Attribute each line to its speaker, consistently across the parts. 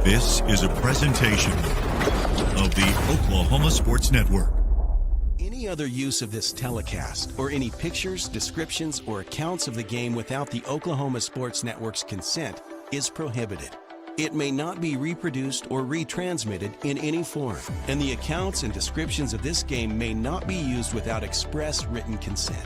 Speaker 1: This is a presentation of the Oklahoma Sports Network.
Speaker 2: Any other use of this telecast or any pictures, descriptions, or accounts of the game without the Oklahoma Sports Network's consent is prohibited. It may not be reproduced or retransmitted in any form, and the accounts and descriptions of this game may not be used without express written consent.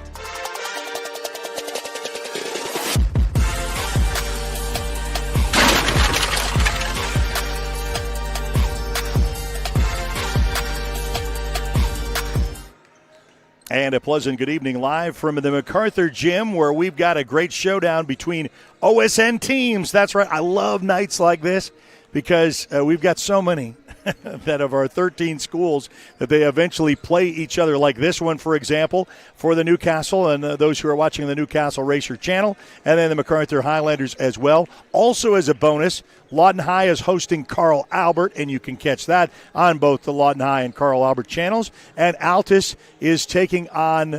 Speaker 3: And a pleasant good evening live from the Macarthur Gym, where we've got a great showdown between OSN teams. That's right. I love nights like this because we've got so many that of our 13 schools that they eventually play each other, like this one, for example, for the Newcastle and those who are watching the Newcastle Racer channel, and then the Macarthur Highlanders as well. Also as a bonus, Lawton High is hosting Carl Albert, and you can catch that on both the Lawton High and Carl Albert channels. And Altus is taking on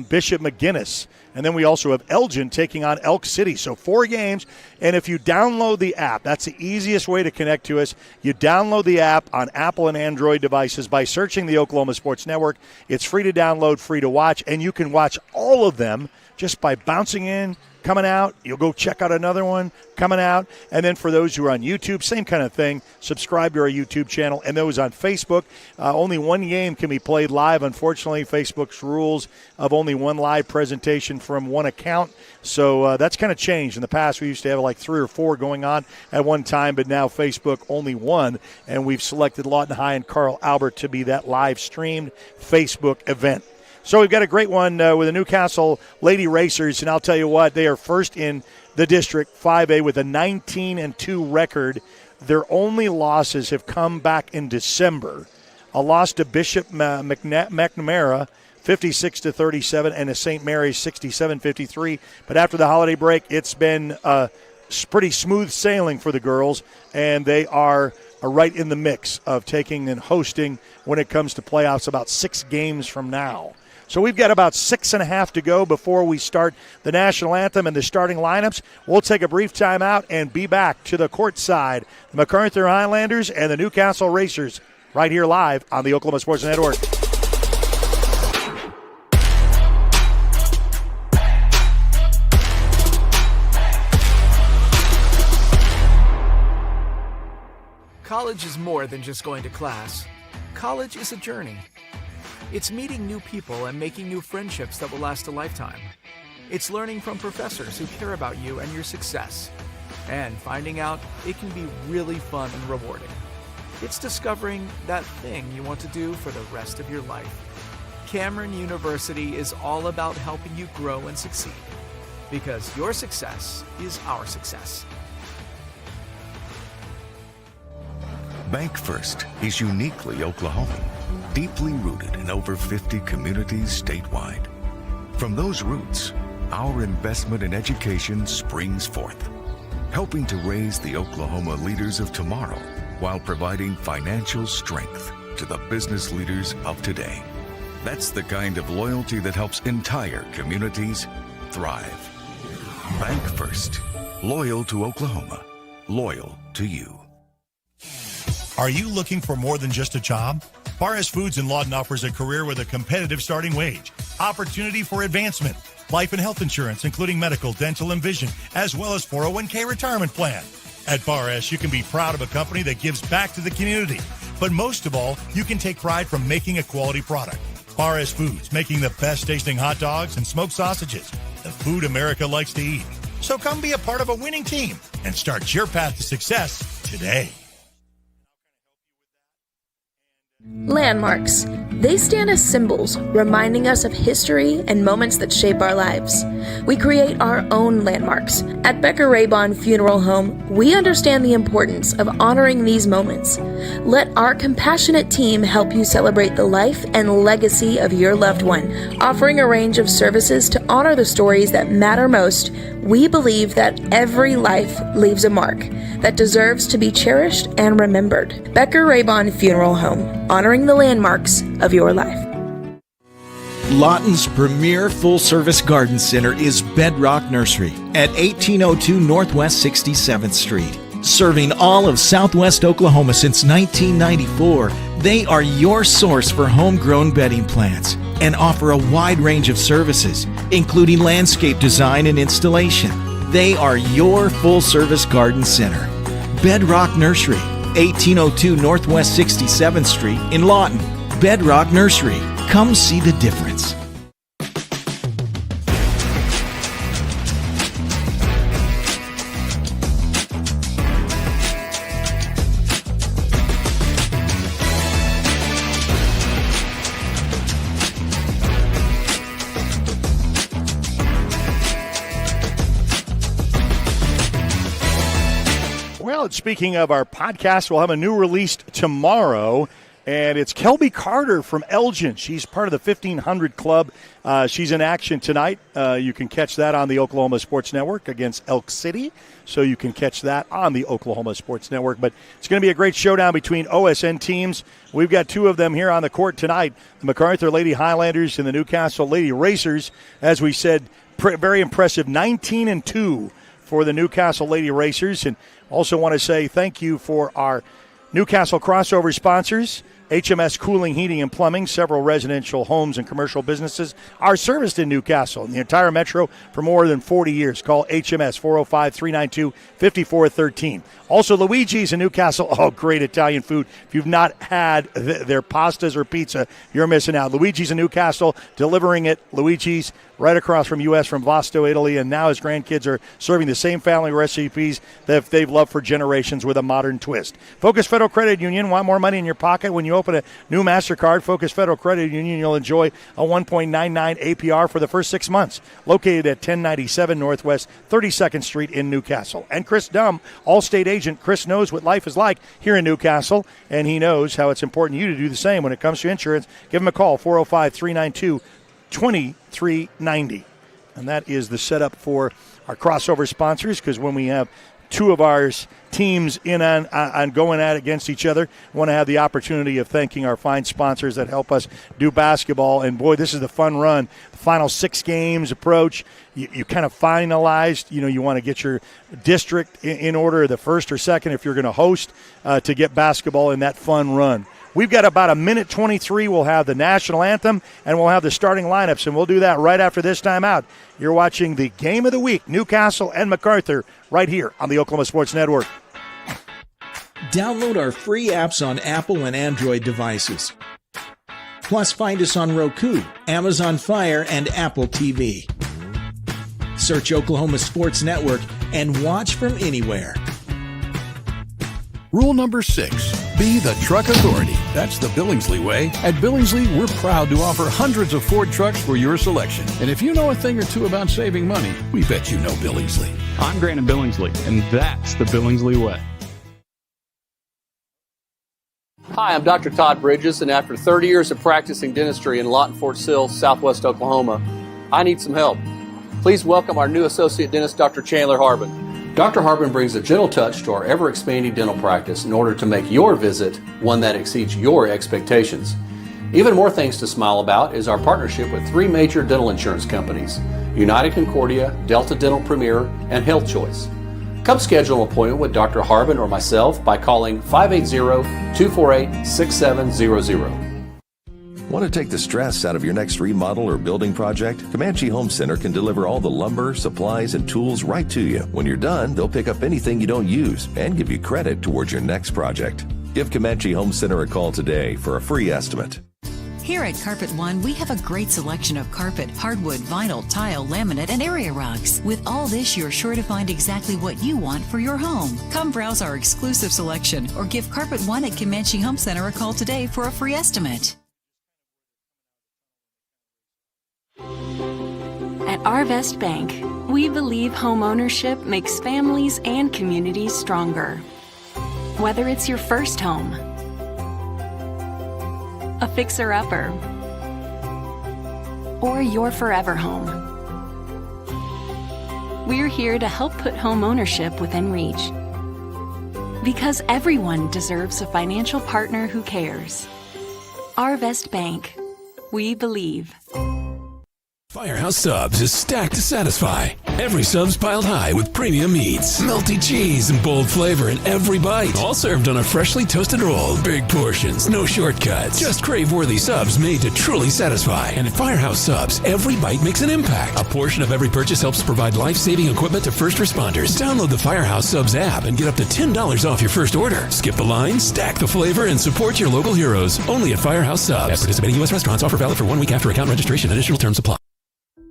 Speaker 3: Bishop McGuinness. And then we also have Elgin taking on Elk City. So 4 games. And if you download the app, that's the easiest way to connect to us. You download the app on Apple and Android devices by searching the Oklahoma Sports Network. It's free to download, free to watch, and you can watch all of them just by bouncing in, coming out. You'll go check out another one coming out. And then for those who are on YouTube, same kind of thing. Subscribe to our YouTube channel. And those on Facebook, only one game can be played live. Unfortunately, Facebook's rules of only one live presentation from one account. So that's kind of changed. In the past, we used to have like 3 or 4 going on at one time, but now Facebook only one. And we've selected Lawton High and Carl Albert to be that live streamed Facebook event. So we've got a great one with the Newcastle Lady Racers, and I'll tell you what, they are first in the district 5A with a 19-2 record. Their only losses have come back in December. A loss to Bishop McNamara, 56-37, and a St. Mary's 67-53. But after the holiday break, it's been pretty smooth sailing for the girls, and they are right in the mix of taking and hosting when it comes to playoffs about 6 games from now. So we've got about 6.5 to go before we start the national anthem and the starting lineups. We'll take a brief time out and be back to the court side. The Macarthur Highlanders and the Newcastle Racers right here live on the Oklahoma Sports Network.
Speaker 4: College is more than just going to class. College is a journey. It's meeting new people and making new friendships that will last a lifetime. It's learning from professors who care about you and your success. And finding out it can be really fun and rewarding. It's discovering that thing you want to do for the rest of your life. Cameron University is all about helping you grow and succeed. Because your success is our success.
Speaker 5: Bank First is uniquely Oklahoman, deeply rooted in over 50 communities statewide. From those roots, our investment in education springs forth, helping to raise the Oklahoma leaders of tomorrow while providing financial strength to the business leaders of today. That's the kind of loyalty that helps entire communities thrive. Bank First, loyal to Oklahoma, loyal to you.
Speaker 1: Are you looking for more than just a job? Barres Foods in Lawton offers a career with a competitive starting wage, opportunity for advancement, life and health insurance, including medical, dental, and vision, as well as 401k retirement plan. At Barres, you can be proud of a company that gives back to the community. But most of all, you can take pride from making a quality product. Barres Foods, making the best tasting hot dogs and smoked sausages, the food America likes to eat. So come be a part of a winning team and start your path to success today.
Speaker 6: Landmarks. They stand as symbols, reminding us of history and moments that shape our lives. We create our own landmarks. At Becker Raybon Funeral Home, we understand the importance of honoring these moments. Let our compassionate team help you celebrate the life and legacy of your loved one. Offering a range of services to honor the stories that matter most, we believe that every life leaves a mark that deserves to be cherished and remembered. Becker Raybon Funeral Home, honoring the landmarks of your life.
Speaker 7: Lawton's premier full-service garden center is Bedrock Nursery at 1802 Northwest 67th Street. Serving all of Southwest Oklahoma since 1994, they are your source for homegrown bedding plants and offer a wide range of services, including landscape design and installation. They are your full-service garden center. Bedrock Nursery, 1802 Northwest 67th Street in Lawton. Bedrock Nursery. Come see the difference.
Speaker 3: Well, speaking of our podcast, we'll have a new release tomorrow, and it's Kelby Carter from Elgin. She's part of the 1500 Club. She's in action tonight. You can catch that on the Oklahoma Sports Network against Elk City, so you can catch that on the Oklahoma Sports Network. But it's going to be a great showdown between OSN teams. We've got two of them here on the court tonight, the Macarthur Lady Highlanders and the Newcastle Lady Racers. As we said, very impressive, 19-2 for the Newcastle Lady Racers. And also want to say thank you for our Newcastle crossover sponsors. HMS Cooling, Heating, and Plumbing. Several residential homes and commercial businesses are serviced in Newcastle and the entire metro for more than 40 years. Call HMS 405-392-5413. Also, Luigi's in Newcastle. Oh, great Italian food. If you've not had their pastas or pizza, you're missing out. Luigi's in Newcastle, delivering it. Luigi's right across from U.S. from Vasto, Italy, and now his grandkids are serving the same family recipes that they've loved for generations with a modern twist. Focus Federal Credit Union. Want more money in your pocket? When you open a new MasterCard, Focus Federal Credit Union, you'll enjoy a 1.99 APR for the first 6 months. Located at 1097 Northwest 32nd Street in Newcastle. And Chris Dumm, Allstate agent. Chris knows what life is like here in Newcastle, and he knows how it's important you to do the same when it comes to insurance. Give him a call, 405-392-2390. And that is the setup for our crossover sponsors, because when we have two of our teams in on going at against each other, we want to have the opportunity of thanking our fine sponsors that help us do basketball. And boy, this is the fun run. The final 6 games approach. You kind of finalized, you want to get your district in order, the first or second if you're going to host, to get basketball in that fun run. We've got about a minute 23. We'll have the national anthem, and we'll have the starting lineups, and we'll do that right after this timeout. You're watching the Game of the Week, Newcastle and Macarthur, right here on the Oklahoma Sports Network.
Speaker 7: Download our free apps on Apple and Android devices. Plus, find us on Roku, Amazon Fire, and Apple TV. Search Oklahoma Sports Network and watch from anywhere.
Speaker 8: Rule number 6, be the truck authority. That's the Billingsley way. At Billingsley, we're proud to offer hundreds of Ford trucks for your selection. And if you know a thing or two about saving money, we bet you know Billingsley.
Speaker 9: I'm Brandon Billingsley, and that's the Billingsley way.
Speaker 10: Hi, I'm Dr. Todd Bridges, and after 30 years of practicing dentistry in Lawton, Fort Sill, Southwest Oklahoma, I need some help. Please welcome our new associate dentist, Dr. Chandler Harbin. Dr. Harbin brings a gentle touch to our ever-expanding dental practice in order to make your visit one that exceeds your expectations. Even more things to smile about is our partnership with 3 major dental insurance companies, United Concordia, Delta Dental Premier, and Health Choice. Come schedule an appointment with Dr. Harbin or myself by calling 580-248-6700.
Speaker 5: Want to take the stress out of your next remodel or building project? Comanche Home Center can deliver all the lumber, supplies, and tools right to you. When you're done, they'll pick up anything you don't use and give you credit towards your next project. Give Comanche Home Center a call today for a free estimate.
Speaker 11: Here at Carpet One, we have a great selection of carpet, hardwood, vinyl, tile, laminate, and area rugs. With all this, you're sure to find exactly what you want for your home. Come browse our exclusive selection or give Carpet One at Comanche Home Center a call today for a free estimate.
Speaker 12: At Arvest Bank, we believe home ownership makes families and communities stronger. Whether it's your first home, a fixer-upper, or your forever home, we're here to help put home ownership within reach. Because everyone deserves a financial partner who cares. Arvest Bank, we believe.
Speaker 13: Firehouse Subs is stacked to satisfy. Every sub's piled high with premium meats, melty cheese, and bold flavor in every bite. All served on a freshly toasted roll. Big portions, no shortcuts. Just crave-worthy subs made to truly satisfy. And at Firehouse Subs, every bite makes an impact. A portion of every purchase helps provide life-saving equipment to first responders. Download the Firehouse Subs app and get up to $10 off your first order. Skip the line, stack the flavor, and support your local heroes. Only at Firehouse Subs. At participating U.S. restaurants. Offer valid for 1 week after account registration. Additional terms apply.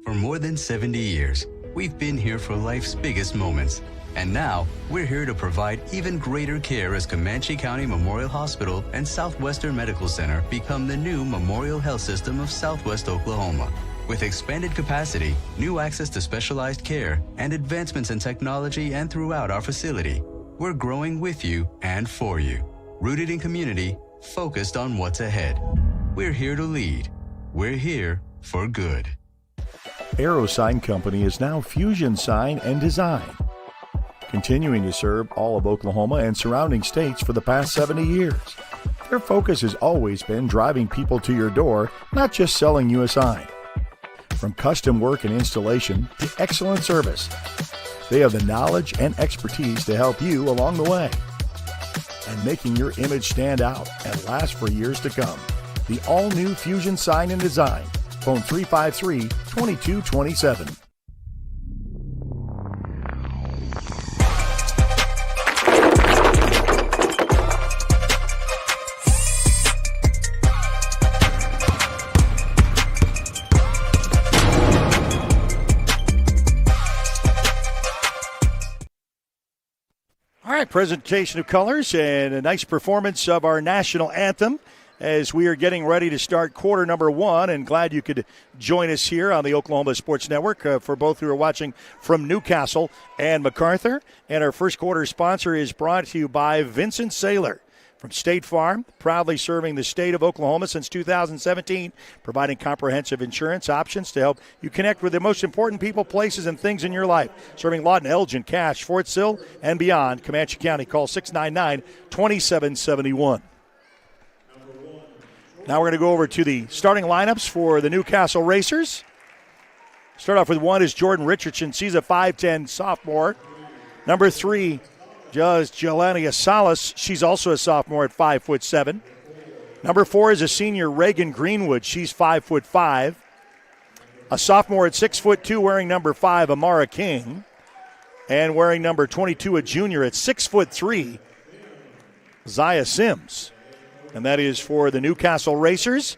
Speaker 14: For more than 70 years, we've been here for life's biggest moments. And now, we're here to provide even greater care as Comanche County Memorial Hospital and Southwestern Medical Center become the new Memorial Health System of Southwest Oklahoma. With expanded capacity, new access to specialized care, and advancements in technology and throughout our facility, we're growing with you and for you. Rooted in community, focused on what's ahead. We're here to lead. We're here for good.
Speaker 3: Arrow Sign Company is now Fusion Sign and Design, continuing to serve all of Oklahoma and surrounding states for the past 70 years. Their focus has always been driving people to your door, not just selling you a sign. From custom work and installation to excellent service, they have the knowledge and expertise to help you along the way and making your image stand out and last for years to come. The all-new Fusion Sign and Design. Phone 353-2227. All right, presentation of colors and a nice performance of our national anthem as we are getting ready to start quarter number 1, and glad you could join us here on the Oklahoma Sports Network for both who are watching from Newcastle and Macarthur. And our first quarter sponsor is brought to you by Vincent Saylor from State Farm, proudly serving the state of Oklahoma since 2017, providing comprehensive insurance options to help you connect with the most important people, places, and things in your life. Serving Lawton, Elgin, Cache, Fort Sill, and beyond. Comanche County, call 699-2771. Now we're going to go over to the starting lineups for the Newcastle Racers. Start off with 1 is Jordan Richardson. She's a 5'10 sophomore. Number 3, just Jelania Salas. She's also a sophomore at 5'7". Number 4 is a senior, Reagan Greenwood. She's 5'5". A sophomore at 6'2", wearing number 5, Amara King. And wearing number 22, a junior at 6'3", Zaya Sims. And that is for the Newcastle Racers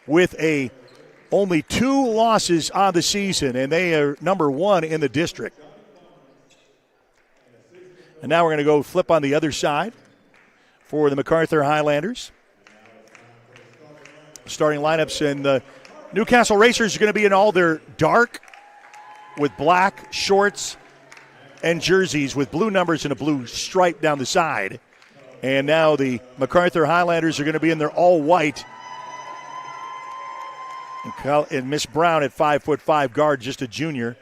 Speaker 3: with only 2 losses on the season, and they are number 1 in the district. And now we're going to go flip on the other side for the Macarthur Highlanders. Starting lineups, and the Newcastle Racers are going to be in all their dark with black shorts and jerseys with blue numbers and a blue stripe down the side. And now the Macarthur Highlanders are going to be in their all-white. And Miss Brown at 5'5" guard, just a junior.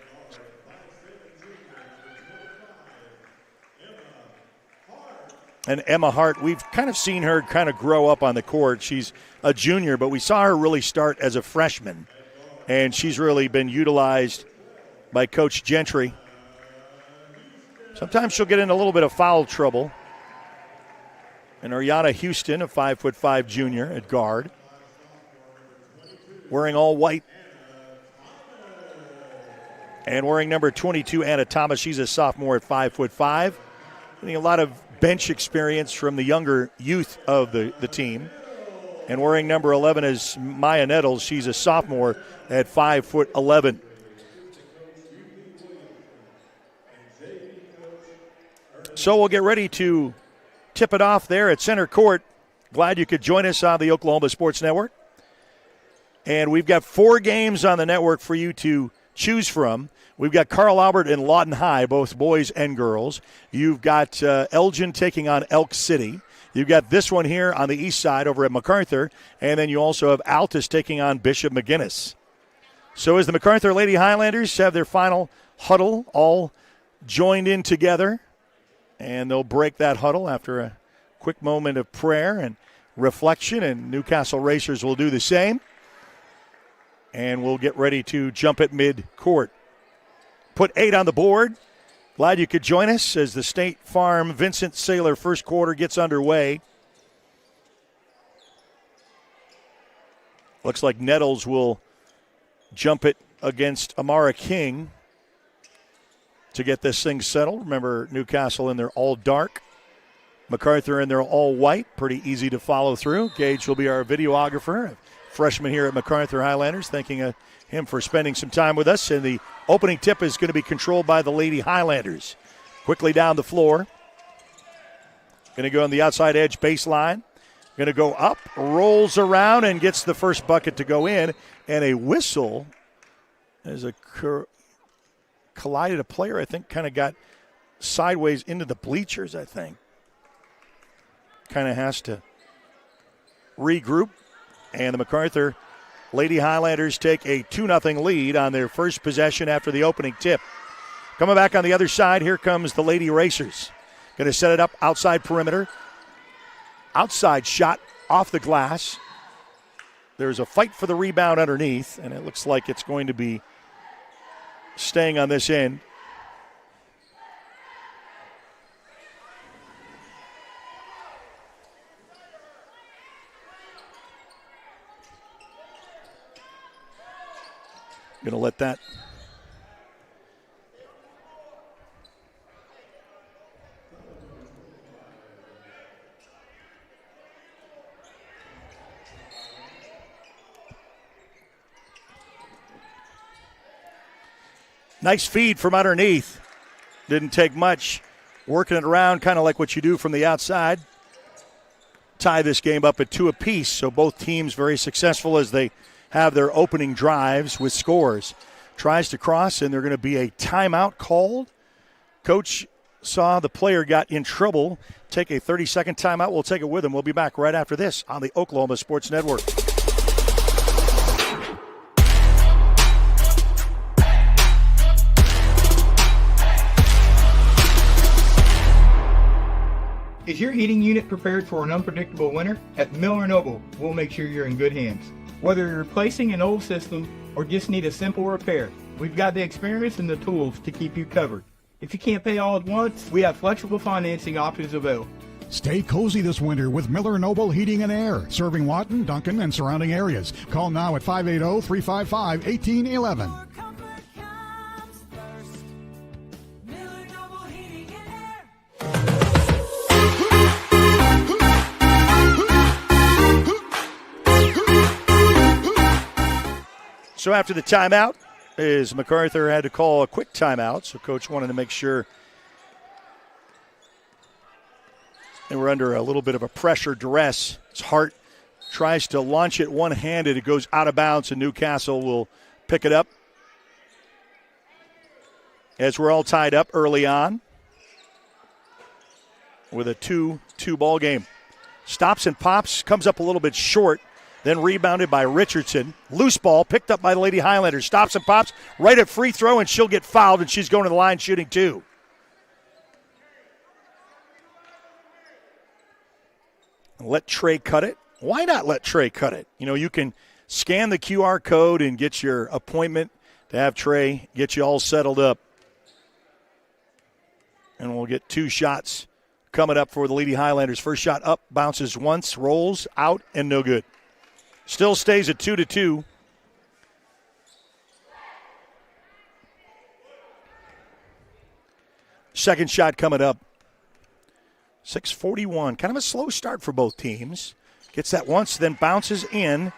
Speaker 3: And Emma Hart, we've kind of seen her kind of grow up on the court. She's a junior, but we saw her really start as a freshman. And she's really been utilized by Coach Gentry. Sometimes she'll get in a little bit of foul trouble. And Ariana Houston, a 5'5" junior at guard, wearing all white. And wearing number 22, Anna Thomas. She's a sophomore at 5'5". Getting a lot of bench experience from the younger youth of the team. And wearing number 11 is Maya Nettles. She's a sophomore at 5'11". So we'll get ready to tip it off there at center court. Glad you could join us on the Oklahoma Sports Network. And we've got 4 games on the network for you to choose from. We've got Carl Albert and Lawton High, both boys and girls. You've got Elgin taking on Elk City. You've got this one here on the east side over at Macarthur. And then you also have Altus taking on Bishop McGinnis. So as the Macarthur Lady Highlanders have their final huddle all joined in together, and they'll break that huddle after a quick moment of prayer and reflection, and Newcastle Racers will do the same. And we'll get ready to jump at mid-court. Put 8 on the board. Glad you could join us as the State Farm Vincent Saylor first quarter gets underway. Looks like Nettles will jump it against Amara King to get this thing settled. Remember, Newcastle in their all dark. Macarthur in their all white. Pretty easy to follow through. Gage will be our videographer, a freshman here at Macarthur Highlanders. Thanking him for spending some time with us. And the opening tip is going to be controlled by the Lady Highlanders. Quickly down the floor. Going to go on the outside edge baseline. Going to go up, rolls around, and gets the first bucket to go in. And a whistle as a collided a player, I think, kind of got sideways into the bleachers, I think. Kind of has to regroup. And the Macarthur Lady Highlanders take a 2-0 lead on their first possession after the opening tip. Coming back on the other side, here comes the Lady Racers. Going to set it up outside perimeter. Outside shot off the glass. There's a fight for the rebound underneath, and it looks like it's going to be staying on this end. Going to let that nice feed from underneath. Didn't take much. Working it around kind of like what you do from the outside. Tie this game up at 2 apiece, so both teams very successful as they have their opening drives with scores. Tries to cross, and they're going to be a timeout called. Coach saw the player got in trouble. Take a 30-second timeout. We'll take it with him. We'll be back right after this on the Oklahoma Sports Network.
Speaker 15: Is your heating unit prepared for an unpredictable winter? At Miller & Noble, we'll make sure you're in good hands. Whether you're replacing an old system or just need a simple repair, we've got the experience and the tools to keep you covered. If you can't pay all at once, we have flexible financing options available.
Speaker 16: Stay cozy this winter with Miller & Noble Heating and Air, serving Lawton, Duncan, and surrounding areas. Call now at 580-355-1811.
Speaker 3: So after the timeout, Macarthur had to call a quick timeout, so Coach wanted to make sure they were under a little bit of a pressure duress. His Hart tries to launch it one-handed. It goes out of bounds, and Newcastle will pick it up. As we're all tied up early on with a 2-2 ball game. Stops and pops, comes up a little bit short. Then rebounded by Richardson. Loose ball picked up by the Lady Highlanders. Stops and pops right at free throw, and she'll get fouled, and she's going to the line shooting 2. Let Trey cut it. Why not let Trey cut it? You know, you can scan the QR code and get your appointment to have Trey get you all settled up. And we'll get 2 shots coming up for the Lady Highlanders. First shot up, bounces once, rolls out, and no good. Still stays at 2-2. Second shot coming up. 6:41. Kind of a slow start for both teams. Gets that once, then bounces in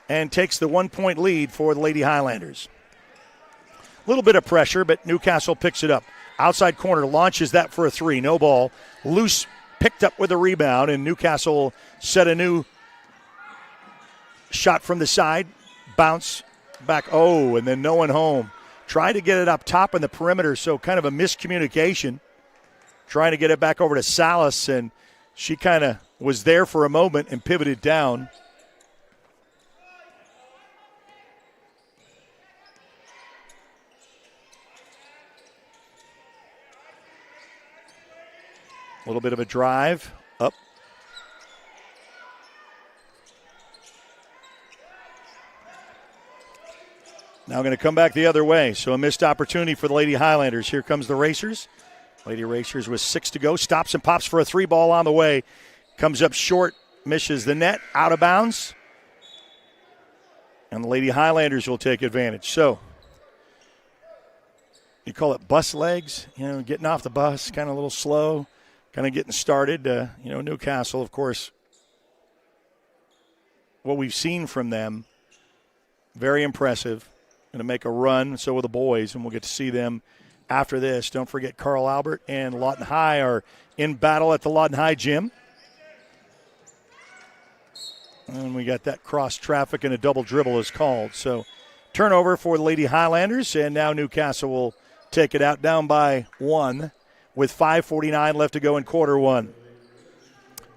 Speaker 3: and takes the 1-point lead for the Lady Highlanders. A little bit of pressure, but Newcastle picks it up. Outside corner, launches that for a 3. No ball. Loose, picked up with a rebound, and Newcastle set a new shot from the side, bounce back, and then no one home. Tried to get it up top in the perimeter, so kind of a miscommunication. Trying to get it back over to Salas, and she kind of was there for a moment and pivoted down. A little bit of a drive, up. Now going to come back the other way. So a missed opportunity for the Lady Highlanders. Here comes the Racers. Lady Racers with 6 to go. Stops and pops for a 3 ball on the way. Comes up short, misses the net, out of bounds. And the Lady Highlanders will take advantage. So you call it bus legs, getting off the bus, kind of a little slow, kind of getting started. Newcastle, of course, what we've seen from them, very impressive. Going to make a run, so will the boys, and we'll get to see them after this. Don't forget Carl Albert and Lawton High are in battle at the Lawton High gym. And we got that cross traffic and a double dribble is called. So turnover for the Lady Highlanders, and now Newcastle will take it out down by 1 with 5:49 left to go in quarter 1.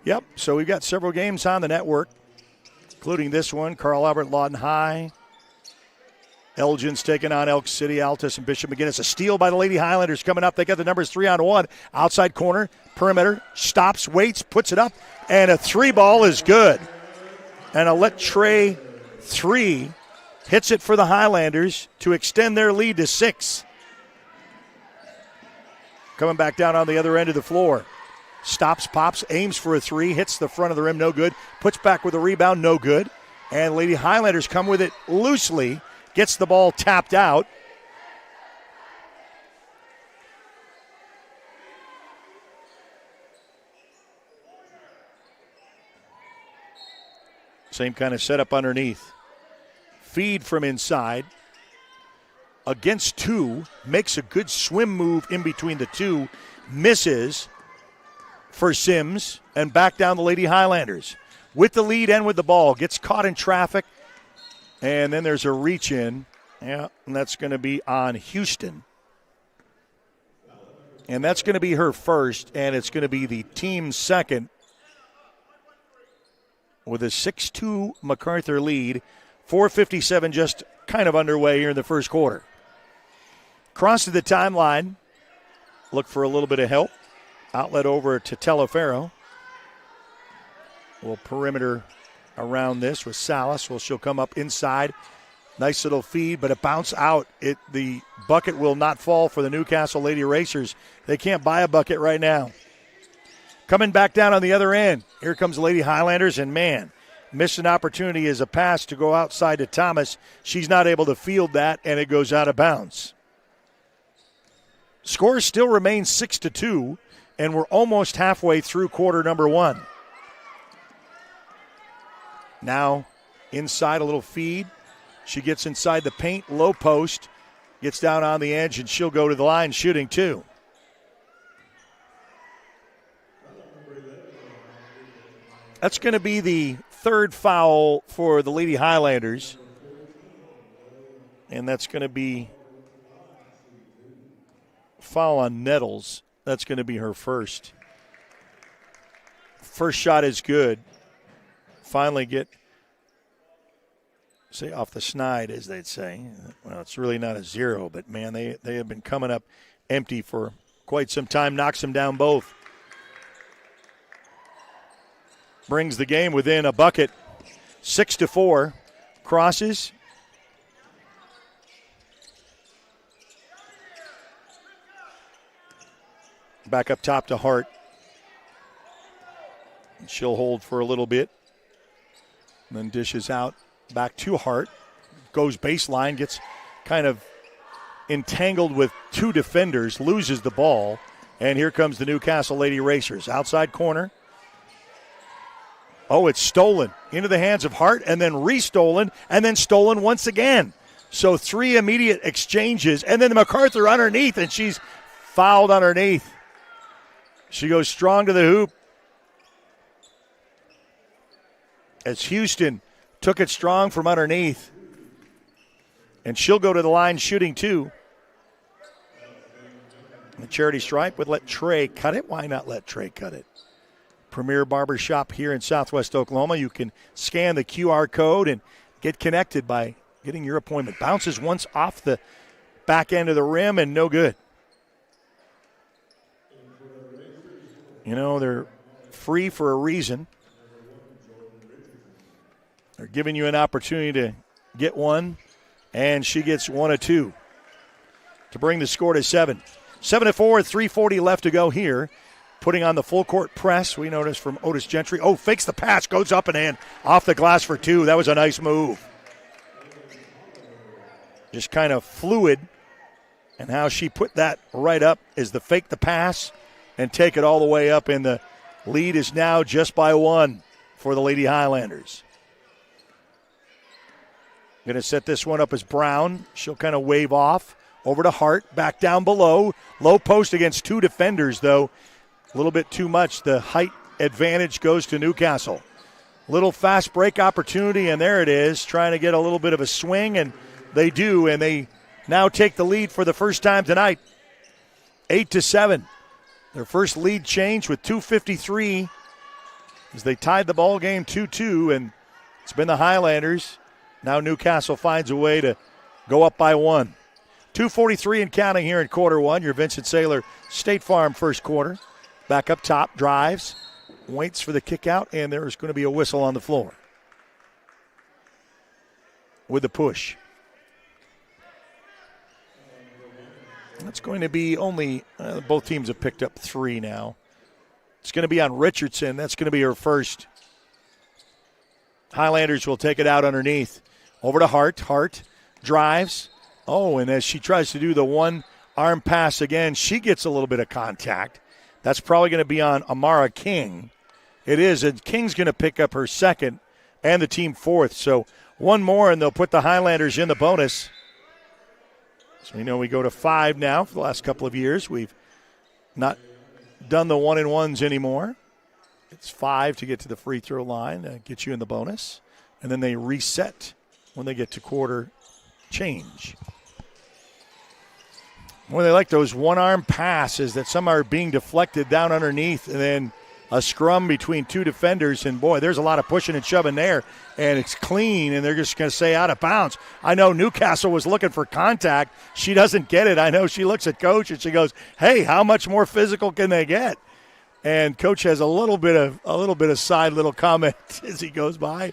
Speaker 3: Yep, so we've got several games on the network, including this one, Carl Albert, Lawton High. Elgin's taking on Elk City, Altus, and Bishop McGinnis. A steal by the Lady Highlanders coming up. They got the numbers 3-on-1. Outside corner, perimeter, stops, waits, puts it up, and a 3 ball is good. And a let Trey 3 hits it for the Highlanders to extend their lead to 6. Coming back down on the other end of the floor. Stops, pops, aims for a 3, hits the front of the rim, no good. Puts back with a rebound, no good. And Lady Highlanders come with it loosely. Gets the ball tapped out. Same kind of setup underneath. Feed from inside. Against 2. Makes a good swim move in between the 2. Misses for Sims. And back down the Lady Highlanders. With the lead and with the ball. Gets caught in traffic. And then there's a reach in. Yeah, and that's going to be on Houston. And that's going to be her first, and it's going to be the team's second. With a 6-2 Macarthur lead. 4:57 just kind of underway here in the first quarter. Crosses the timeline. Look for a little bit of help. Outlet over to Teleferro. Little perimeter around this with Salas. Well, she'll come up inside. Nice little feed, but a bounce out. The bucket will not fall for the Newcastle Lady Racers. They can't buy a bucket right now. Coming back down on the other end. Here comes the Lady Highlanders, and man, missed an opportunity as a pass to go outside to Thomas. She's not able to field that, and it goes out of bounds. Score still remains 6-2, and we're almost halfway through quarter number 1. Now inside, a little feed. She gets inside the paint, low post, gets down on the edge, and she'll go to the line shooting 2. That's going to be the 3rd foul for the Lady Highlanders. And that's going to be foul on Nettles. That's going to be her first. First shot is good. Finally get, say, off the snide, as they'd say. Well, it's really not a 0, but, man, they have been coming up empty for quite some time. Knocks them down both. Brings the game within a bucket. 6-4. Crosses. Back up top to Hart. She'll hold for a little bit. And then dishes out back to Hart. Goes baseline, gets kind of entangled with 2 defenders, loses the ball. And here comes the Newcastle Lady Racers. Outside corner. Oh, it's stolen into the hands of Hart and then restolen and then stolen once again. So 3 immediate exchanges. And then the Macarthur underneath, and she's fouled underneath. She goes strong to the hoop. As Houston took it strong from underneath. And she'll go to the line shooting 2. The charity stripe would let Trey cut it. Why not let Trey cut it? Premier Barber Shop here in Southwest Oklahoma. You can scan the QR code and get connected by getting your appointment. Bounces once off the back end of the rim and no good. You know, they're free for a reason. They're giving you an opportunity to get one And she gets 1 of 2 to bring the score to 7. 7-4, 3:40 left to go here. Putting on the full court press, we noticed from Otis Gentry. Oh, fakes the pass, goes up and in, off the glass for 2. That was a nice move. Just kind of fluid. And how she put that right up is the fake the pass and take it all the way up. And the lead is now just by 1 for the Lady Highlanders. Going to set this one up as Brown. She'll kind of wave off. Over to Hart, back down below. Low post against 2 defenders, though. A little bit too much. The height advantage goes to Newcastle. Little fast break opportunity, and there it is. Trying to get a little bit of a swing, and they do, and they now take the lead for the first time tonight. 8-7. Their first lead change with 2:53 as they tied the ball game 2-2, and it's been the Highlanders. Now Newcastle finds a way to go up by 1. 2:43 and counting here in quarter 1. Your Vincent Saylor State Farm first quarter. Back up top, drives, waits for the kick out, and there is going to be a whistle on the floor with the push. That's going to be only, both teams have picked up 3 now. It's going to be on Richardson. That's going to be her first. Highlanders will take it out underneath. Over to Hart. Hart drives. Oh, and as she tries to do the one arm pass again, she gets a little bit of contact. That's probably going to be on Amara King. It is, and King's going to pick up her second and the team 4th. So one more, and they'll put the Highlanders in the bonus. So we know we go to 5 now for the last couple of years. We've not done the 1-and-1s anymore. It's 5 to get to the free throw line, get you in the bonus. And then they reset when they get to quarter change. Well, they like those one-arm passes that some are being deflected down underneath, and then a scrum between 2 defenders. And, boy, there's a lot of pushing and shoving there, and it's clean, and they're just going to say out of bounds. I know Newcastle was looking for contact. She doesn't get it. I know she looks at Coach, and she goes, hey, how much more physical can they get? And Coach has a little bit of side little comment as he goes by.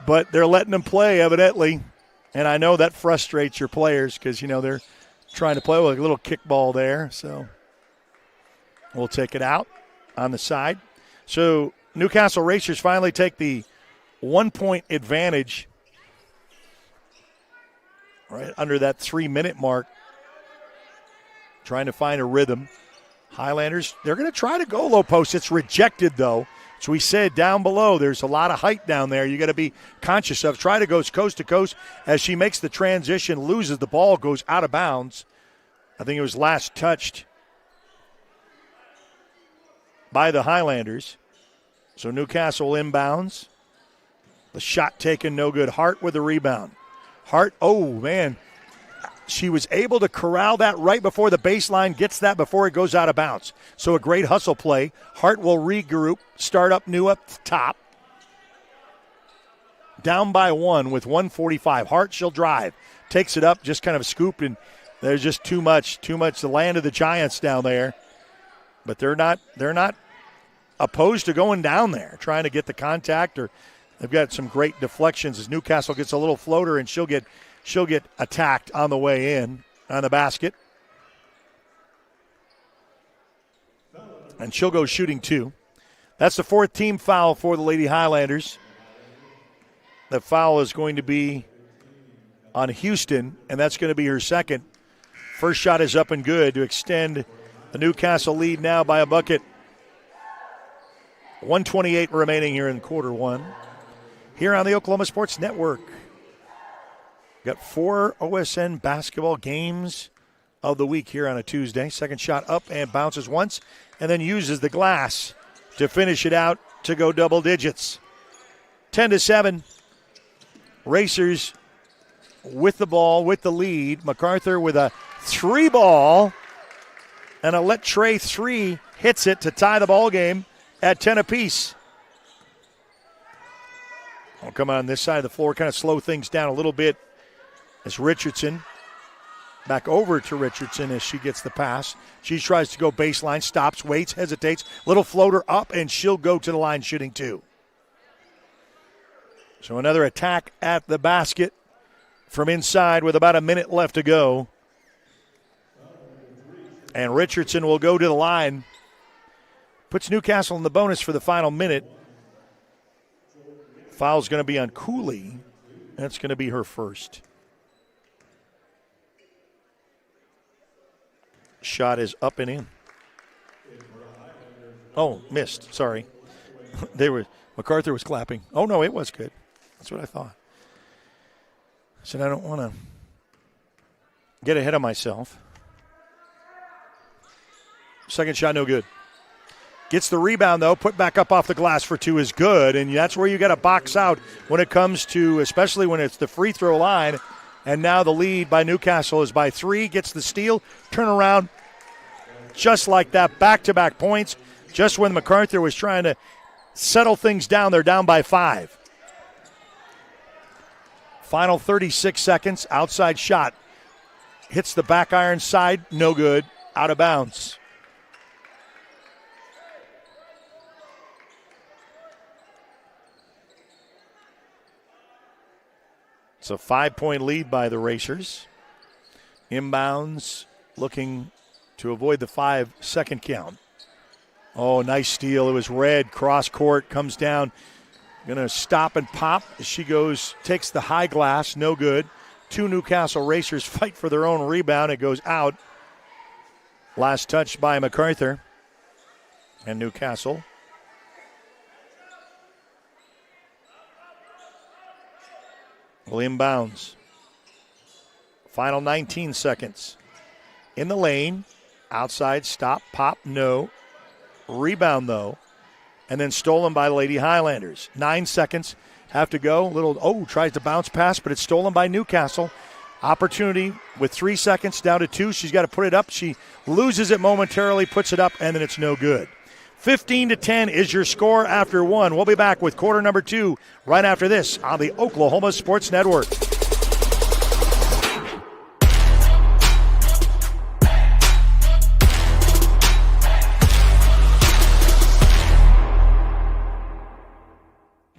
Speaker 3: But they're letting them play, evidently. And I know that frustrates your players because, they're trying to play with a little kickball there. So we'll take it out on the side. So Newcastle Racers finally take the 1-point advantage right under that 3-minute mark. Trying to find a rhythm. Highlanders, they're going to try to go low post. It's rejected, though. As we said, down below, there's a lot of height down there you got to be conscious of. Try to go coast to coast as she makes the transition, loses the ball, goes out of bounds. I think it was last touched by the Highlanders. So Newcastle inbounds. The shot taken, no good. Hart with the rebound. Hart, oh, man. She was able to corral that right before the baseline, gets that before it goes out of bounds. So a great hustle play. Hart will regroup, start up new up top. Down by 1 with 1:45. Hart, she'll drive. Takes it up, just kind of scooped, and there's just too much. The land of the Giants down there. But they're not opposed to going down there, trying to get the contact, or they've got some great deflections as Newcastle gets a little floater, and she'll get attacked on the way in on the basket. And she'll go shooting 2. That's the 4th team foul for the Lady Highlanders. The foul is going to be on Houston, and that's going to be her second. First shot is up and good to extend the Newcastle lead now by a bucket. 1:28 remaining here in quarter 1. Here on the Oklahoma Sports Network. Got 4 OSN basketball games of the week here on a Tuesday. Second shot up and bounces once and then uses the glass to finish it out to go double digits. 10-7. Racers with the ball, with the lead. Macarthur with a 3-ball and a let Trey 3 hits it to tie the ball game at 10 apiece. I'll come on this side of the floor, kind of slow things down a little bit. As Richardson, back over to Richardson as she gets the pass. She tries to go baseline, stops, waits, hesitates. Little floater up, and she'll go to the line shooting 2. So another attack at the basket from inside with about a minute left to go. And Richardson will go to the line. Puts Newcastle in the bonus for the final minute. Foul's going to be on Cooley. That's going to be her first. Shot is up and in. Oh, missed. Sorry. Macarthur was clapping. Oh, no, it was good. That's what I thought. I said, I don't want to get ahead of myself. Second shot, no good. Gets the rebound, though. Put back up off the glass for two is good. And that's where you got to box out when it comes to, especially when it's the free throw line. And now the lead by Newcastle is by 3. Gets the steal. Turn around. Just like that. Back-to-back points. Just when Macarthur was trying to settle things down, they're down by 5. Final 36 seconds. Outside shot. Hits the back iron side. No good. Out of bounds. It's a 5-point lead by the Racers. Inbounds, looking to avoid the 5-second count. Oh, nice steal. It was red. Cross court, comes down. Going to stop and pop as she goes, takes the high glass. No good. 2 Newcastle Racers fight for their own rebound. It goes out. Last touch by Macarthur and Newcastle. Will inbounds. Final 19 seconds. In the lane. Outside stop. Pop. No. Rebound, though. And then stolen by Lady Highlanders. 9 seconds. Have to go. Tries to bounce pass, but it's stolen by Newcastle. Opportunity with 3 seconds down to 2. She's got to put it up. She loses it momentarily, puts it up, and then it's no good. 15-10 is your score after 1. We'll be back with quarter number 2 right after this on the Oklahoma Sports Network.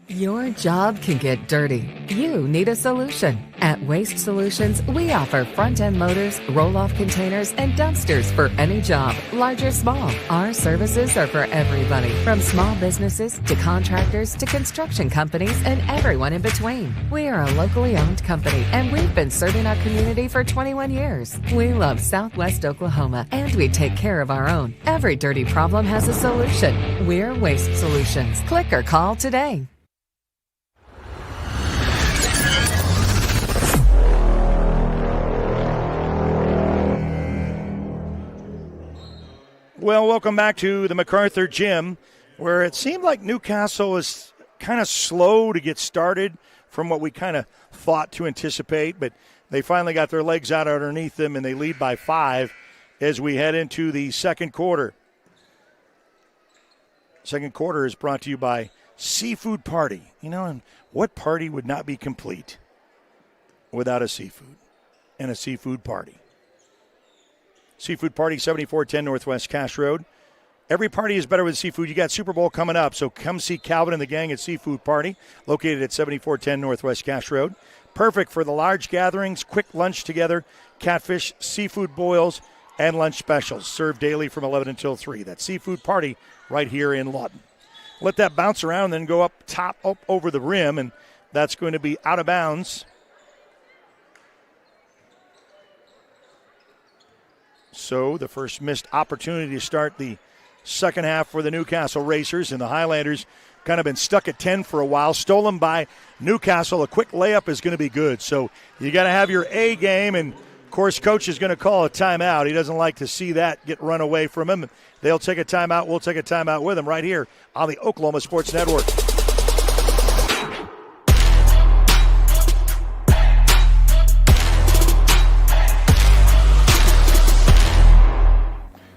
Speaker 17: Your job can get dirty. You need a solution. At Waste Solutions, we offer front-end loaders, roll-off containers, and dumpsters for any job, large or small. Our services are for everybody, from small businesses to contractors to construction companies and everyone in between. We are a locally owned company, and we've been serving our community for 21 years. We love Southwest Oklahoma, and we take care of our own. Every dirty problem has a solution. We're Waste Solutions. Click or call today.
Speaker 3: Well, welcome back to the Macarthur Gym, where it seemed like Newcastle was kind of slow to get started from what we kind of thought to anticipate, but they finally got their legs out underneath them, and they lead by 5 as we head into the second quarter. Second quarter is brought to you by Seafood Party. And what party would not be complete without a seafood and a seafood party? Seafood Party, 7410 Northwest Cash Road. Every party is better with seafood. You got Super Bowl coming up, so come see Calvin and the gang at Seafood Party, located at 7410 Northwest Cash Road. Perfect for the large gatherings, quick lunch together, catfish, seafood boils, and lunch specials. Served daily from 11 until 3. That's Seafood Party right here in Lawton. Let that bounce around and then go up over the rim, and that's going to be out of bounds. So the first missed opportunity to start the second half for the Newcastle Racers, and the Highlanders kind of been stuck at 10 for a while. Stolen by Newcastle. A quick layup is going to be good. So you got to have your A game, and, of course, Coach is going to call a timeout. He doesn't like to see that get run away from him. They'll take a timeout. We'll take a timeout with him right here on the Oklahoma Sports Network.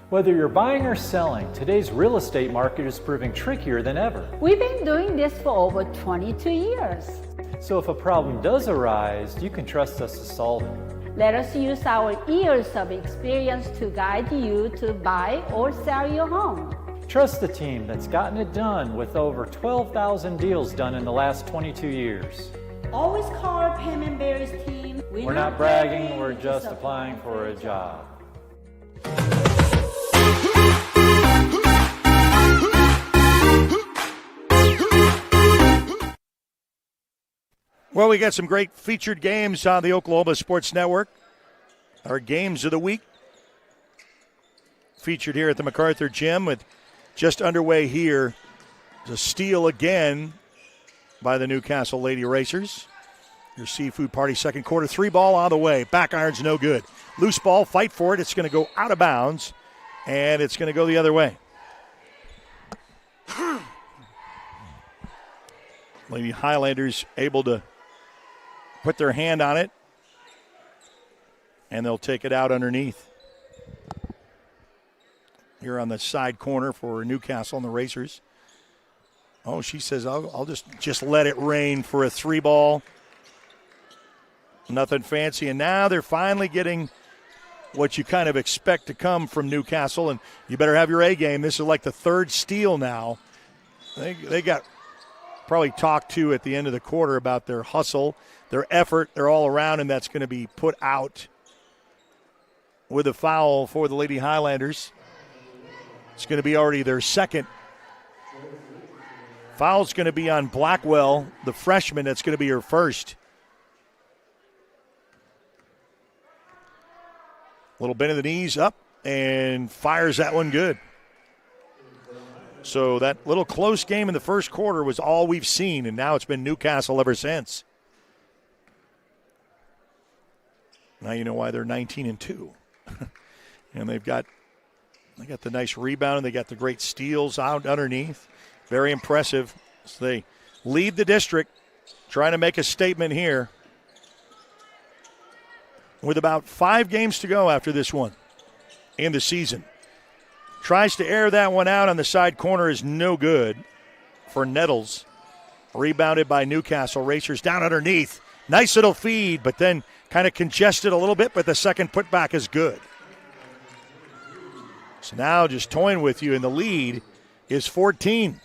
Speaker 18: Whether you're buying or selling, today's real estate market is proving trickier than ever.
Speaker 19: We've been doing this for over 22 years.
Speaker 18: So if a problem does arise, you can trust us to solve it.
Speaker 19: Let us use our years of experience to guide you to buy or sell your home.
Speaker 18: Trust the team that's gotten it done with over 12,000 deals done in the last 22 years.
Speaker 19: Always call our Payment Berries team.
Speaker 18: We're not bragging, we're just applying for a job.
Speaker 3: Well, we got some great featured games on the Oklahoma Sports Network. Our games of the week featured here at the Macarthur Gym with just underway here. There's a steal again by the Newcastle Lady Racers. Your Seafood Party second quarter, 3-ball on the way. Back iron's no good. Loose ball, fight for it. It's going to go out of bounds, and it's going to go the other way. Lady Highlanders able to put their hand on it, and they'll take it out underneath. Here on the side corner for Newcastle and the Racers. Oh, she says, I'll just let it rain for a 3-ball. Nothing fancy. And now they're finally getting what you kind of expect to come from Newcastle, and you better have your A game. This is like the third steal now. They got probably talked to at the end of the quarter about their hustle, their effort. They're all around, and that's going to be put out with a foul for the Lady Highlanders. It's going to be already their second. Foul's going to be on Blackwell, the freshman. That's going to be her first. Little bend of the knees up and fires that one good. So that little close game in the first quarter was all we've seen, and now it's been Newcastle ever since. Now you know why they're 19-2. And they got the nice rebound, and they got the great steals out underneath. Very impressive. So they lead the district, trying to make a statement here. With about 5 games to go after this one in the season. Tries to air that one out on the side corner, is no good for Nettles. Rebounded by Newcastle. Racers down underneath. Nice little feed, but then kind of congested a little bit, but the second putback is good. So now just toying with you, and the lead is 14.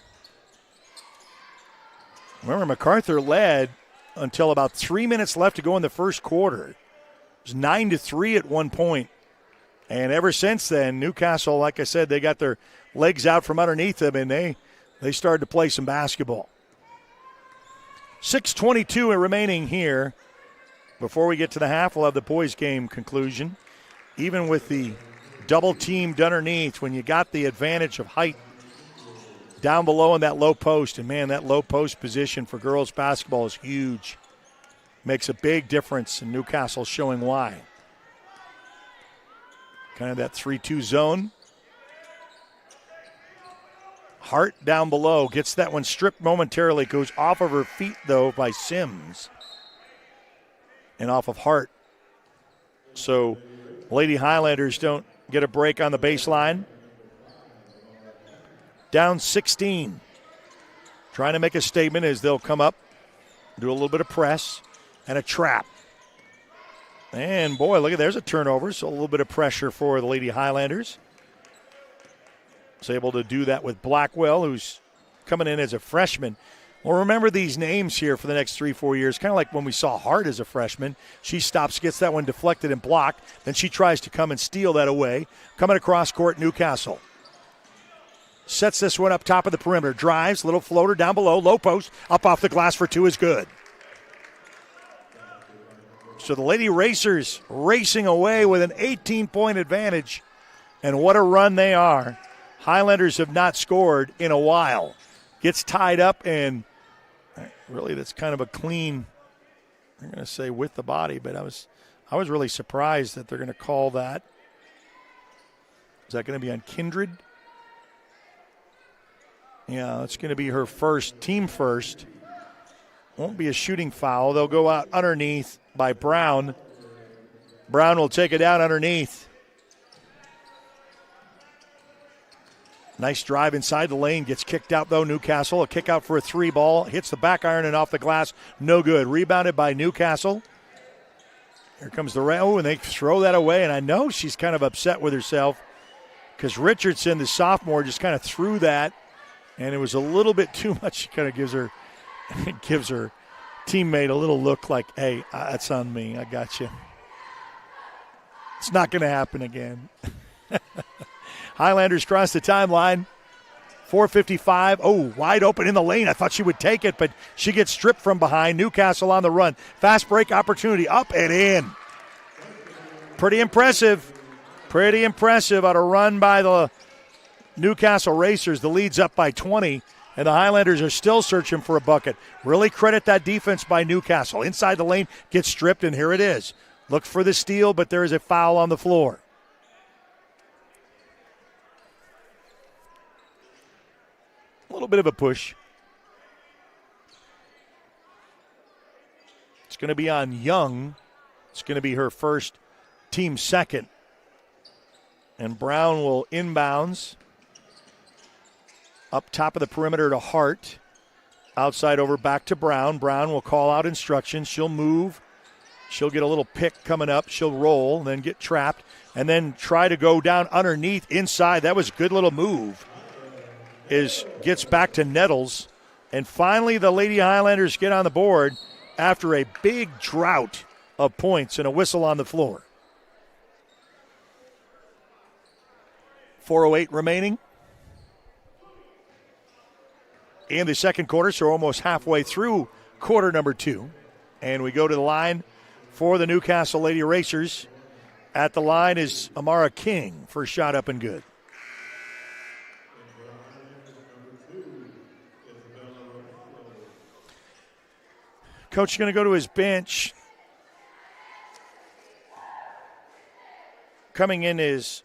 Speaker 3: Remember, MacArthur led until about 3 minutes left to go in the first quarter. It was 9-3 at one point. And ever since then, Newcastle, like I said, they got their legs out from underneath them, and they started to play some basketball. 6:22 remaining here. Before we get to the half, we'll have the boys' game conclusion. Even with the double teamed underneath, when you got the advantage of height down below in that low post, and man, that low post position for girls basketball is huge. Makes a big difference, and Newcastle showing why. Kind of that 3-2 zone. Hart down below, gets that one stripped momentarily, goes off of her feet, though, by Sims. And off of Hart. So Lady Highlanders don't get a break on the baseline. Down 16. Trying to make a statement as they'll come up, do a little bit of press and a trap. And boy, look at, there's a turnover, so a little bit of pressure for the Lady Highlanders. Was able to do that with Blackwell, who's coming in as a freshman. Well, remember these names here for the next 3-4 years, kind of like when we saw Hart as a freshman. She stops, gets that one deflected and blocked. Then she tries to come and steal that away. Coming across court, Newcastle. Sets this one up top of the perimeter. Drives, little floater down below, low post. Up off the glass for 2 is good. So the Lady Racers racing away with an 18-point advantage. And what a run they are. Highlanders have not scored in a while. Gets tied up, and really that's kind of a clean, I'm going to say with the body, but I was really surprised that they're going to call that. Is that going to be on Kindred? Yeah, it's going to be her first, team first. Won't be a shooting foul. They'll go out underneath by Brown. Brown will take it down underneath. Nice drive inside the lane. Gets kicked out, though, Newcastle. A kick out for a 3-ball. Hits the back iron and off the glass. No good. Rebounded by Newcastle. Here comes the and they throw that away. And I know she's kind of upset with herself because Richardson, the sophomore, just kind of threw that. And it was a little bit too much. She kind of gives her teammate a little look like, hey, that's on me. I got you. It's not going to happen again. Highlanders cross the timeline. 4:55. Oh, wide open in the lane. I thought she would take it, but she gets stripped from behind. Newcastle on the run. Fast break opportunity. Up and in. Pretty impressive. Pretty impressive on a run by the Newcastle Racers. The lead's up by 20, and the Highlanders are still searching for a bucket. Really credit that defense by Newcastle. Inside the lane, gets stripped, and here it is. Look for the steal, but there is a foul on the floor. A little bit of a push. It's going to be on Young. It's going to be her first, team second. And Brown will inbounds. Up top of the perimeter to Hart. Outside over back to Brown. Brown will call out instructions. She'll move. She'll get a little pick coming up. She'll roll, then get trapped, and then try to go down underneath inside. That was a good little move. Gets back to Nettles. And finally the Lady Highlanders get on the board after a big drought of points and a whistle on the floor. 4:08 remaining in the second quarter, so almost halfway through quarter number 2. And we go to the line for the Newcastle Lady Racers. At the line is Amara King. First shot up and good. Coach is going to go to his bench. Coming in is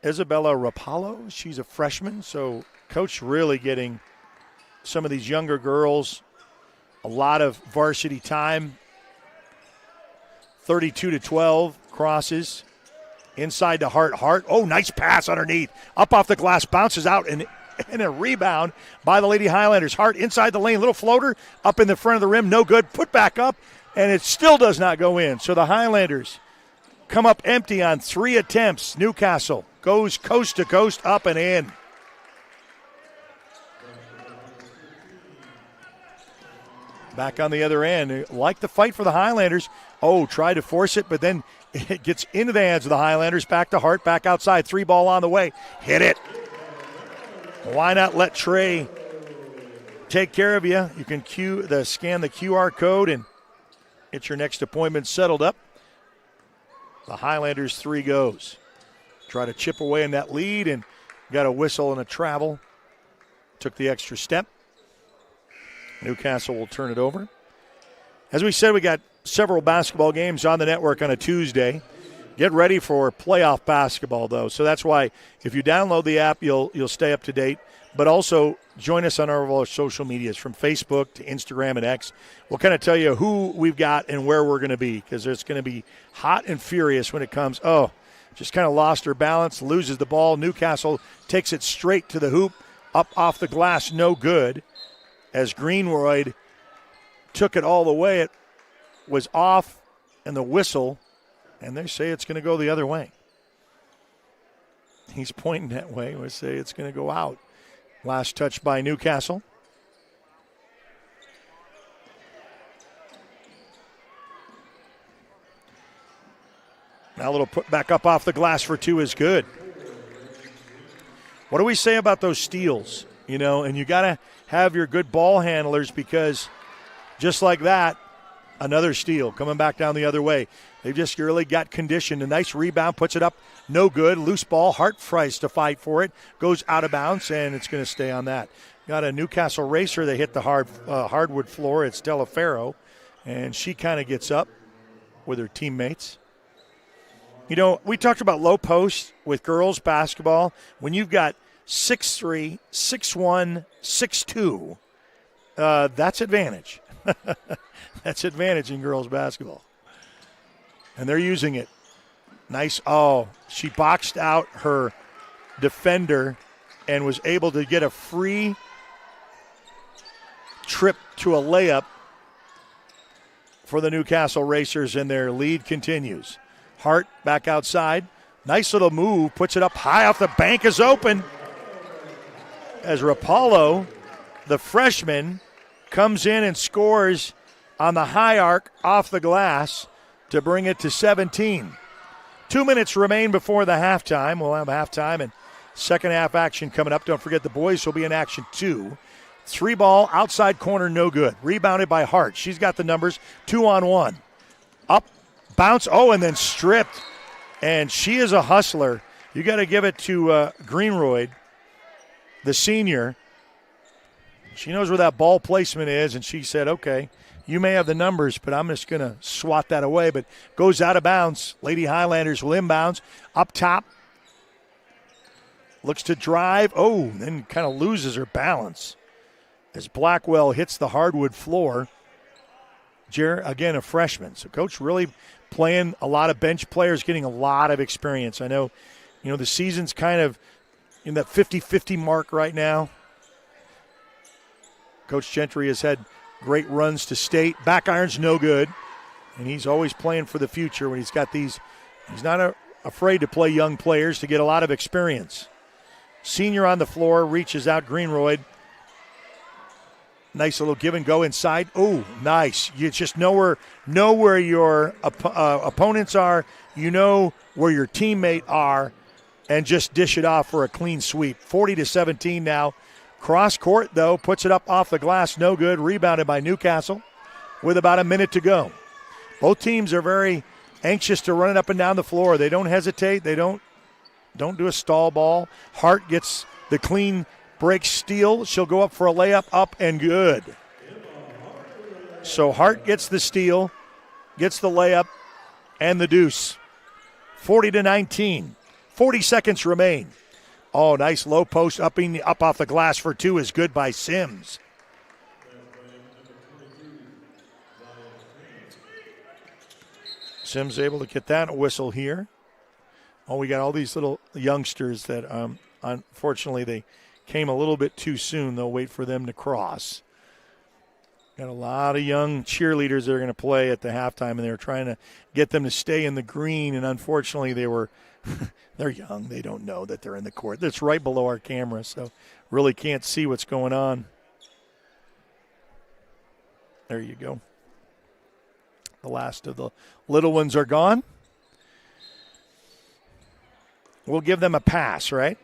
Speaker 3: Isabella Rapallo. She's a freshman, so Coach really getting some of these younger girls a lot of varsity time. 32-12 crosses. Inside to Hart. Hart, oh, nice pass underneath. Up off the glass, bounces out, and a rebound by the Lady Highlanders. Hart inside the lane, little floater up in the front of the rim, no good. Put back up, and it still does not go in. So the Highlanders come up empty on 3 attempts. Newcastle goes coast to coast, up and in. Back on the other end, like the fight for the Highlanders. Oh, tried to force it, but then it gets into the hands of the Highlanders. Back to Hart, back outside. 3 ball on the way. Hit it. Why not let Trey take care of you? You can scan the QR code and get your next appointment settled up. The Highlanders 3 goes. Try to chip away in that lead and got a whistle and a travel. Took the extra step. Newcastle will turn it over. As we said, we got several basketball games on the network on a Tuesday. Get ready for playoff basketball, though. So that's why if you download the app, you'll stay up to date. But also join us on our social medias from Facebook to Instagram and X. We'll kind of tell you who we've got and where we're going to be because it's going to be hot and furious when it comes. Oh, just kind of lost her balance, loses the ball. Newcastle takes it straight to the hoop, up off the glass, no good. As Greenwood took it all the way, it was off, and the whistle, and they say it's going to go the other way. He's pointing that way. We say it's going to go out. Last touch by Newcastle. Now a little put back up off the glass for 2 is good. What do we say about those steals? And you got to have your good ball handlers because just like that, another steal coming back down the other way. They've just really got conditioned. A nice rebound, puts it up, no good. Loose ball, Hart tries to fight for it, goes out of bounds, and it's going to stay on that. Got a Newcastle racer. They hit the hardwood floor. It's Delafaro, and she kind of gets up with her teammates. We talked about low post with girls basketball. When you've got 6'3", 6'1", 6'2", that's advantage. That's advantage in girls basketball. And they're using it. Nice. Oh, she boxed out her defender and was able to get a free trip to a layup for the Newcastle Racers, and their lead continues. Hart back outside. Nice little move. Puts it up high off the bank, is open. As Rapallo, the freshman, comes in and scores on the high arc off the glass to bring it to 17. 2 minutes remain before the halftime. We'll have halftime and second half action coming up. Don't forget the boys will be in action too. 3-ball, outside corner, no good. Rebounded by Hart. She's got the numbers, 2-on-1. Up, bounce, and then stripped. And she is a hustler. You got to give it to Greenroyd, the senior. She knows where that ball placement is, and she said, okay, you may have the numbers, but I'm just going to swat that away. But goes out of bounds. Lady Highlanders will inbounds. Up top. Looks to drive. Then kind of loses her balance as Blackwell hits the hardwood floor. Again, a freshman. So Coach really playing a lot of bench players, getting a lot of experience. I know, the season's kind of in that 50-50 mark right now. Coach Gentry has had great runs to state. Back iron's no good, and he's always playing for the future when he's got these. He's not afraid to play young players to get a lot of experience. Senior on the floor, reaches out, Greenroyd. Nice little give and go inside. Nice. You just know where your opponents are. You know where your teammate are, and just dish it off for a clean sweep. 40-17 now. Cross court, though, puts it up off the glass. No good. Rebounded by Newcastle with about a minute to go. Both teams are very anxious to run it up and down the floor. They don't hesitate. They don't do a stall ball. Hart gets the clean break steal. She'll go up for a layup, up and good. So Hart gets the steal, gets the layup, and the deuce. 40-19. 40 seconds remain. Nice low post up off the glass for two is good by Sims. Sims able to get that whistle here. We got all these little youngsters that unfortunately they came a little bit too soon. They'll wait for them to cross. Got a lot of young cheerleaders that are going to play at the halftime, and they're trying to get them to stay in the green, and unfortunately they're young. They don't know that they're in the court. That's right below our camera, so really can't see what's going on. There you go. The last of the little ones are gone. We'll give them a pass, right?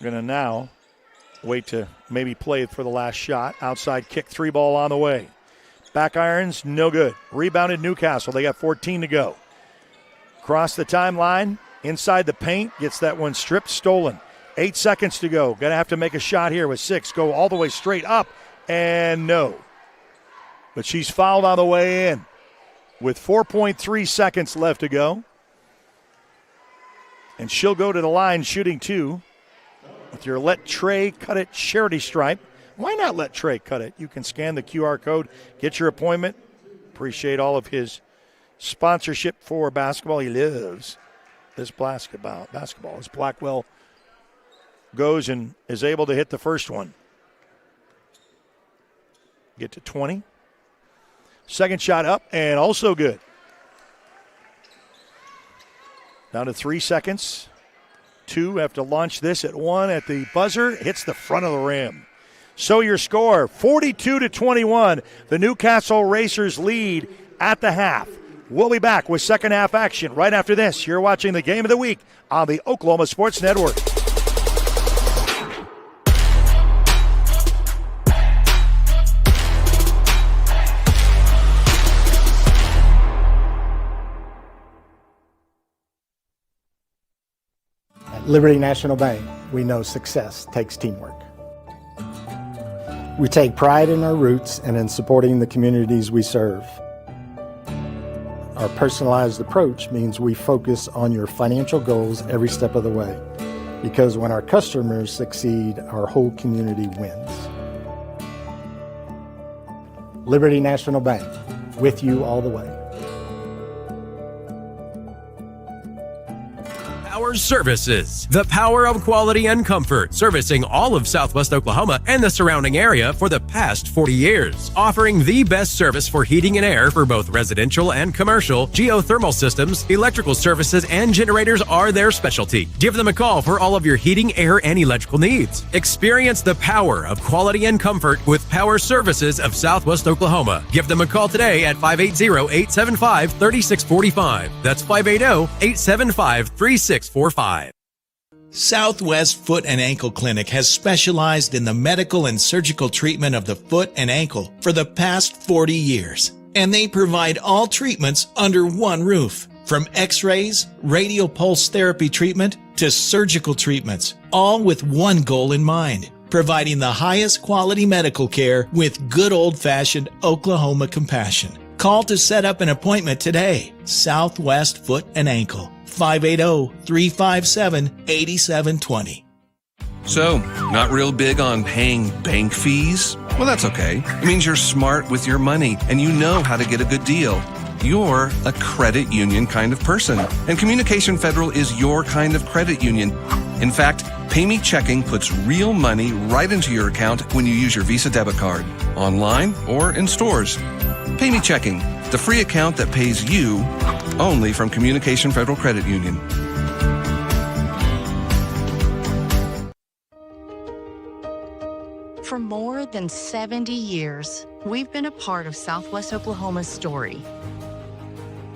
Speaker 3: Going to now wait to maybe play it for the last shot. Outside kick, 3-ball on the way. Back irons, no good. Rebounded Newcastle. They got 14 to go. Cross the timeline, inside the paint, gets that one stripped, stolen. 8 seconds to go. Going to have to make a shot here with 6. Go all the way straight up, and no. But she's fouled on the way in with 4.3 seconds left to go. And she'll go to the line shooting 2. With your Let Trey Cut It charity stripe. Why not let Trey cut it? You can scan the QR code, get your appointment. Appreciate all of his sponsorship for basketball. He lives this basketball. As Blackwell goes and is able to hit the first one. Get to 20. Second shot up and also good. Down to 3 seconds. 2 have to launch this at 1 at the buzzer. Hits the front of the rim. So your score, 42-21. The Newcastle Racers lead at the half. We'll be back with second half action right after this. You're watching the Game of the Week on the Oklahoma Sports Network.
Speaker 20: Liberty National Bank, we know success takes teamwork. We take pride in our roots and in supporting the communities we serve. Our personalized approach means we focus on your financial goals every step of the way, because when our customers succeed, our whole community wins. Liberty National Bank, with you all the way.
Speaker 21: Power Services, the power of quality and comfort, servicing all of Southwest Oklahoma and the surrounding area for the past 40 years. Offering the best service for heating and air for both residential and commercial, geothermal systems, electrical services, and generators are their specialty. Give them a call for all of your heating, air, and electrical needs. Experience the power of quality and comfort with Power Services of Southwest Oklahoma. Give them a call today at 580-875-3645. That's 580-875-3645.
Speaker 7: Southwest Foot and Ankle Clinic has specialized in the medical and surgical treatment of the foot and ankle for the past 40 years. And they provide all treatments under one roof. From x-rays, radial pulse therapy treatment, to surgical treatments, all with one goal in mind: providing the highest quality medical care with good old-fashioned Oklahoma compassion. Call to set up an appointment today. Southwest Foot and Ankle, 580-357-8720.
Speaker 22: So, not real big on paying bank fees? Well, that's okay. It means you're smart with your money and you know how to get a good deal. You're a credit union kind of person, and Communication Federal is your kind of credit union. In fact, Pay Me Checking puts real money right into your account when you use your Visa debit card, online or in stores. Pay Me Checking, the free account that pays you, only from Communication Federal Credit Union.
Speaker 23: For more than 70 years, we've been a part of Southwest Oklahoma's story,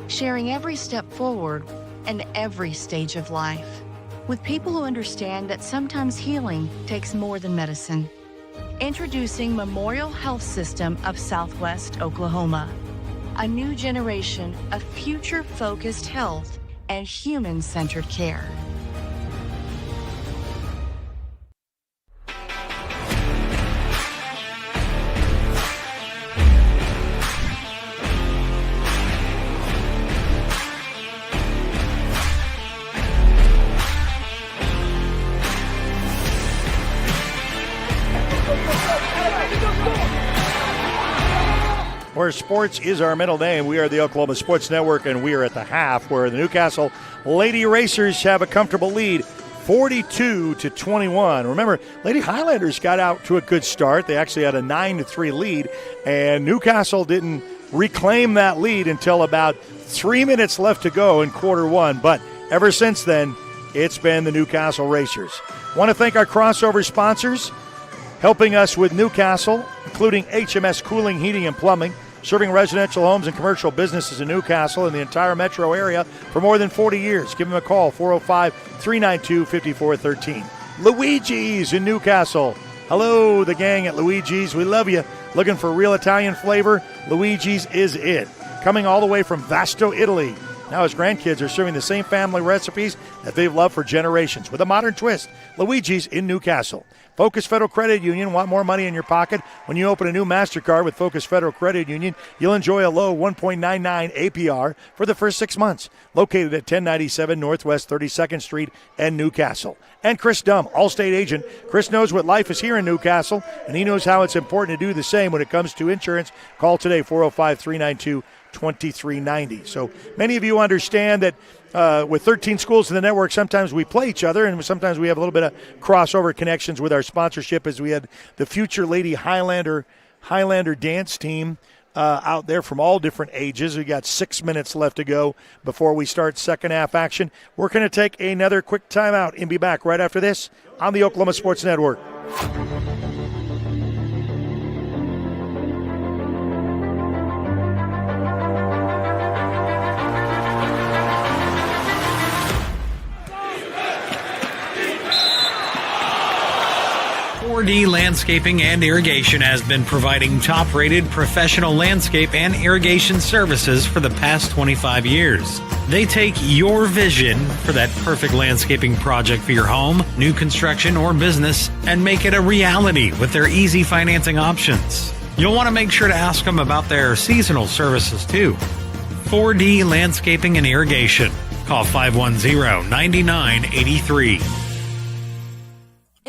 Speaker 23: sharing every step forward and every stage of life, with people who understand that sometimes healing takes more than medicine. Introducing Memorial Health System of Southwest Oklahoma, a new generation of future-focused health and human-centered care.
Speaker 3: Where sports is our middle name. We are the Oklahoma Sports Network, and we are at the half where the Newcastle Lady Racers have a comfortable lead, 42-21. Remember, Lady Highlanders got out to a good start. They actually had a 9-3 lead, and Newcastle didn't reclaim that lead until about 3 minutes left to go in quarter one. But ever since then, it's been the Newcastle Racers. Want to thank our crossover sponsors helping us with Newcastle, including HMS Cooling, Heating, and Plumbing, serving residential homes and commercial businesses in Newcastle and the entire metro area for more than 40 years. Give them a call, 405-392-5413. Luigi's in Newcastle. Hello, the gang at Luigi's. We love you. Looking for real Italian flavor? Luigi's is it. Coming all the way from Vasto, Italy. Now his grandkids are serving the same family recipes that they've loved for generations with a modern twist. Luigi's in Newcastle. Focus Federal Credit Union. Want more money in your pocket? When you open a new MasterCard with Focus Federal Credit Union, you'll enjoy a low 1.99 APR for the first 6 months. Located at 1097 Northwest 32nd Street in Newcastle. And Chris Dumm, Allstate agent. Chris knows what life is here in Newcastle, and he knows how it's important to do the same when it comes to insurance. Call today, 405-392-2390. So many of you understand that with 13 schools in the network, sometimes we play each other, and sometimes we have a little bit of crossover connections with our sponsorship, as we had the future Lady Highlander dance team out there from all different ages. We got 6 minutes left to go before we start second half action. We're going to take another quick timeout and be back right after this on the Oklahoma Sports Network.
Speaker 24: Landscaping and Irrigation has been providing top-rated professional landscape and irrigation services for the past 25 years. They take your vision for that perfect landscaping project for your home, new construction, or business and make it a reality with their easy financing options. You'll want to make sure to ask them about their seasonal services too. 4D Landscaping and Irrigation. Call 510-9983.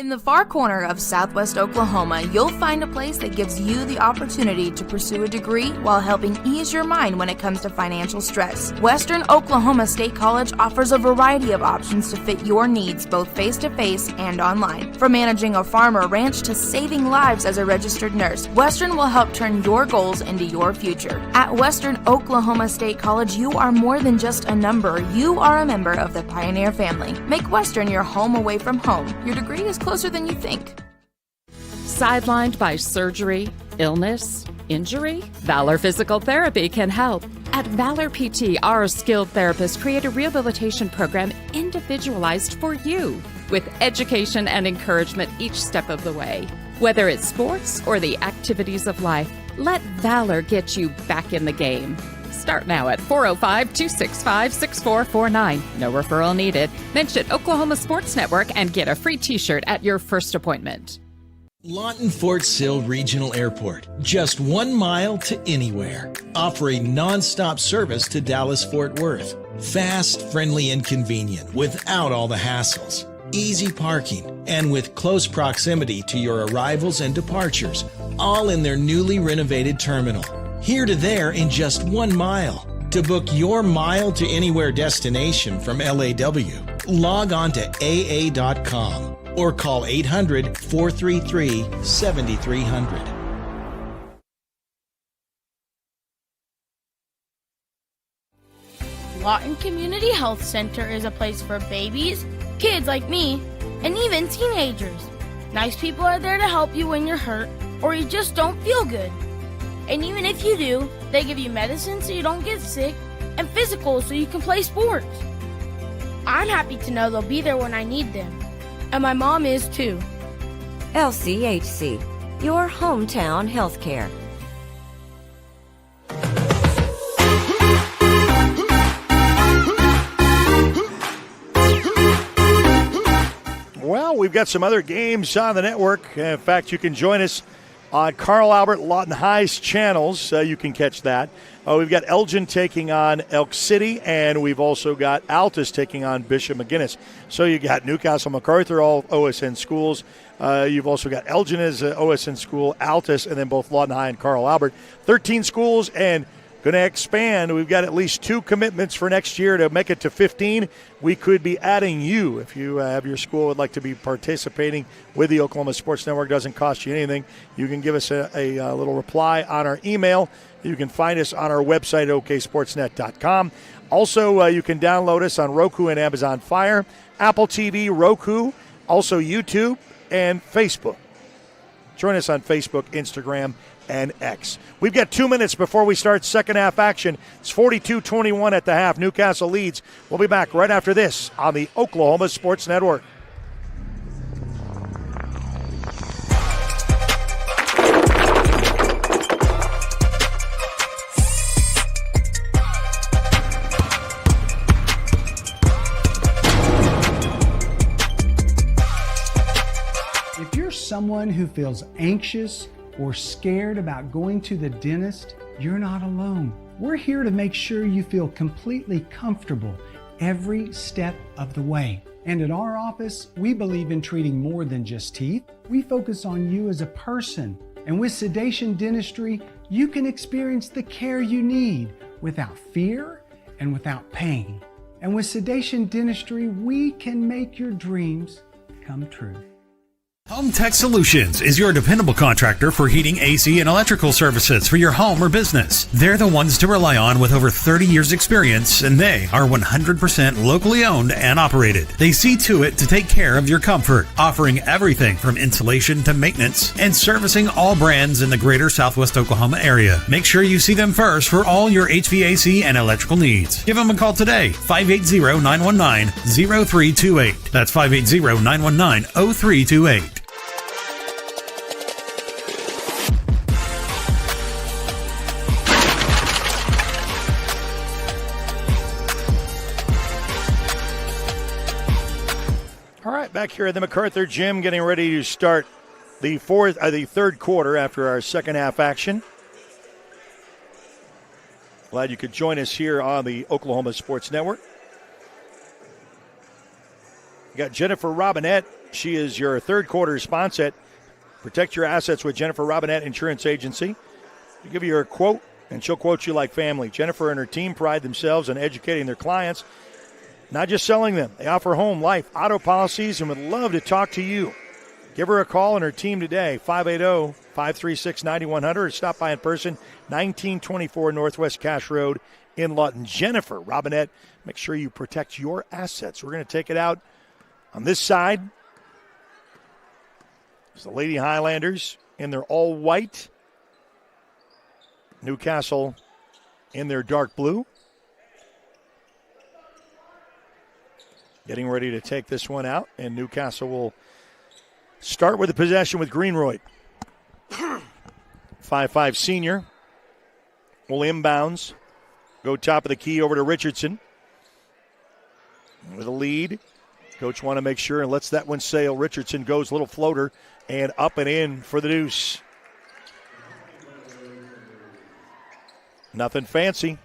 Speaker 1: In the far corner of Southwest Oklahoma, you'll find a place that gives you the opportunity to pursue a degree while helping ease your mind when it comes to financial stress. Western Oklahoma State College offers a variety of options to fit your needs, both face-to-face and online. From managing a farm or ranch to saving lives as a registered nurse, Western will help turn your goals into your future. At Western Oklahoma State College, you are more than just a number. You are a member of the Pioneer family. Make Western your home away from home. Your degree is closer than you think.
Speaker 2: Sidelined by surgery, illness, injury? Valor Physical Therapy can help. At Valor PT, our skilled therapists create a rehabilitation program individualized for you, with education and encouragement each step of the way. Whether it's sports or the activities of life, let Valor get you back in the game. Start now at 405-265-6449. No referral needed. Mention Oklahoma Sports Network and get a free t-shirt at your first appointment.
Speaker 7: Lawton Fort Sill Regional Airport, just 1 mile to anywhere, offering non-stop service to Dallas-Fort Worth. Fast, friendly, and convenient without all the hassles. Easy parking, and with close proximity to your arrivals and departures, all in their newly renovated terminal. Here to there in just 1 mile. To book your mile to anywhere destination from LAW, log on to AA.com or call 800-433-7300.
Speaker 4: Lawton Community Health Center is a place for babies, kids like me, and even teenagers. Nice people are there to help you when you're hurt or you just don't feel good. And even if you do, they give you medicine so you don't get sick and physicals so you can play sports. I'm happy to know they'll be there when I need them. And my mom is too.
Speaker 6: LCHC, your hometown healthcare.
Speaker 3: Well, we've got some other games on the network. In fact, you can join us on Carl Albert Lawton High's channels. You can catch that. We've got Elgin taking on Elk City, and we've also got Altus taking on Bishop McGuinness. So you got Newcastle, Macarthur, all OSN schools. You've also got Elgin as an OSN school, Altus, and then both Lawton High and Carl Albert. 13 schools and going to expand. We've got at least 2 commitments for next year to make it to 15. We could be adding you if you have your school would like to be participating with the Oklahoma Sports Network. Doesn't cost you anything. You can give us a little reply on our email. You can find us on our website, oksportsnet.com. Also, you can download us on Roku and Amazon Fire, Apple TV, Roku, also YouTube and Facebook. Join us on Facebook, Instagram, and X. We've got 2 minutes before we start second half action. It's 42-21 at the half. Newcastle leads. We'll be back right after this on the Oklahoma Sports Network.
Speaker 25: If you're someone who feels anxious or scared about going to the dentist, you're not alone. We're here to make sure you feel completely comfortable every step of the way. And at our office, we believe in treating more than just teeth. We focus on you as a person. And with Sedation Dentistry, you can experience the care you need without fear and without pain. And with Sedation Dentistry, we can make your dreams come true.
Speaker 26: Home Tech Solutions is your dependable contractor for heating, AC, and electrical services for your home or business. They're the ones to rely on with over 30 years experience, and they are 100% locally owned and operated. They see to it to take care of your comfort, offering everything from insulation to maintenance and servicing all brands in the greater Southwest Oklahoma area. Make sure you see them first for all your HVAC and electrical needs. Give them a call today, 580-919-0328. That's 580-919-0328.
Speaker 3: Back here at the Macarthur Gym, getting ready to start the third quarter after our second half action. Glad you could join us here on the Oklahoma Sports Network. We got Jennifer Robinette She is your third quarter sponsor. Protect your assets with Jennifer Robinette Insurance Agency. She'll give you her quote, and she'll quote you like family. Jennifer and her team pride themselves on educating their clients, not just selling them. They offer home, life, auto policies, and would love to talk to you. Give her a call and her team today, 580-536-9100, or stop by in person, 1924 Northwest Cash Road in Lawton. Jennifer Robinette, make sure you protect your assets. We're going to take it out on this side. It's the Lady Highlanders in their all white. Newcastle in their dark blue. Getting ready to take this one out, and Newcastle will start with the possession with Greenroyd. 5'5" senior will inbounds. Go top of the key over to Richardson. With a lead. Coach want to make sure and lets that one sail. Richardson goes, little floater, and up and in for the deuce. Nothing fancy.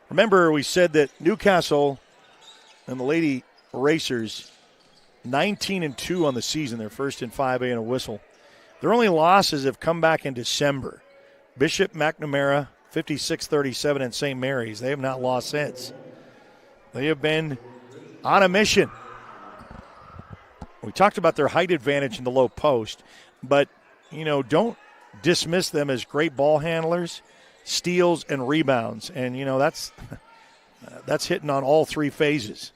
Speaker 3: Remember, we said that Newcastle and the Lady Racers, 19-2 on the season. They're first in 5A and a whistle. Their only losses have come back in December. Bishop, McNamara, 56-37, and St. Mary's. They have not lost since. They have been on a mission. We talked about their height advantage in the low post, but, don't dismiss them as great ball handlers, steals, and rebounds. And, that's hitting on all three phases.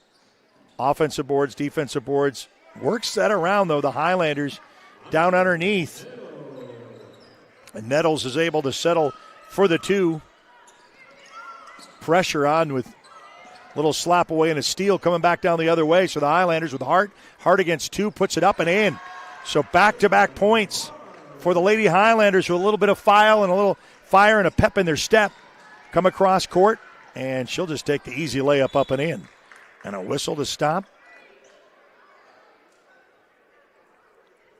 Speaker 3: Offensive boards, defensive boards. Works that around, though, the Highlanders down underneath. And Nettles is able to settle for the two. Pressure on with a little slap away and a steal coming back down the other way. So the Highlanders with Hart against two, puts it up and in. So back-to-back points for the Lady Highlanders with a little bit of fire and a pep in their step. Come across court, and she'll just take the easy layup up and in. And a whistle to stop.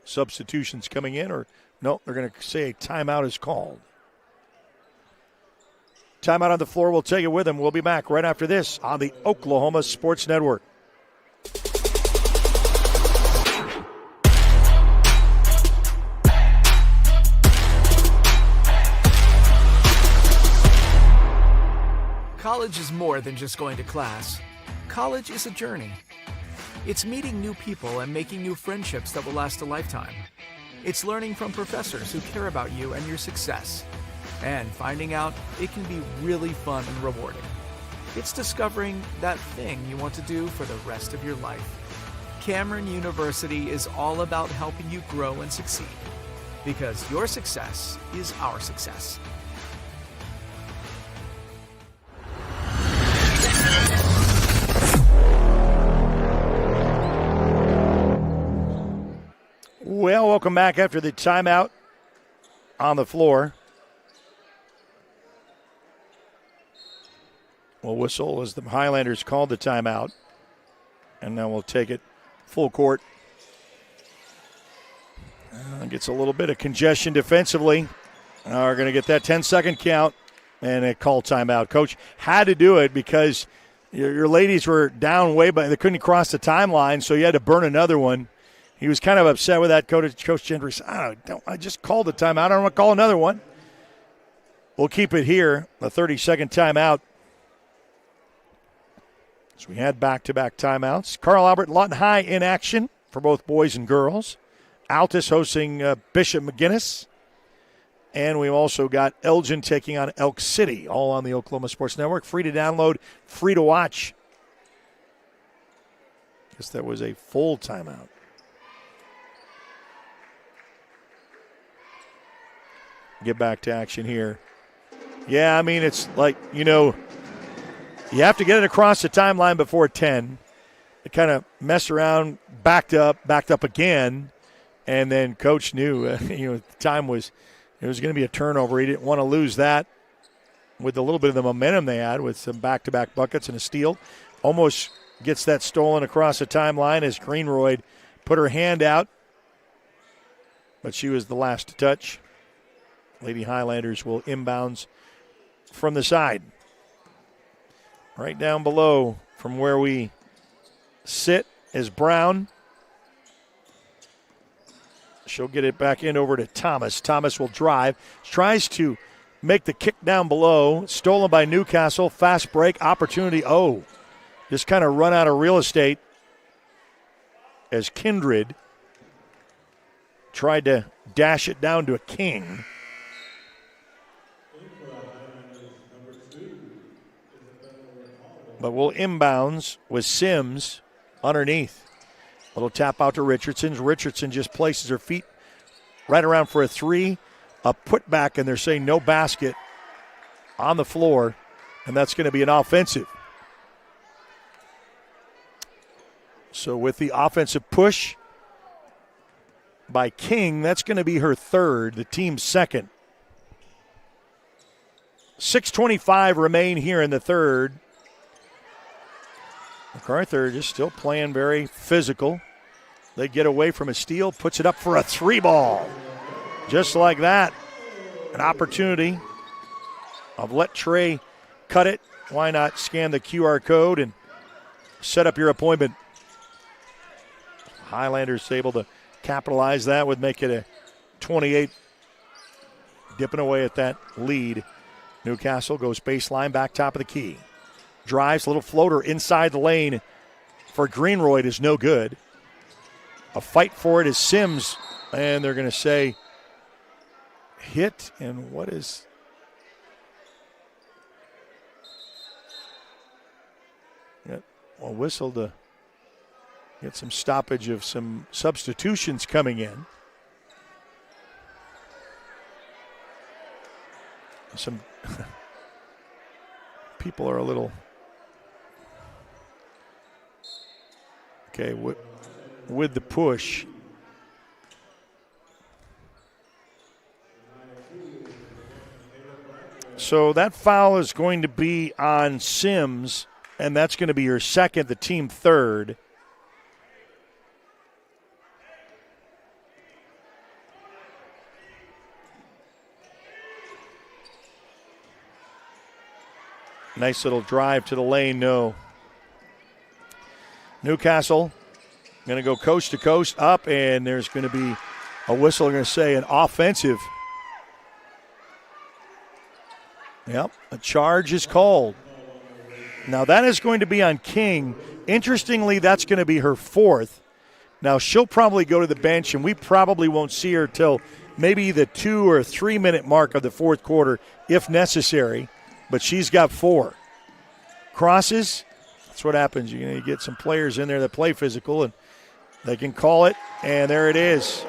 Speaker 3: Substitutions coming in, or no, they're going to say a timeout is called. Timeout on the floor. We'll take it with them. We'll be back right after this on the Oklahoma Sports Network.
Speaker 5: College is more than just going to class. College is a journey. It's meeting new people and making new friendships that will last a lifetime. It's learning from professors who care about you and your success. And finding out it can be really fun and rewarding. It's discovering that thing you want to do for the rest of your life. Cameron University is all about helping you grow and succeed. Because your success is our success.
Speaker 3: Well, welcome back after the timeout on the floor. We'll whistle as the Highlanders called the timeout. And now we'll take it full court. Gets a little bit of congestion defensively. We're going to get that 10-second count and a call timeout. Coach had to do it because your ladies were down way, but they couldn't cross the timeline, so you had to burn another one. He was kind of upset with that. Coach Gentry said, I just called the timeout. I don't want to call another one. We'll keep it here, the 30-second timeout. So we had back-to-back timeouts. Carl Albert and Lawton High in action for both boys and girls. Altus hosting Bishop McGuinness. And we've also got Elgin taking on Elk City, all on the Oklahoma Sports Network. Free to download, free to watch. Guess that was a full timeout. Get back to action here. Yeah, I mean, it's like, you have to get it across the timeline before 10. They kind of messed around, backed up again, and then Coach knew, the time was, it was going to be a turnover. He didn't want to lose that with a little bit of the momentum they had with some back-to-back buckets and a steal. Almost gets that stolen across the timeline as Greenroyd put her hand out, but she was the last to touch. Lady Highlanders will inbounds from the side. Right down below from where we sit is Brown. She'll get it back in over to Thomas. Thomas will drive. Tries to make the kick down below. Stolen by Newcastle. Fast break. Opportunity. Oh, just kind of run out of real estate as Kindred tried to dash it down to a King. But we'll inbounds with Sims underneath. Little tap out to Richardson. Richardson just places her feet right around for a three. A putback, and they're saying no basket on the floor, and that's going to be an offensive. So with the offensive push by King, that's going to be her third, the team's second. 6:25 remain here in the third. Macarthur just still playing very physical. They get away from a steal, puts it up for a three ball. Just like that, an opportunity of let Trey cut it. Why not scan the QR code and set up your appointment? Highlanders able to capitalize that, would make it a 28, dipping away at that lead. Newcastle goes baseline, back top of the key. Drives, little floater inside the lane for Greenroyd is no good. A fight for it is Sims, and they're going to say hit, and what is... a whistle to get some stoppage of some substitutions coming in. Some people are a little... Okay, with the push. So that foul is going to be on Sims, and that's going to be her second, the team third. Nice little drive to the lane, no. Newcastle going to go coast to coast up, and there's going to be a whistle. They're going to say an offensive. Yep, a charge is called. Now that is going to be on King. Interestingly, that's going to be her fourth. Now she'll probably go to the bench, and we probably won't see her till maybe the 2 or 3 minute mark of the fourth quarter, if necessary. But she's got 4. Crosses, that's what happens. You get some players in there that play physical, and they can call it, and there it is.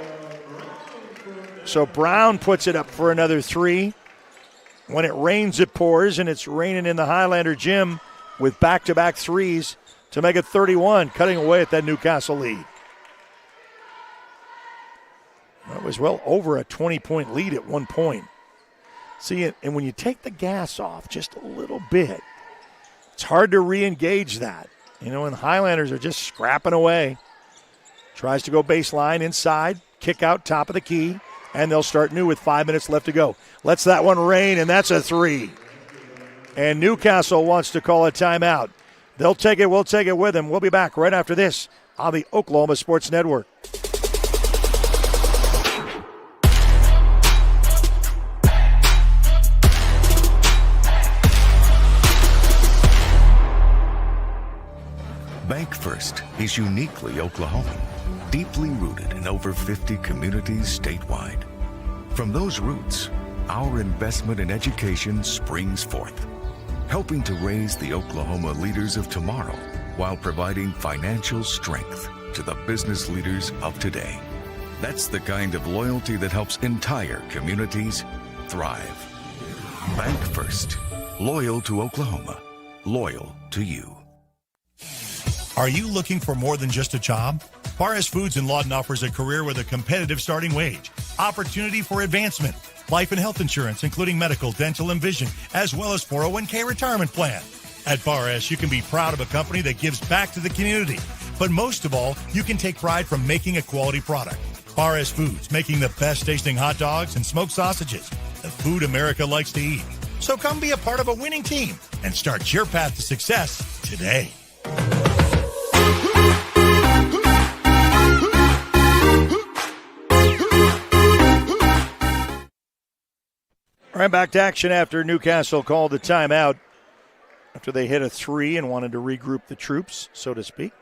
Speaker 3: So Brown puts it up for another 3. When it rains, it pours, and it's raining in the Highlander gym with back-to-back threes to make it 31, cutting away at that Newcastle lead. That was well over a 20-point lead at one point. See, and when you take the gas off just a little bit, it's hard to re-engage that. And the Highlanders are just scrapping away. Tries to go baseline inside, kick out top of the key, and they'll start new with 5 minutes left to go. Lets that one rain, and that's a 3. And Newcastle wants to call a timeout. They'll take it. We'll take it with them. We'll be back right after this on the Oklahoma Sports Network.
Speaker 8: Bank First is uniquely Oklahoman, deeply rooted in over 50 communities statewide. From those roots, our investment in education springs forth, helping to raise the Oklahoma leaders of tomorrow while providing financial strength to the business leaders of today. That's the kind of loyalty that helps entire communities thrive. Bank First, loyal to Oklahoma, loyal to you.
Speaker 9: Are you looking for more than just a job? Pares Foods in Lawton offers a career with a competitive starting wage, opportunity for advancement, life and health insurance, including medical, dental, and vision, as well as 401k retirement plan. At Pares, you can be proud of a company that gives back to the community. But most of all, you can take pride from making a quality product. Pares Foods, making the best tasting hot dogs and smoked sausages, the food America likes to eat. So come be a part of a winning team and start your path to success today.
Speaker 3: Right back to action after Newcastle called the timeout after they hit a 3 and wanted to regroup the troops, so to speak.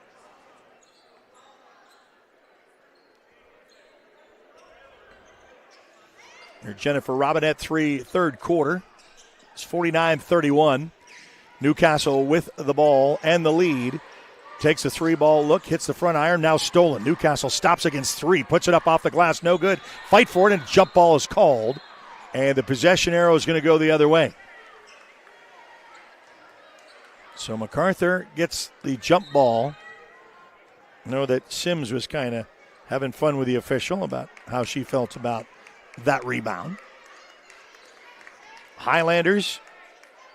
Speaker 3: Here's Jennifer Robinette, third quarter. It's 49-31. Newcastle with the ball and the lead. Takes a 3-ball look, hits the front iron, now stolen. Newcastle stops against 3, puts it up off the glass, no good. Fight for it, and jump ball is called. And the possession arrow is going to go the other way. So Macarthur gets the jump ball. I know that Sims was kind of having fun with the official about how she felt about that rebound. Highlanders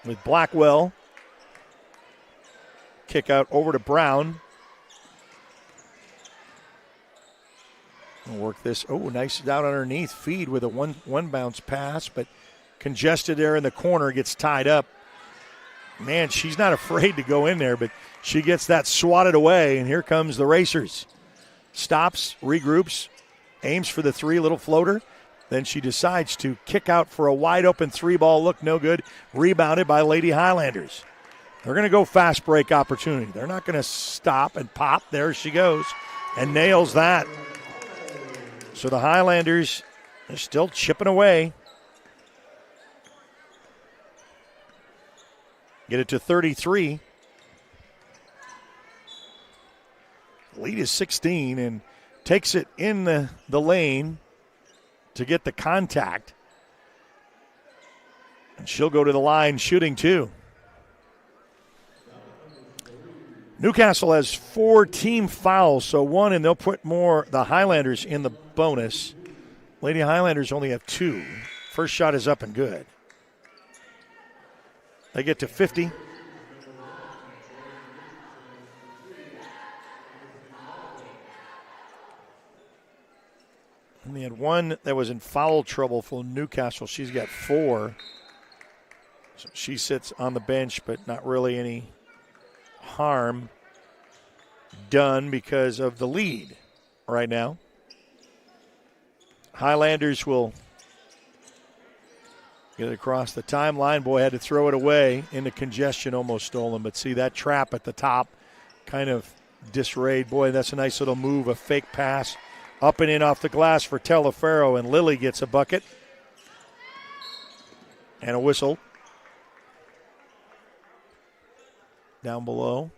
Speaker 3: with Blackwell. Kick out over to Brown. Work this. Oh, nice down underneath. Feed with a one bounce pass, but congested there in the corner, gets tied up. Man, she's not afraid to go in there, but she gets that swatted away, and here comes the Racers. Stops, regroups, aims for the 3, little floater. Then she decides to kick out for a wide-open 3-ball look, no good. Rebounded by Lady Highlanders. They're going to go fast break opportunity. They're not going to stop and pop. There she goes and nails that. So the Highlanders are still chipping away. Get it to 33. Lead is 16 and takes it in the lane to get the contact. And she'll go to the line shooting 2. Newcastle has 4 team fouls, so 1, and they'll put the Highlanders in the bonus. Lady Highlanders only have 2. First shot is up and good. They get to 50. And they had 1 that was in foul trouble for Newcastle. She's got 4. So she sits on the bench, but not really any harm done because of the lead right now. Highlanders will get it across the timeline. Boy, had to throw it away into congestion, almost stolen. But see that trap at the top kind of disarrayed. Boy, that's a nice little move, a fake pass. Up and in off the glass for Telefaro, and Lily gets a bucket. And a whistle. Down below.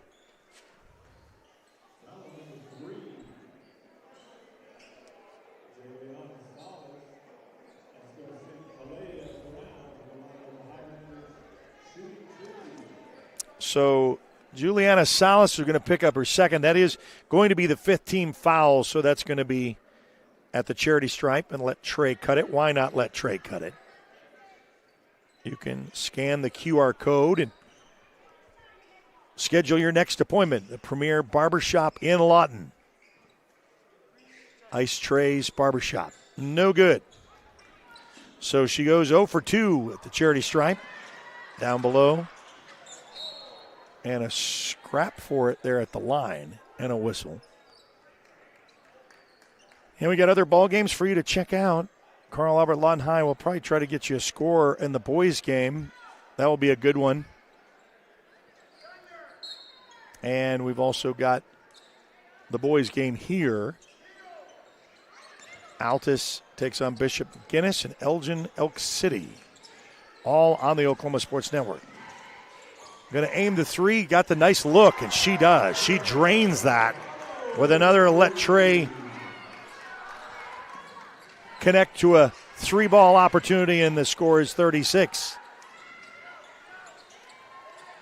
Speaker 3: So Juliana Salas is going to pick up her second. That is going to be the 5th team foul, so that's going to be at the charity stripe, and let Trey cut it. Why not let Trey cut it? You can scan the QR code and schedule your next appointment. The Premier Barbershop in Lawton. Ice Trey's Barbershop. No good. So she goes 0 for 2 at the charity stripe. Down below. And a scrap for it there at the line, and a whistle. And we got other ball games for you to check out. Carl Albert Lawton High will probably try to get you a score in the boys' game. That will be a good one. And we've also got the boys' game here. Altus takes on Bishop Guinness and Elgin Elk City. All on the Oklahoma Sports Network. Going to aim the 3, got the nice look, and she does. She drains that with another let Trey connect to a 3-ball opportunity, and the score is 36.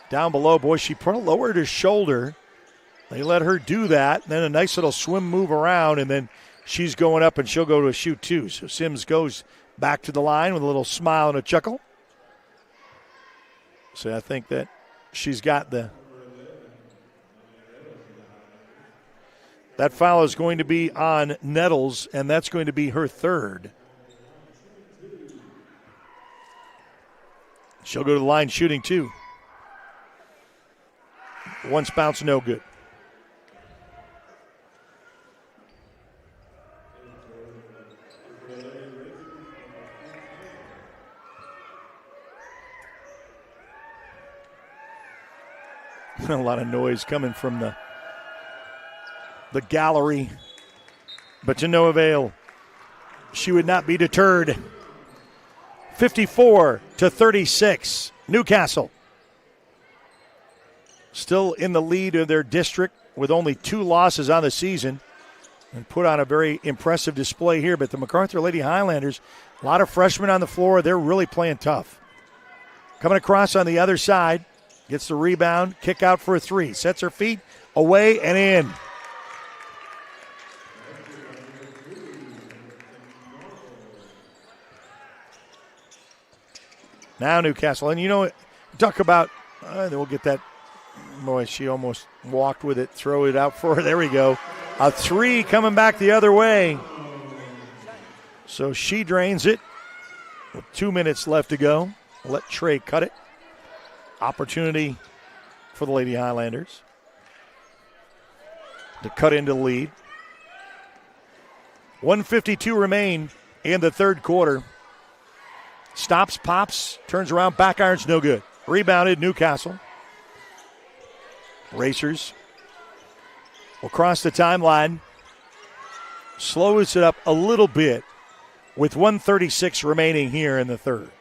Speaker 3: Down below, boy, she lowered her shoulder. They let her do that. Then a nice little swim move around, and then she's going up, and she'll go to a shoot 2. So Sims goes back to the line with a little smile and a chuckle. So I think that she's got that foul is going to be on Nettles, and that's going to be her 3rd. She'll go to the line shooting 2. Once bounce, no good. A lot of noise coming from the gallery, but to no avail. She would not be deterred. 54-36, Newcastle. Still in the lead of their district with only 2 losses on the season and put on a very impressive display here. But the Macarthur Lady Highlanders, a lot of freshmen on the floor. They're really playing tough. Coming across on the other side, gets the rebound, kick out for a 3. Sets her feet, away and in. Now Newcastle, and you know, talk about, we'll get that. Boy, she almost walked with it, throw it out for her. There we go. A 3 coming back the other way. So she drains it with 2 minutes left to go. Let Trey cut it. Opportunity for the Lady Highlanders to cut into the lead. 1:52 remain in the third quarter. Stops, pops, turns around, back iron's no good. Rebounded, Newcastle. Racers will cross the timeline. Slows it up a little bit with 1:36 remaining here in the third.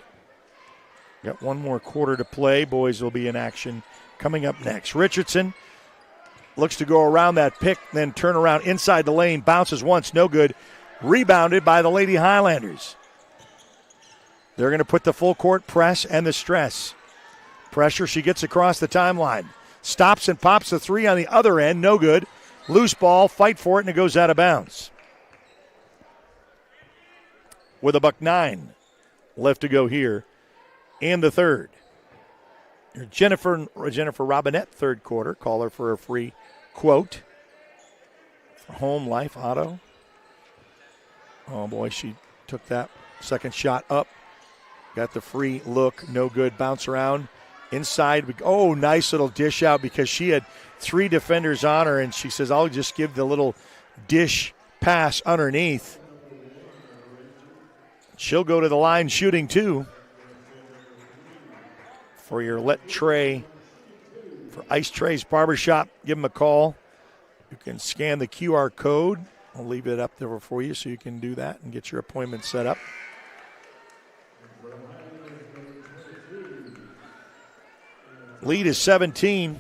Speaker 3: Got one more quarter to play. Boys will be in action coming up next. Richardson looks to go around that pick, then turn around inside the lane. Bounces once, no good. Rebounded by the Lady Highlanders. They're going to put the full court press and the stress. Pressure, she gets across the timeline. Stops and pops the 3 on the other end, no good. Loose ball, fight for it, and it goes out of bounds. With a $1.09 left to go here in the third. Jennifer Robinette, third quarter. Call her for a free quote. Home Life Auto. Oh, boy, she took that second shot up. Got the free look, no good. Bounce around. Inside, oh, nice little dish out because she had 3 defenders on her, and she says, I'll just give the little dish pass underneath. She'll go to the line shooting 2. For your Let Trey, for Ice Trey's Barbershop, give them a call. You can scan the QR code. I'll leave it up there for you so you can do that and get your appointment set up. Lead is 17.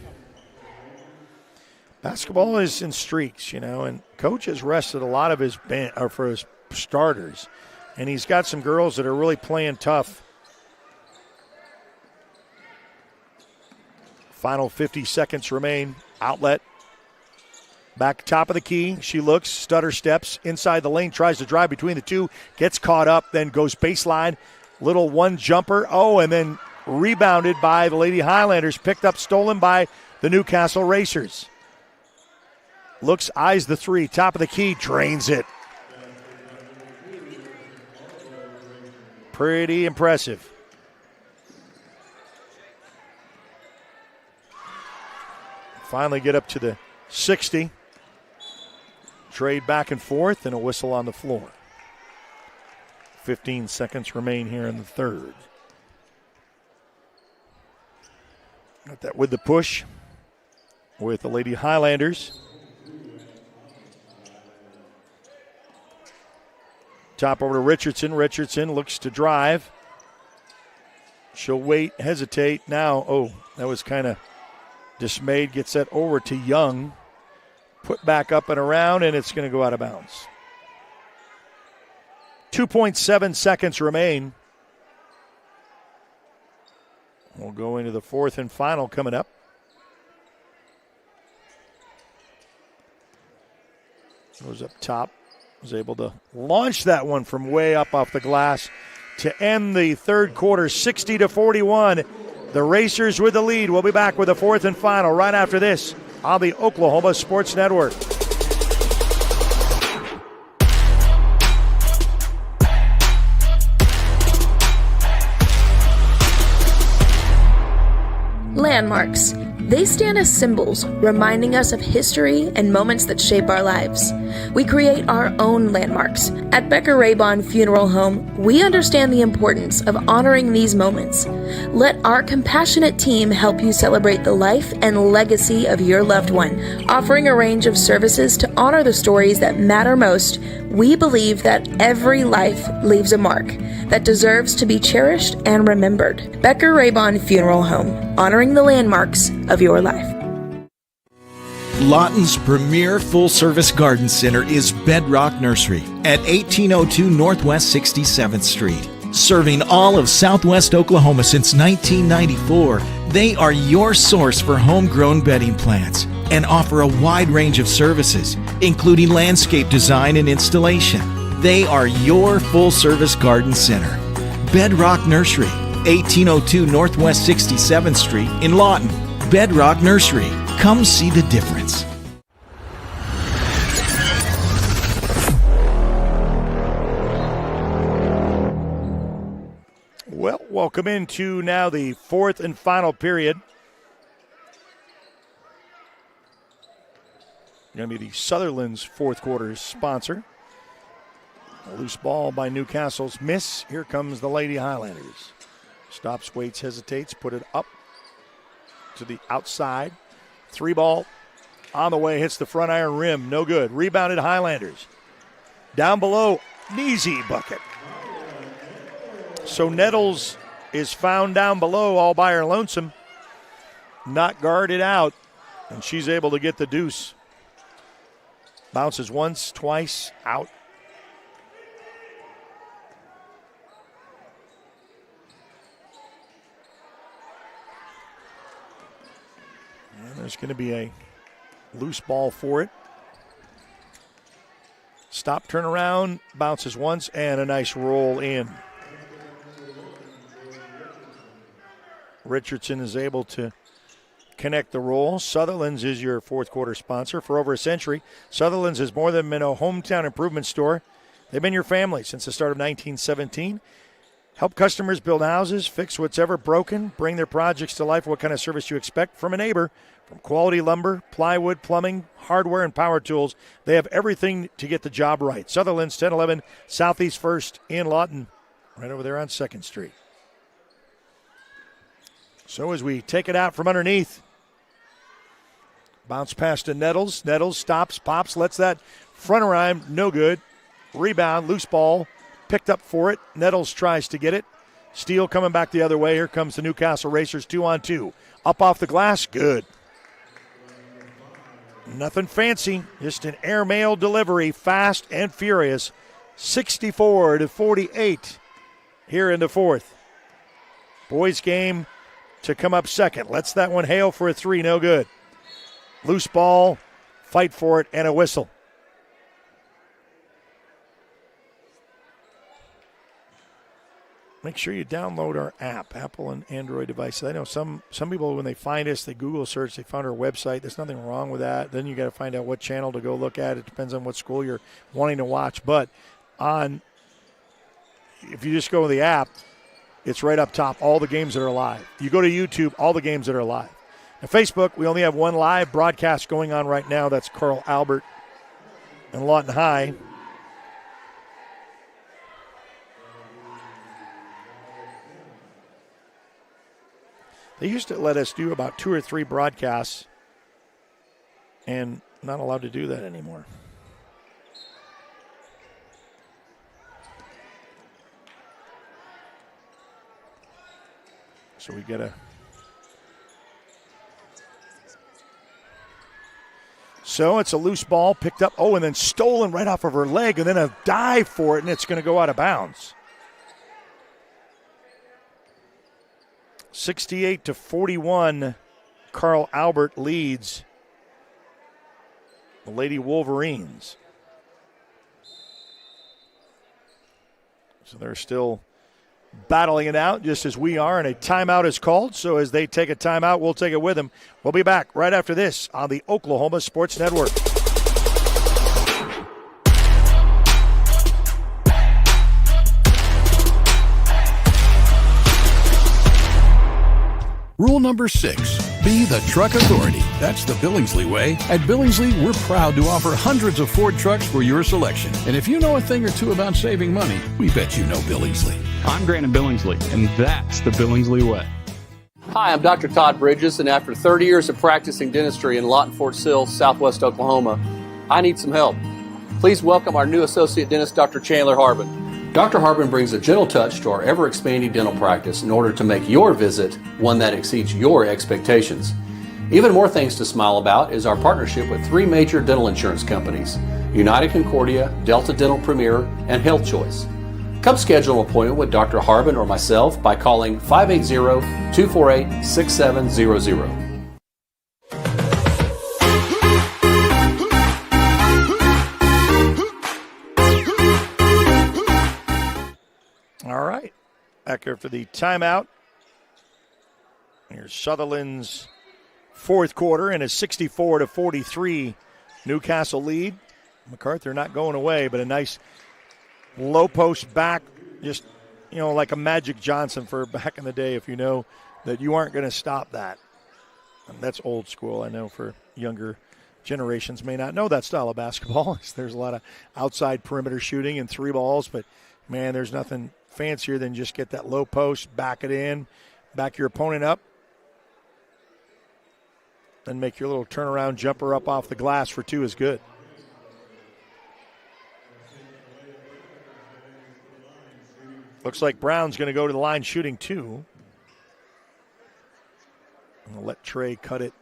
Speaker 3: Basketball is in streaks, you know, and coach has rested a lot of his for his starters, and he's got some girls that are really playing tough. Final 50 seconds remain. Outlet. Back top of the key. She looks, stutter steps inside the lane, tries to drive between the 2, gets caught up, then goes baseline. Little one jumper. Oh, and then rebounded by the Lady Highlanders, picked up, stolen by the Newcastle Racers. Looks, eyes the 3, top of the key, drains it. Pretty impressive. Finally get up to the 60. Trade back and forth and a whistle on the floor. 15 seconds remain here in the third. Got that with the push with the Lady Highlanders. Top over to Richardson. Richardson looks to drive. She'll wait, hesitate. Now, oh, that was kind of dismayed. Gets that over to Young. Put back up and around, and it's going to go out of bounds. 2.7 seconds remain. We'll go into the fourth and final coming up. Goes up top. Was able to launch that one from way up off the glass to end the third quarter, 60-41. The Racers with the lead. We'll be back with the fourth and final right after this on the Oklahoma Sports Network.
Speaker 10: Landmarks.
Speaker 1: They stand as symbols, reminding us of history and moments that shape our lives. We create our own landmarks. At Becker-Raybon Funeral Home, we understand the importance of honoring these moments. Let our compassionate team help you celebrate the life and legacy of your loved one. Offering a range of services to honor the stories that matter most, we believe that every life leaves a mark that deserves to be cherished and remembered. Becker-Raybon Funeral Home, honoring the landmarks of your life.
Speaker 7: Lawton's premier full-service garden center is Bedrock Nursery at 1802 Northwest 67th Street. Serving all of Southwest Oklahoma since 1994, they are your source for homegrown bedding plants and offer a wide range of services, including landscape design and installation. They are your full-service garden center. Bedrock Nursery, 1802 Northwest 67th Street in Lawton. Bedrock Nursery. Come see the difference.
Speaker 3: Well, welcome into now the fourth and final period. Going to be the Sutherland's fourth quarter sponsor. A loose ball by Newcastle's miss. Here comes the Lady Highlanders. Stops, waits, hesitates, put it up to the outside. 3 ball on the way, hits the front iron rim. No good. Rebounded Highlanders. Down below, an easy bucket. So Nettles is found down below all by her lonesome. Not guarded out, and she's able to get the deuce. Bounces once, twice, out. And there's going to be a loose ball for it. Stop, turn around, bounces once, and a nice roll in. Richardson is able to connect the roll. Sutherland's is your fourth quarter sponsor for over a century. Sutherland's has more than been a hometown improvement store. They've been your family since the start of 1917. Help customers build houses, fix what's ever broken, bring their projects to life. What kind of service you expect from a neighbor? From quality lumber, plywood, plumbing, hardware, and power tools, they have everything to get the job right. Sutherland's, 1011 Southeast 1st in Lawton, right over there on 2nd Street. So as we take it out from underneath, bounce pass to Nettles. Nettles stops, pops, lets that front rhyme, no good. Rebound, loose ball, picked up for it. Nettles tries to get it. Steele coming back the other way. Here comes the Newcastle Racers, 2-on-2. Up off the glass, good. Nothing fancy, just an airmail delivery, fast and furious. 64-48 here in the fourth. Boys game to come up second. Lets that one hail for a 3, no good. Loose ball, fight for it, and a whistle. Make sure you download our app, Apple and Android devices. I know some people, when they find us, they Google search, they found our website. There's nothing wrong with that. Then you got to find out what channel to go look at. It depends on what school you're wanting to watch. But if you just go to the app, it's right up top, all the games that are live. You go to YouTube, all the games that are live. Now, Facebook, we only have one live broadcast going on right now. That's Carl Albert and Lawton High. They used to let us do about 2 or 3 broadcasts, and not allowed to do that anymore. So we get a... So it's a loose ball picked up. Oh, and then stolen right off of her leg, and then a dive for it, and it's going to go out of bounds. 68-41, Carl Albert leads the Lady Wolverines. So they're still battling it out just as we are, and a timeout is called. So as they take a timeout, we'll take it with them. We'll be back right after this on the Oklahoma Sports Network.
Speaker 10: Rule number 6, Be the truck authority. That's the Billingsley way. At Billingsley, we're proud to offer hundreds of Ford trucks for your selection. And if you know a thing or two about saving money, we bet you know Billingsley.
Speaker 11: I'm Grant Billingsley, and that's the Billingsley way.
Speaker 12: Hi, I'm Dr. Todd Bridges, and after 30 years of practicing dentistry in Lawton, Fort Sill, Southwest Oklahoma, I need some help. Please welcome our new associate dentist, Dr. Chandler Harbin. Dr. Harbin brings a gentle touch to our ever-expanding dental practice in order to make your visit one that exceeds your expectations. Even more things to smile about is our partnership with 3 major dental insurance companies, United Concordia, Delta Dental Premier, and Health Choice. Come schedule an appointment with Dr. Harbin or myself by calling 580-248-6700.
Speaker 3: All right. Back after the timeout. Here's Sutherland's fourth quarter in a 64-43 Newcastle lead. Macarthur not going away, but a nice low post back, just, like a Magic Johnson for back in the day, if you know that you aren't going to stop that. And that's old school. I know for younger generations may not know that style of basketball. There's a lot of outside perimeter shooting and 3 balls, but, man, there's nothing fancier than just get that low post, back it in, back your opponent up, then make your little turnaround jumper up off the glass for 2 is good. Looks like Brown's going to go to the line shooting 2. I'll let Trey cut it.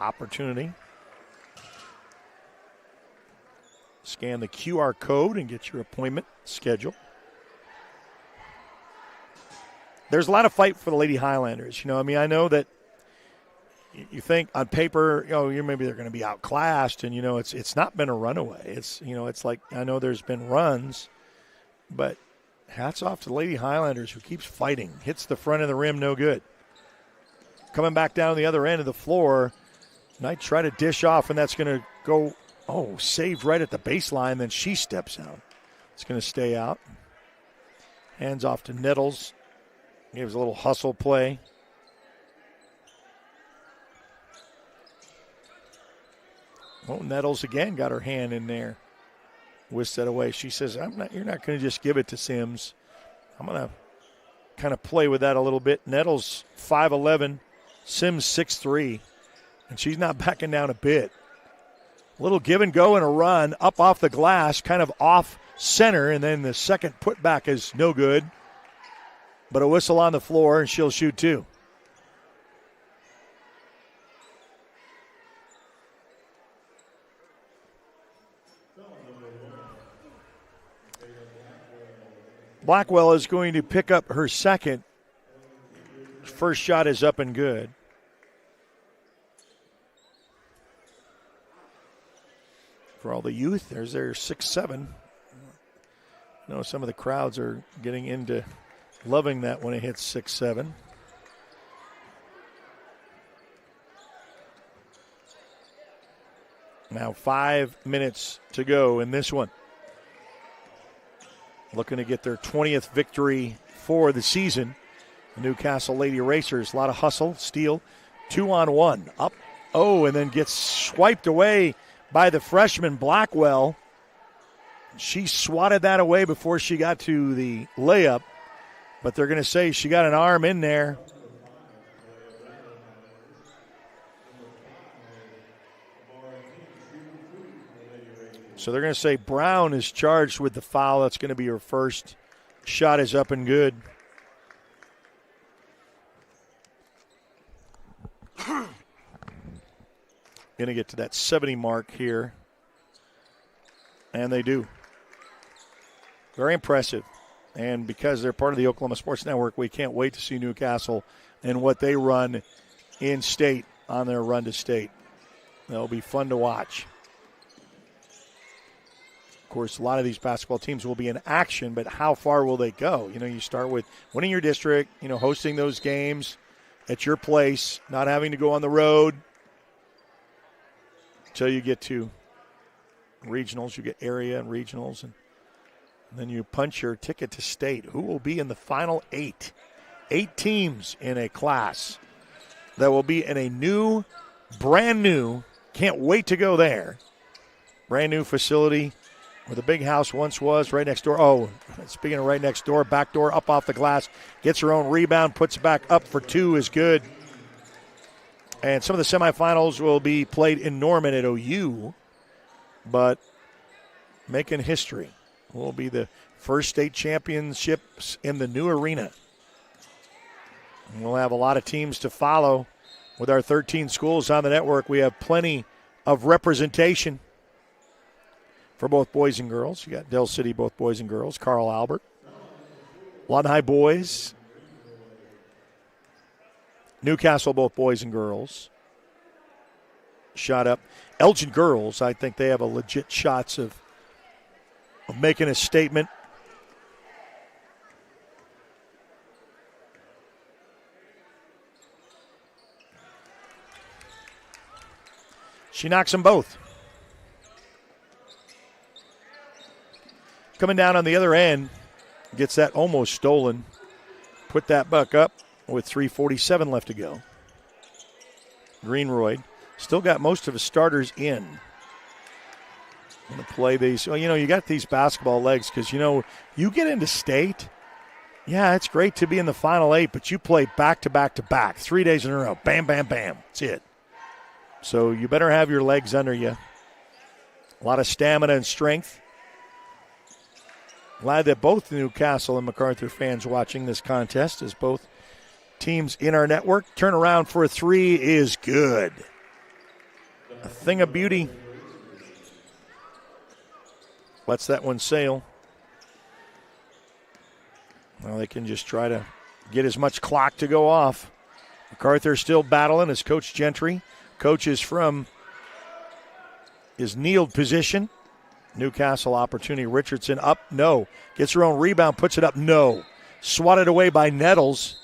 Speaker 3: Opportunity. Scan the QR code and get your appointment schedule. There's a lot of fight for the Lady Highlanders. I know that you think on paper, maybe they're going to be outclassed, and it's not been a runaway. It's like, I know there's been runs, but hats off to the Lady Highlanders who keeps fighting. Hits the front of the rim, no good. Coming back down the other end of the floor, Knight try to dish off, and that's going to go, saved right at the baseline. Then she steps out. It's going to stay out. Hands off to Nettles. Gives a little hustle play. Nettles again got her hand in there. Whisked that away. She says, you're not going to just give it to Sims. I'm going to kind of play with that a little bit. Nettles 5'11", Sims 6'3", and she's not backing down a bit. A little give and go and a run up off the glass, kind of off center, and then the second putback is no good. But a whistle on the floor, and she'll shoot 2. Blackwell is going to pick up her second. First shot is up and good. For all the youth, there's their 6'7". I know some of the crowds are getting into loving that when it hits 6'7". Now 5 minutes to go in this one. Looking to get their 20th victory for the season. The Newcastle Lady Racers, a lot of hustle, steal, 2-on-1. Up, and then gets swiped away by the freshman Blackwell. She swatted that away before she got to the layup. But they're going to say she got an arm in there. So they're going to say Brown is charged with the foul. That's going to be her first. Shot is up and good. Going to get to that 70 mark here. And they do. Very impressive. And because they're part of the Oklahoma Sports Network, we can't wait to see Newcastle and what they run in state on their run to state. That'll be fun to watch. Of course, a lot of these basketball teams will be in action, but how far will they go? You start with winning your district, hosting those games at your place, not having to go on the road until you get to regionals. You get area and regionals, and then you punch your ticket to state. Who will be in the final 8? 8 teams in a class. that will be in a new, brand new, can't wait to go there, brand new facility where the big house once was, right next door. Oh, speaking of right next door, back door up off the glass, gets her own rebound, puts it back up for two is good. And some of the semifinals will be played in Norman at OU, but making history will be the first state championships in the new arena. And we'll have a lot of teams to follow. With our 13 schools on the network, we have plenty of representation for both boys and girls. You got Del City, both boys and girls, Carl Albert, Lawton High boys, Newcastle, both boys and girls. Shot up. Elgin girls, I think they have a legit shots of making a statement. She knocks them both. Coming down on the other end, gets that almost stolen. Put that buck up with 3:47 left to go. Greenroyd still got most of his starters in. Going to play these. Well, you got these basketball legs because, you get into state. Yeah, it's great to be in the Final Eight, but you play back to back to back, 3 days in a row. Bam, bam, bam. That's it. So you better have your legs under you. A lot of stamina and strength. Glad that both Newcastle and Macarthur fans watching this contest as both teams in our network. Turn around for a three is good. A thing of beauty. Lets that one sail. Well, they can just try to get as much clock to go off. Macarthur still battling as Coach Gentry coaches from his kneeled position. Newcastle opportunity. Richardson up, no. Gets her own rebound, puts it up, no. Swatted away by Nettles.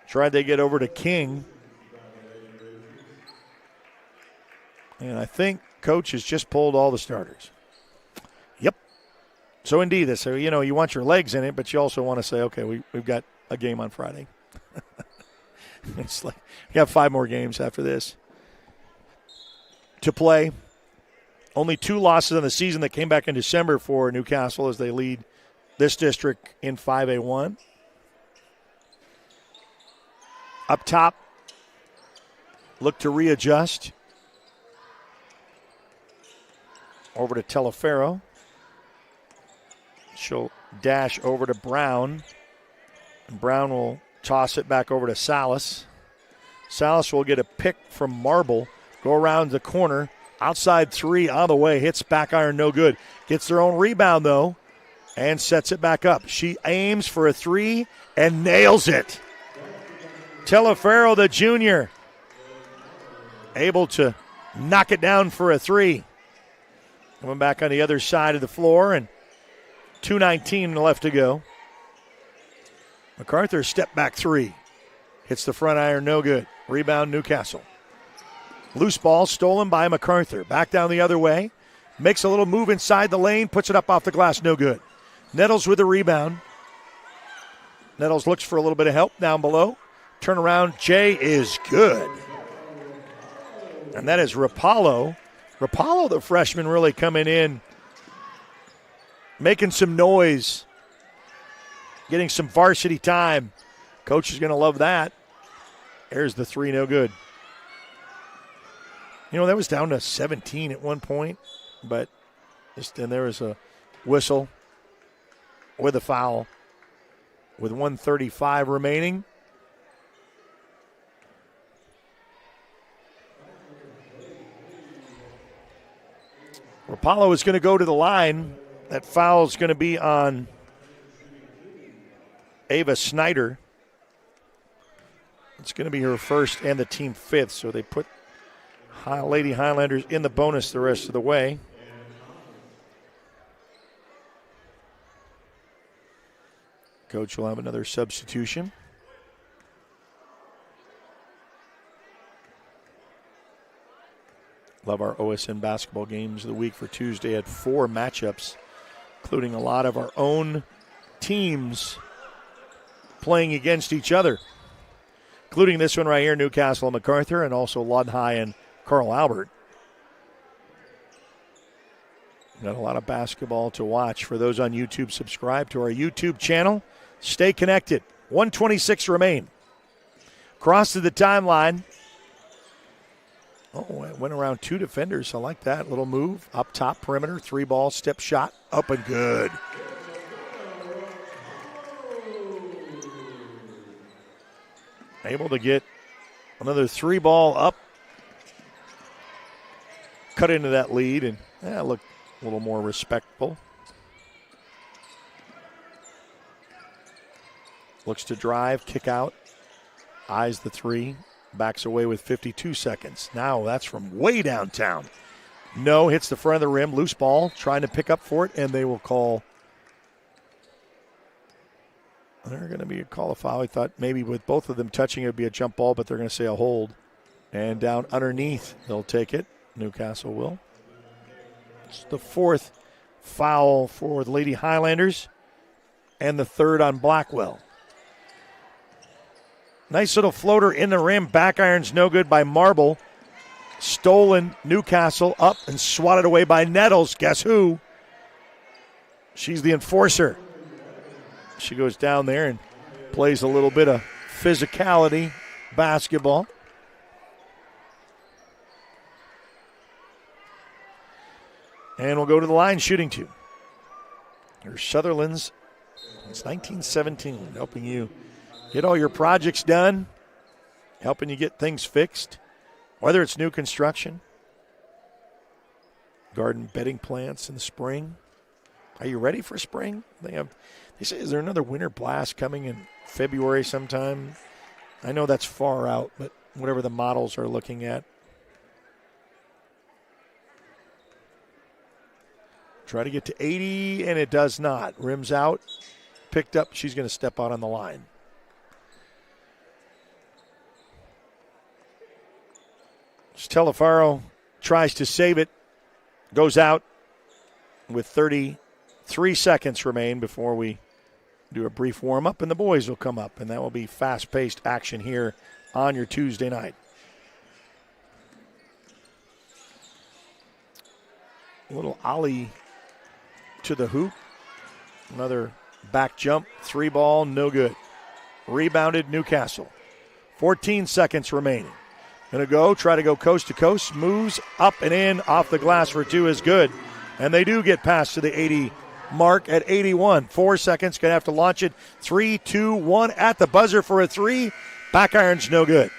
Speaker 3: Tried to get over to King. And I think Coach has just pulled all the starters. Yep. So indeed, so you want your legs in it, but you also want to say, okay, we've got a game on Friday. It's like we got 5 more games after this to play. Only 2 losses in the season that came back in December for Newcastle as they lead this district in 5A1. Up top, look to readjust. Over to Telefero. She'll dash over to Brown. And Brown will toss it back over to Salas. Salas will get a pick from Marble. Go around the corner. Outside 3 on the way. Hits back iron, no good. Gets their own rebound, though. And sets it back up. She aims for a 3 and nails it. Telefero, the junior, able to knock it down for a 3. Coming back on the other side of the floor, and 2:19 left to go. Macarthur step back 3. Hits the front iron, no good. Rebound, Newcastle. Loose ball stolen by Macarthur. Back down the other way. Makes a little move inside the lane, puts it up off the glass, no good. Nettles with the rebound. Nettles looks for a little bit of help down below. Turnaround, Jay is good. And that is Rapallo. Rapallo, the freshman, really coming in, making some noise, getting some varsity time. Coach is going to love that. There's the 3, no good. That was down to 17 at one point, but then there was a whistle with a foul with 1:35 remaining. Rapallo is going to go to the line. That foul is going to be on Ava Snyder. It's going to be her first and the team 5th, so they put Lady Highlanders in the bonus the rest of the way. Coach will have another substitution. Love our OSN basketball games of the week for Tuesday. Had 4 matchups, including a lot of our own teams playing against each other, including this one right here, Newcastle and Macarthur, and also Lawton High and Carl Albert. Got a lot of basketball to watch. For those on YouTube, subscribe to our YouTube channel. Stay connected. 1:26 remain. Cross to the timeline. Oh, it went around two defenders. I like that little move. Up top, perimeter, 3-ball, step shot, up and good. Able to get another 3-ball up. Cut into that lead and look a little more respectful. Looks to drive, kick out, eyes the 3, backs away with 52 seconds. Now that's from way downtown. No, hits the front of the rim, loose ball, trying to pick up for it, and they will call. They're going to be a call of foul. I thought maybe with both of them touching it would be a jump ball, but they're going to say a hold. And down underneath, they'll take it. Newcastle will. It's the 4th foul for the Lady Highlanders and the 3rd on Blackwell. Nice little floater in the rim. Back iron's no good by Marble. Stolen Newcastle up and swatted away by Nettles. Guess who? She's the enforcer. She goes down there and plays a little bit of physicality basketball. And we'll go to the line shooting 2. Here's Sutherland's. It's 1917, helping you get all your projects done, helping you get things fixed, whether it's new construction, garden bedding plants in the spring. Are you ready for spring? They say, is there another winter blast coming in February sometime? I know that's far out, but whatever the models are looking at. Try to get to 80, and it does not. Rims out, picked up. She's going to step out on the line. Telefaro tries to save it, goes out with 33 seconds remain before we do a brief warm-up, and the boys will come up, and that will be fast-paced action here on your Tuesday night. A little ollie to the hoop. Another back jump, 3-ball, no good. Rebounded Newcastle. 14 seconds remaining. Going to go, try to go coast to coast, moves up and in, off the glass for 2 is good. And they do get past to the 80 mark at 81. 4 seconds, going to have to launch it. 3, 2, 1 at the buzzer for a 3. Back iron's no good.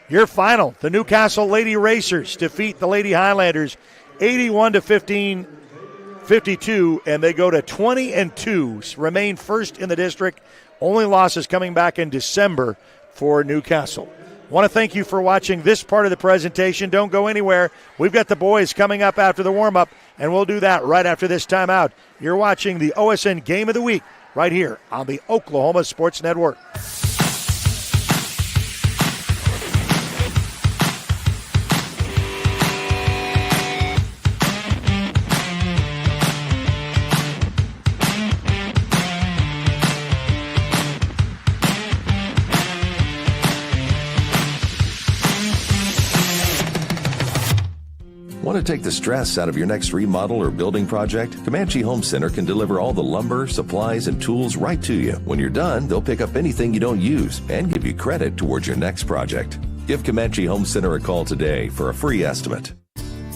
Speaker 3: Your final, the Newcastle Lady Racers defeat the Lady Highlanders 81-52, and they go to 20-2, remain first in the district. Only losses coming back in December for Newcastle. Want to thank you for watching this part of the presentation. Don't go anywhere. We've got the boys coming up after the warm-up, and we'll do that right after this timeout. You're watching the OSN Game of the Week right here on the Oklahoma Sports Network.
Speaker 13: Want to take the stress out of your next remodel or building project? Comanche Home Center can deliver all the lumber, supplies, and tools right to you. When you're done, they'll pick up anything you don't use and give you credit towards your next project. Give Comanche Home Center a call today for a free estimate.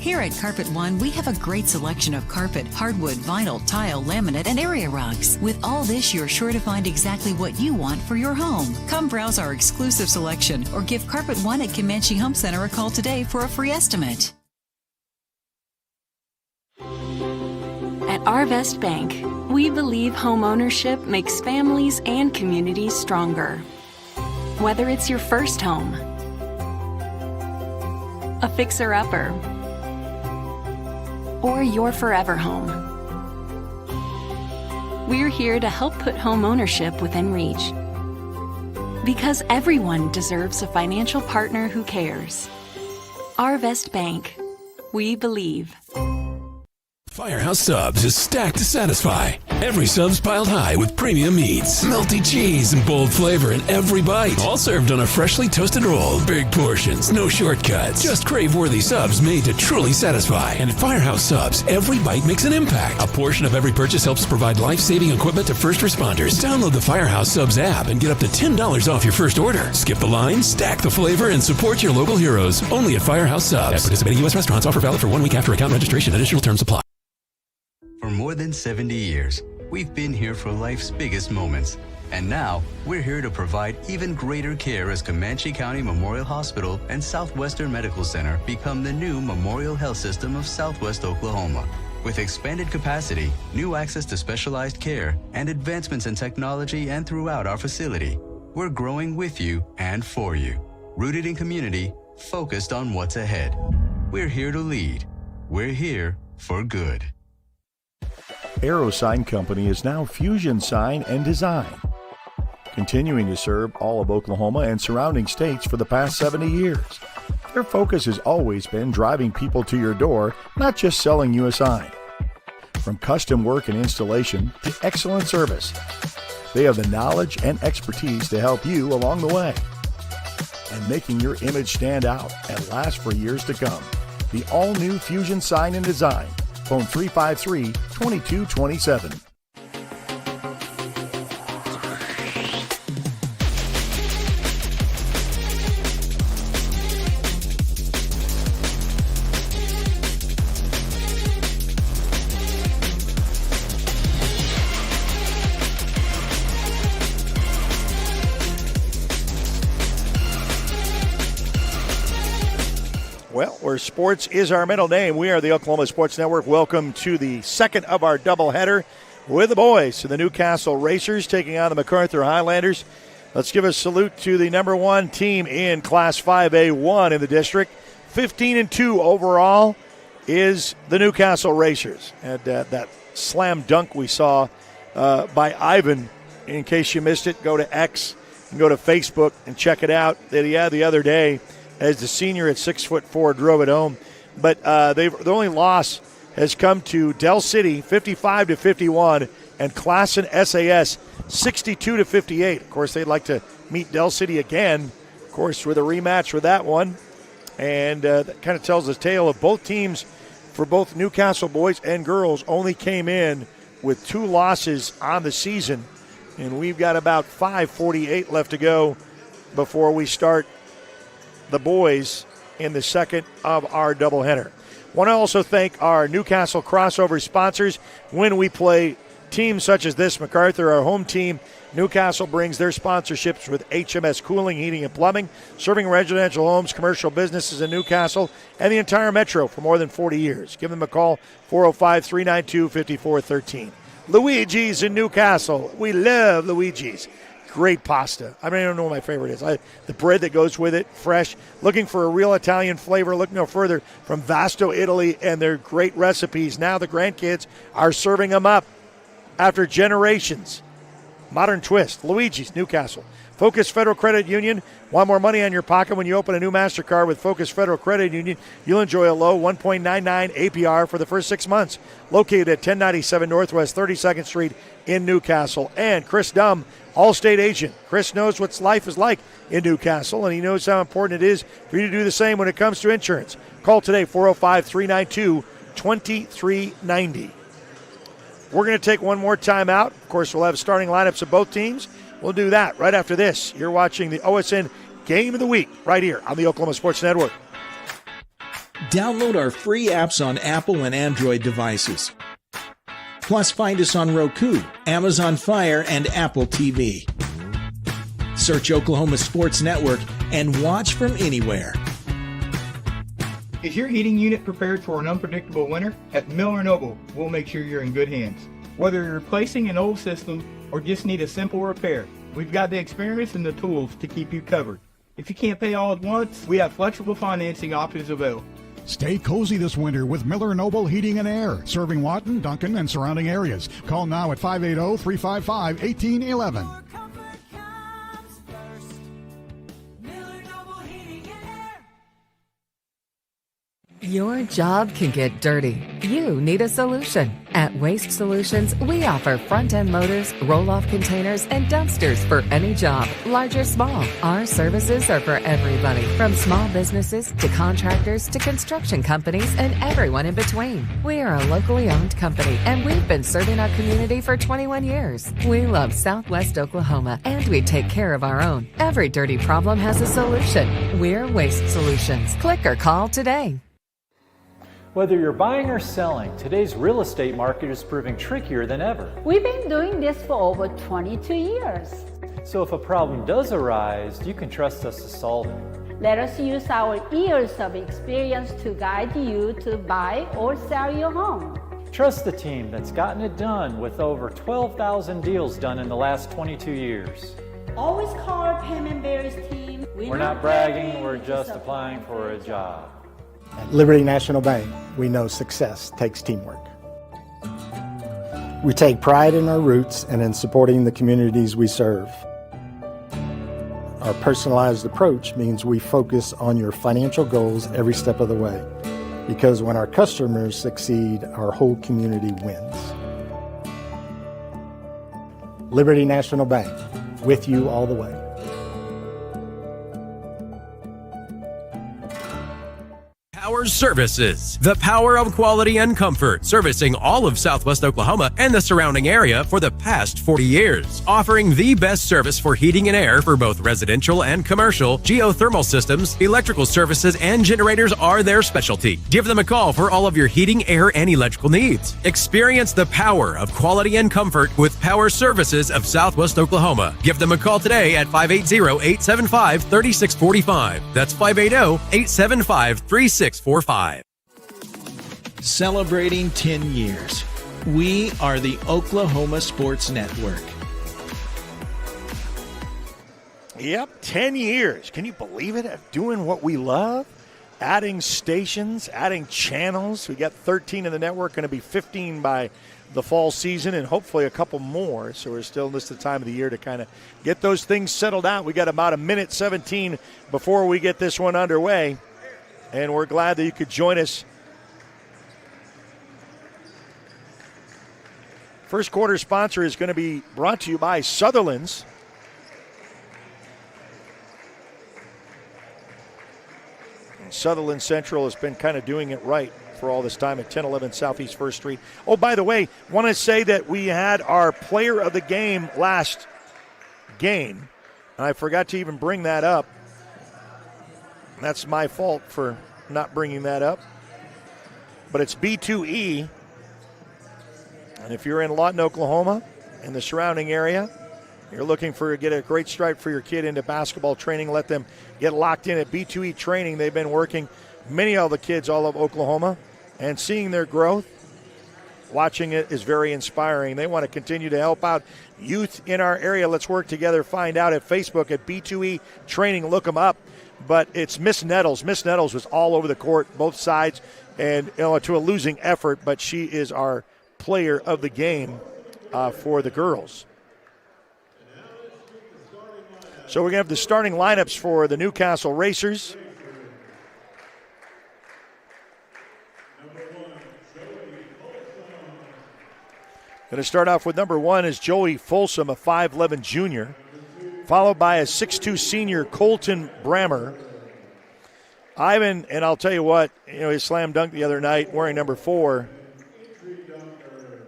Speaker 14: Here at Carpet One, we have a great selection of carpet, hardwood, vinyl, tile, laminate, and area rugs. With all this, you're sure to find exactly what you want for your home. Come browse our exclusive selection or give Carpet One at Comanche Home Center a call today for a free estimate.
Speaker 15: At Arvest Bank, we believe home ownership makes families and communities stronger. Whether it's your first home, a fixer-upper, or your forever home, we're here to help put home ownership within reach. Because everyone deserves a financial partner who cares. Arvest Bank, we believe.
Speaker 16: Firehouse Subs is stacked to satisfy. Every sub's piled high with premium meats, melty cheese, and bold flavor in every bite. All served on a freshly toasted roll. Big portions, no shortcuts. Just crave-worthy subs made to truly satisfy. And at Firehouse Subs, every bite makes an impact. A portion of every purchase helps provide life-saving equipment to first responders. Download the Firehouse Subs app and get up to $10 off your first order. Skip the line, stack the flavor, and support your local heroes. Only at Firehouse Subs. At participating U.S. restaurants. Offer valid for 1 week after account registration. Additional terms apply.
Speaker 17: For more than 70 years, we've been here for life's biggest moments. And now, we're here to provide even greater care as Comanche County Memorial Hospital and Southwestern Medical Center become the new Memorial Health System of Southwest Oklahoma. With expanded capacity, new access to specialized care, and advancements in technology and throughout our facility, we're growing with you and for you. Rooted in community, focused on what's ahead. We're here to lead. We're here for good.
Speaker 3: Aero Sign Company is now Fusion Sign and Design, continuing to serve all of Oklahoma and surrounding states for the past 70 years. Their focus has always been driving people to your door, not just selling you a sign. From custom work and installation to excellent service, they have the knowledge and expertise to help you along the way and making your image stand out and last for years to come. The all-new Fusion Sign and Design. Phone 353-2227. Well, where sports is our middle name, we are the Oklahoma Sports Network. Welcome to the second of our doubleheader with the boys, the Newcastle Racers taking on the Macarthur Highlanders. Let's give a salute to the number one team in Class 5A1 in the district. 15-2 overall is the Newcastle Racers. And that slam dunk we saw by Ivan, in case you missed it, go to X and go to Facebook and check it out that he had the other day as the senior at 6'4" drove it home. But the only loss has come to Del City, 55-51, and Classen SAS, 62-58. Of course, they'd like to meet Del City again, of course, with a rematch with that one. And that kind of tells the tale of both teams. For both Newcastle boys and girls, only came in with 2 losses on the season. And we've got about 5:48 left to go before we start the boys in the second of our doubleheader. Want to also thank our Newcastle crossover sponsors. When we play teams such as this, Macarthur, our home team, Newcastle brings their sponsorships with HMS Cooling, Heating, and Plumbing, serving residential homes, commercial businesses in Newcastle, and the entire metro for more than 40 years. Give them a call, 405-392-5413. Luigi's in Newcastle. We love Luigi's. Great pasta. I don't know what my favorite is. The bread that goes with it, fresh. Looking for a real Italian flavor, look no further from Vasto, Italy, and their great recipes. Now the grandkids are serving them up after generations. Modern twist. Luigi's, Newcastle. Focus Federal Credit Union. Want more money on your pocket when you open a new MasterCard with Focus Federal Credit Union? You'll enjoy a low 1.99 APR for the first 6 months. Located at 1097 Northwest 32nd Street in Newcastle. And Chris Dumm, Allstate agent. Chris knows what life is like in Newcastle, and he knows how important it is for you to do the same when it comes to insurance. Call today, 405-392-2390. We're going to take one more time out. Of course, we'll have starting lineups of both teams. We'll do that right after this. You're watching the OSN Game of the Week right here on the Oklahoma Sports Network.
Speaker 7: Download our free apps on Apple and Android devices. Plus, find us on Roku, Amazon Fire, and Apple TV. Search Oklahoma Sports Network and watch from anywhere.
Speaker 18: Is your heating unit prepared for an unpredictable winter? At Miller & Noble, we'll make sure you're in good hands. Whether you're replacing an old system or just need a simple repair, we've got the experience and the tools to keep you covered. If you can't pay all at once, we have flexible financing options available.
Speaker 19: Stay cozy this winter with Miller & Noble Heating and Air, serving Lawton, Duncan, and surrounding areas. Call now at 580-355-1811.
Speaker 2: Your job can get dirty. You need a solution. At Waste Solutions, we offer front-end loaders, roll-off containers, and dumpsters for any job, large or small. Our services are for everybody, from small businesses to contractors to construction companies and everyone in between. We are a locally owned company, and we've been serving our community for 21 years. We love Southwest Oklahoma, and we take care of our own. Every dirty problem has a solution. We're Waste Solutions. Click or call today.
Speaker 20: Whether you're buying or selling, today's real estate market is proving trickier than ever.
Speaker 21: We've been doing this for over 22 years.
Speaker 20: So if a problem does arise, you can trust us to solve it.
Speaker 21: Let us use our years of experience to guide you to buy or sell your home.
Speaker 20: Trust the team that's gotten it done with over 12,000 deals done in the last 22 years.
Speaker 21: Always call our Payment Berries team.
Speaker 20: We're not bragging, we're just applying for a job.
Speaker 22: At Liberty National Bank, we know success takes teamwork. We take pride in our roots and in supporting the communities we serve. Our personalized approach means we focus on your financial goals every step of the way, because when our customers succeed, our whole community wins. Liberty National Bank, with you all the way.
Speaker 23: Power Services, the power of quality and comfort, servicing all of Southwest Oklahoma and the surrounding area for the past 40 years. Offering the best service for heating and air for both residential and commercial, geothermal systems, electrical services, and generators are their specialty. Give them a call for all of your heating, air, and electrical needs. Experience the power of quality and comfort with Power Services of Southwest Oklahoma. Give them a call today at 580-875-3645. That's 580-875-3645.
Speaker 7: Celebrating 10 years. We are the Oklahoma Sports Network.
Speaker 3: Yep, 10 years. Can you believe it? Of doing what we love? Adding stations, adding channels. We got 13 in the network, going to be 15 by the fall season, and hopefully a couple more. So we're still in this the time of the year to kind of get those things settled out. We got about a minute 17 before we get this one underway. And we're glad that you could join us. First quarter sponsor is going to be brought to you by Sutherland's. And Sutherland Central has been kind of doing it right for all this time at 1011 Southeast 1st Street. Oh, by the way, want to say that we had our player of the game last game. I forgot to even bring that up. That's my fault for not bringing that up. But it's B2E. And if you're in Lawton, Oklahoma, and the surrounding area, you're looking for get a great start for your kid into basketball training, let them get locked in at B2E training. They've been working many of the kids all of Oklahoma, and seeing their growth, watching it is very inspiring. They want to continue to help out youth in our area. Let's work together. Find out at Facebook at B2E Training. Look them up. But it's Miss Nettles. Miss Nettles was all over the court, both sides, and to a losing effort, but she is our player of the game for the girls. So we're going to have the starting lineups for the Newcastle Racers. Going to start off with number 1 is Joey Folsom, a 5'11 junior, followed by a 6'2 senior, Colton Brammer. Ivan, and I'll tell you what, he slam dunked the other night wearing number 4.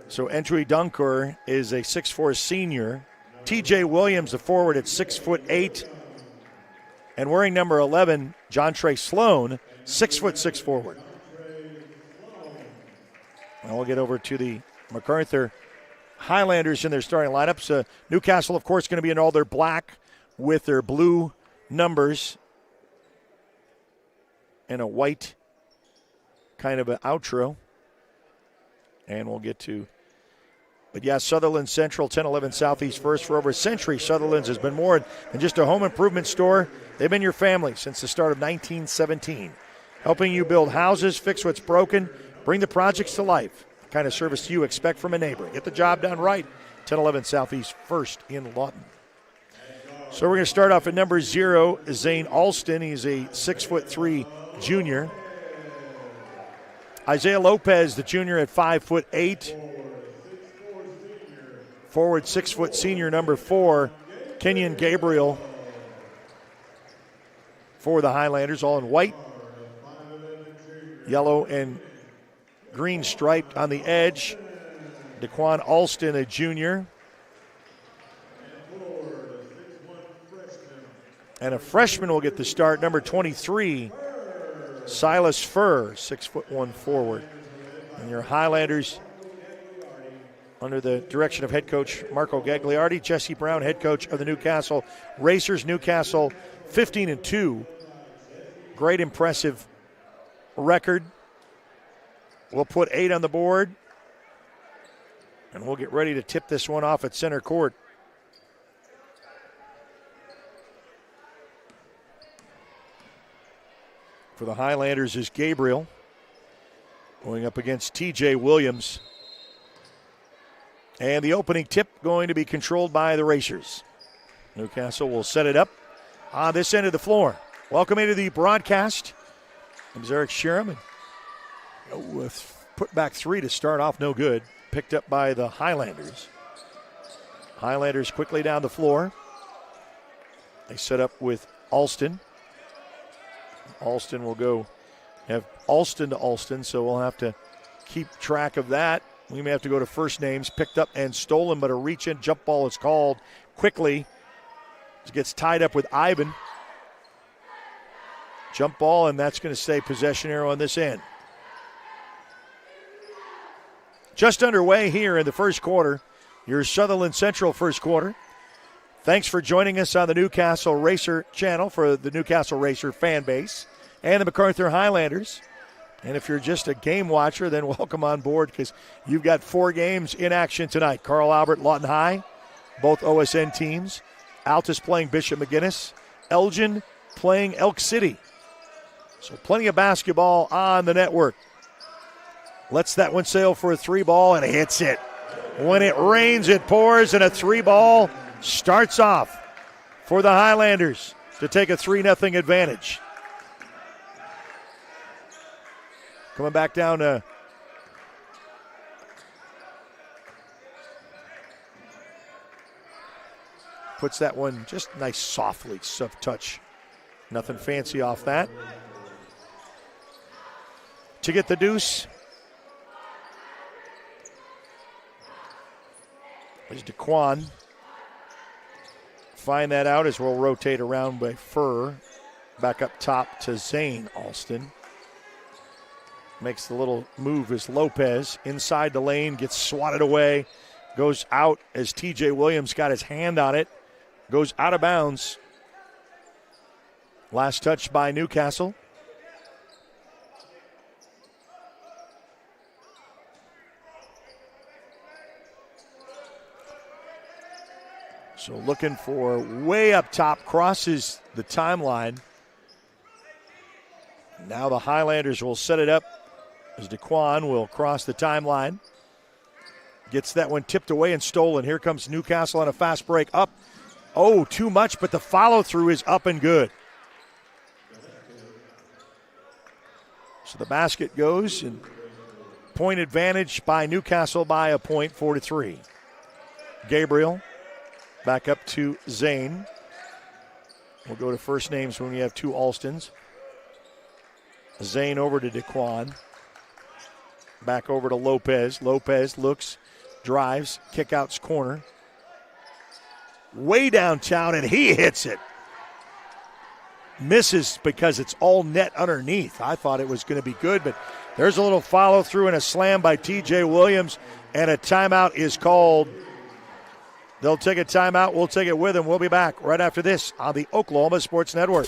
Speaker 3: So entry dunker is a 6'4 senior. TJ Williams, the forward, at 6'8". And wearing number 11, John Trey Sloan, 6'6" forward. And we'll get over to the Macarthur Highlanders in their starting lineups. Newcastle, of course, going to be in all their black with their blue numbers and a white kind of an outro. And we'll get to, but yeah, Sutherland Central, 1011 Southeast First. For over a century, Sutherland's has been more than just a home improvement store. They've been your family since the start of 1917, helping you build houses, fix what's broken, bring the projects to life. The kind of service you expect from a neighbor. Get the job done right. 1011 Southeast First in Lawton. So we're going to start off at number 0, Zane Alston. He's a 6'3" junior. Isaiah Lopez, the junior, at 5'8". Forward, 6' senior, number 4, Kenyon Gabriel, for the Highlanders, all in white, yellow, and green striped on the edge. Daquan Alston, a junior. And a freshman will get the start, number 23, Silas Furr, 6'1" forward. And your Highlanders, under the direction of head coach Marco Gagliardi, Jesse Brown, head coach of the Newcastle Racers. Newcastle 15-2. Great, impressive record. We'll put 8 on the board, and we'll get ready to tip this one off at center court. For the Highlanders is Gabriel, going up against TJ Williams. And the opening tip going to be controlled by the Racers. Newcastle will set it up on this end of the floor. Welcome into the broadcast. I'm Eric Sherman. With put back 3 to start off, no good. Picked up by the Highlanders. Highlanders quickly down the floor. They set up with Alston. Alston will go, have Alston to Alston, so we'll have to keep track of that. We may have to go to first names. Picked up and stolen, but a reach-in jump ball is called quickly. It gets tied up with Ivan. Jump ball, and that's going to stay possession arrow on this end. Just underway here in the first quarter, your Sutherland Central first quarter. Thanks for joining us on the Newcastle Racer channel for the Newcastle Racer fan base and the Macarthur Highlanders. And if you're just a game watcher, then welcome on board because you've got 4 games in action tonight. Carl Albert, Lawton High, both OSN teams. Altus playing Bishop McGuinness. Elgin playing Elk City. So plenty of basketball on the network. Lets that one sail for a 3-ball and hits it. When it rains, it pours, and a 3-ball starts off for the Highlanders to take a 3-0 advantage. Coming back down to puts that one just nice, softly, soft touch. Nothing fancy off that. To get the deuce is Daquan. Find that out as we'll rotate around by Furr. Back up top to Zane Alston. Makes the little move as Lopez inside the lane, gets swatted away, goes out as TJ Williams got his hand on it, goes out of bounds. Last touch by Newcastle. So looking for way up top, crosses the timeline. Now the Highlanders will set it up as Daquan will cross the timeline. Gets that one tipped away and stolen. Here comes Newcastle on a fast break. Up. Oh, too much, but the follow-through is up and good. So the basket goes, and point advantage by Newcastle by a point, 4-3. Gabriel back up to Zane. We'll go to first names when we have 2 Alstons. Zane over to Daquan. Back over to Lopez. Lopez looks, drives, kick-outs corner. Way downtown, and he hits it. Misses because it's all net underneath. I thought it was going to be good, but there's a little follow-through and a slam by TJ Williams, and a timeout is called. They'll take a timeout. We'll take it with them. We'll be back right after this on the Oklahoma Sports Network.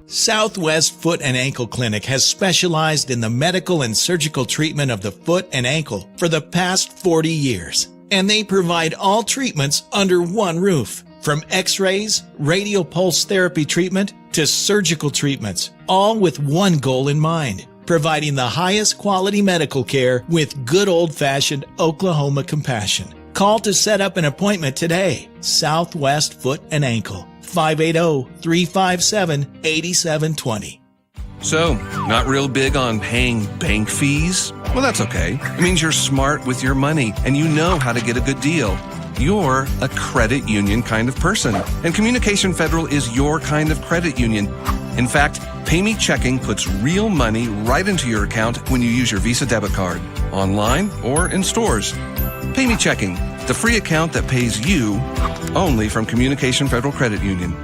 Speaker 7: Southwest Foot and Ankle Clinic has specialized in the medical and surgical treatment of the foot and ankle for the past 40 years. And they provide all treatments under one roof. From x-rays, radial pulse therapy treatment, to surgical treatments, all with one goal in mind, providing the highest quality medical care with good old-fashioned Oklahoma compassion. Call to set up an appointment today. Southwest Foot and Ankle, 580-357-8720.
Speaker 4: So, not real big on paying bank fees? Well, that's okay. It means you're smart with your money and you know how to get a good deal. You're a credit union kind of person, and Communication Federal is your kind of credit union. In fact, Pay Me Checking puts real money right into your account when you use your Visa debit card, online or in stores. Pay Me Checking, the free account that pays you only from Communication Federal Credit Union.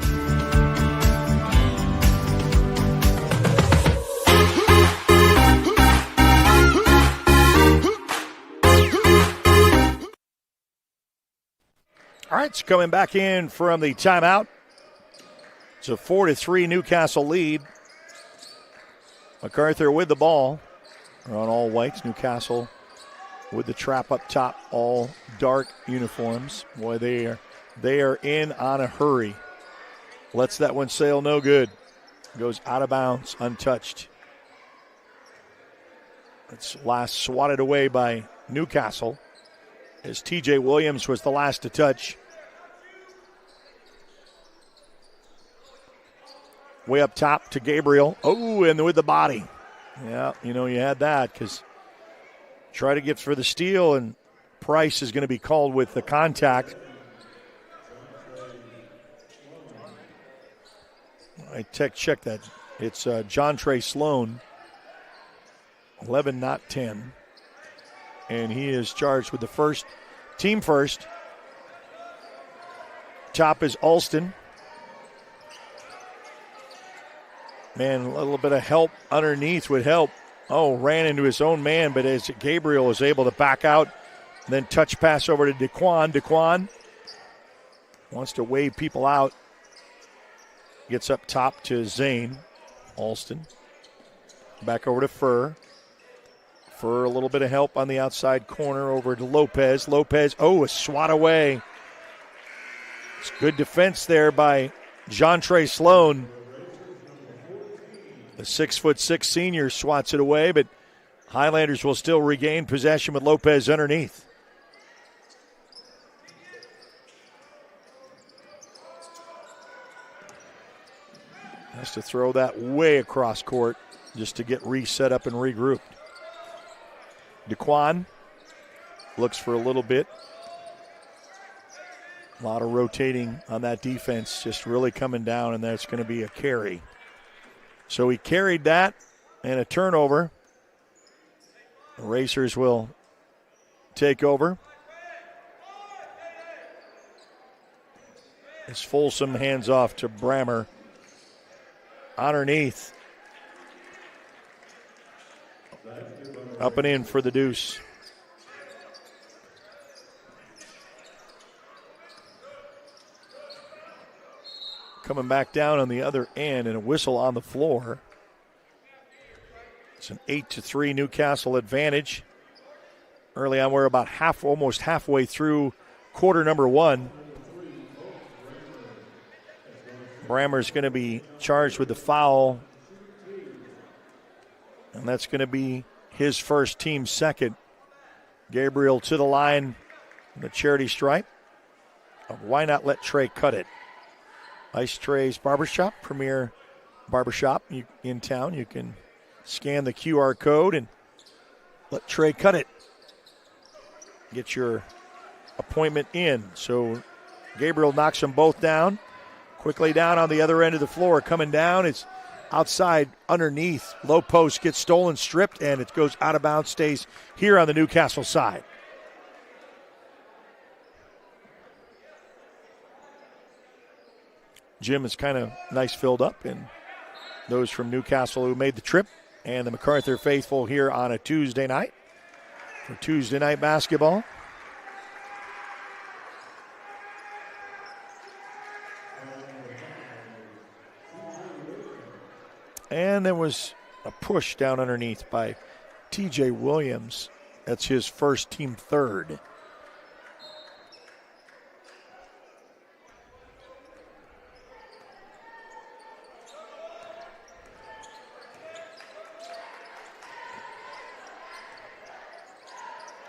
Speaker 3: All right, it's coming back in from the timeout. It's a 4-3 Newcastle lead. Macarthur with the ball. They're on all whites. Newcastle with the trap up top, all dark uniforms. Boy, they are in on a hurry. Lets that one sail, no good. Goes out of bounds, untouched. It's last swatted away by Newcastle, as TJ Williams was the last to touch. Way up top to Gabriel. Oh, and with the body. Yeah, you had that because try to get for the steal, and Price is going to be called with the contact. I check that. It's John Trey Sloan, 11, not 10. And he is charged with the first, team first. Top is Alston. Man, a little bit of help underneath would help. Oh, ran into his own man, but as Gabriel was able to back out, and then touch pass over to DeQuan. DeQuan wants to wave people out. Gets up top to Zane. Alston. Back over to Furr. Furr, a little bit of help on the outside corner over to Lopez. Lopez, a swat away. It's good defense there by John Trey Sloan. The 6'6" senior swats it away, but Highlanders will still regain possession with Lopez underneath. Has to throw that way across court just to get reset up and regrouped. DeQuan looks for a little bit. A lot of rotating on that defense, just really coming down, and that's going to be a carry. So he carried that and a turnover. The Racers will take over. As Folsom hands off to Brammer. Underneath. Up and in for the deuce. Coming back down on the other end, and a whistle on the floor. It's an 8-3 Newcastle advantage. Early on, we're about almost halfway through quarter number one. Brammer's going to be charged with the foul, and that's going to be his first, team second. Gabriel to the line, the charity stripe. Why not let Trey cut it? Ice Trey's Barbershop, premier barbershop in town. You can scan the QR code and let Trey cut it. Get your appointment in. So Gabriel knocks them both down. Quickly down on the other end of the floor. Coming down, it's outside underneath. Low post gets stolen, stripped, and it goes out of bounds, stays here on the Newcastle side. Gym is kind of nice filled up, and those from Newcastle who made the trip, and the Macarthur faithful here on a Tuesday night for Tuesday night basketball. And there was a push down underneath by TJ Williams. That's his first, team third.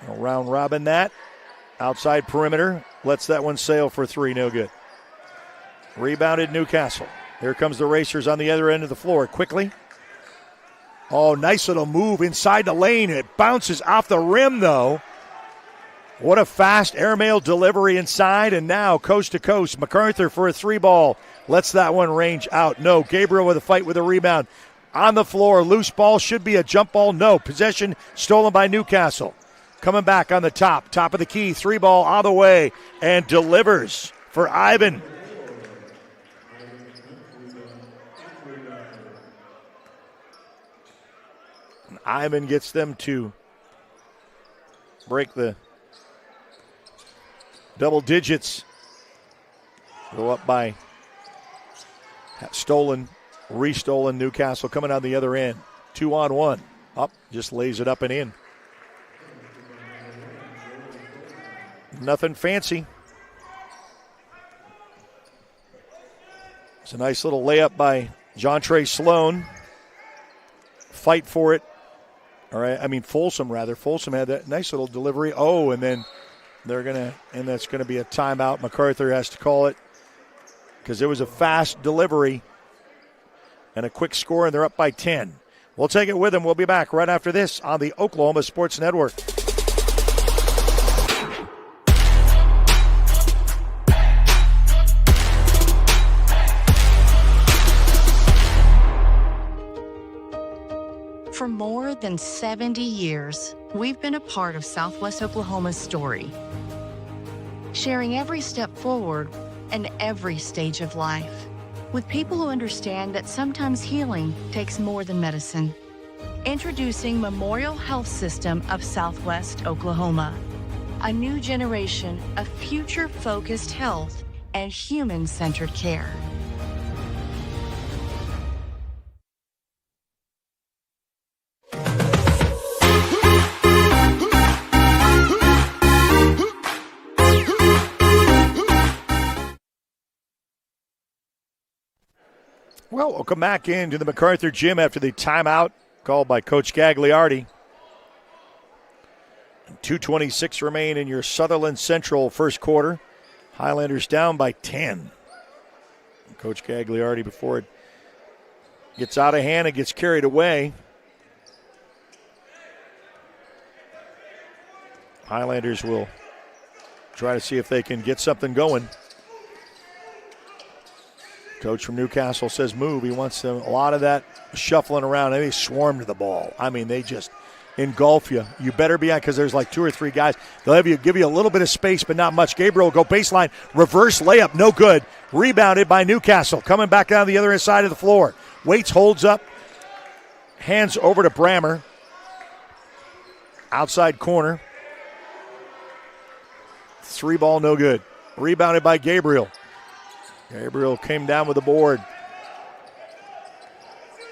Speaker 3: Round robin that. Outside perimeter, lets that one sail for three, no good. Rebounded Newcastle. Here comes the Racers on the other end of the floor. Quickly. Oh, nice little move inside the lane. It bounces off the rim, though. What a fast airmail delivery inside, and now coast to coast. Macarthur for a three ball. Lets that one range out. No. Gabriel with a fight with a rebound. On the floor, loose ball, should be a jump ball. No. Possession stolen by Newcastle. Coming back on the top of the key. Three ball on the way, and delivers for Ivan. And Ivan gets them to break the double digits. Go up by stolen, restolen Newcastle coming on the other end. 2-on-1. Up, just lays it up and in. Nothing fancy. It's a nice little layup by Jontre Sloan. Fight for it. All right, Folsom rather. Folsom had that nice little delivery. Oh, and then that's going to be a timeout. Macarthur has to call it because it was a fast delivery and a quick score, and they're up by 10. We'll take it with them. We'll be back right after this on the Oklahoma Sports Network.
Speaker 5: For more than 70 years, we've been a part of Southwest Oklahoma's story, sharing every step forward and every stage of life, with people who understand that sometimes healing takes more than medicine. Introducing Memorial Health System of Southwest Oklahoma, a new generation of future-focused health and human-centered care.
Speaker 3: Well, we'll come back into the Macarthur gym after the timeout called by Coach Gagliardi. 2:26 remain in your Sutherland Central first quarter. Highlanders down by 10. Coach Gagliardi, before it gets out of hand and gets carried away. Highlanders will try to see if they can get something going. Coach from Newcastle says move. He wants them, a lot of that shuffling around. They swarm to the ball. They just engulf you. You better be on because there's like two or three guys. They'll give you a little bit of space, but not much. Gabriel will go baseline, reverse layup, no good. Rebounded by Newcastle. Coming back down the other side of the floor. Waits, holds up, hands over to Brammer. Outside corner. Three ball, no good. Rebounded by Gabriel. Gabriel came down with the board.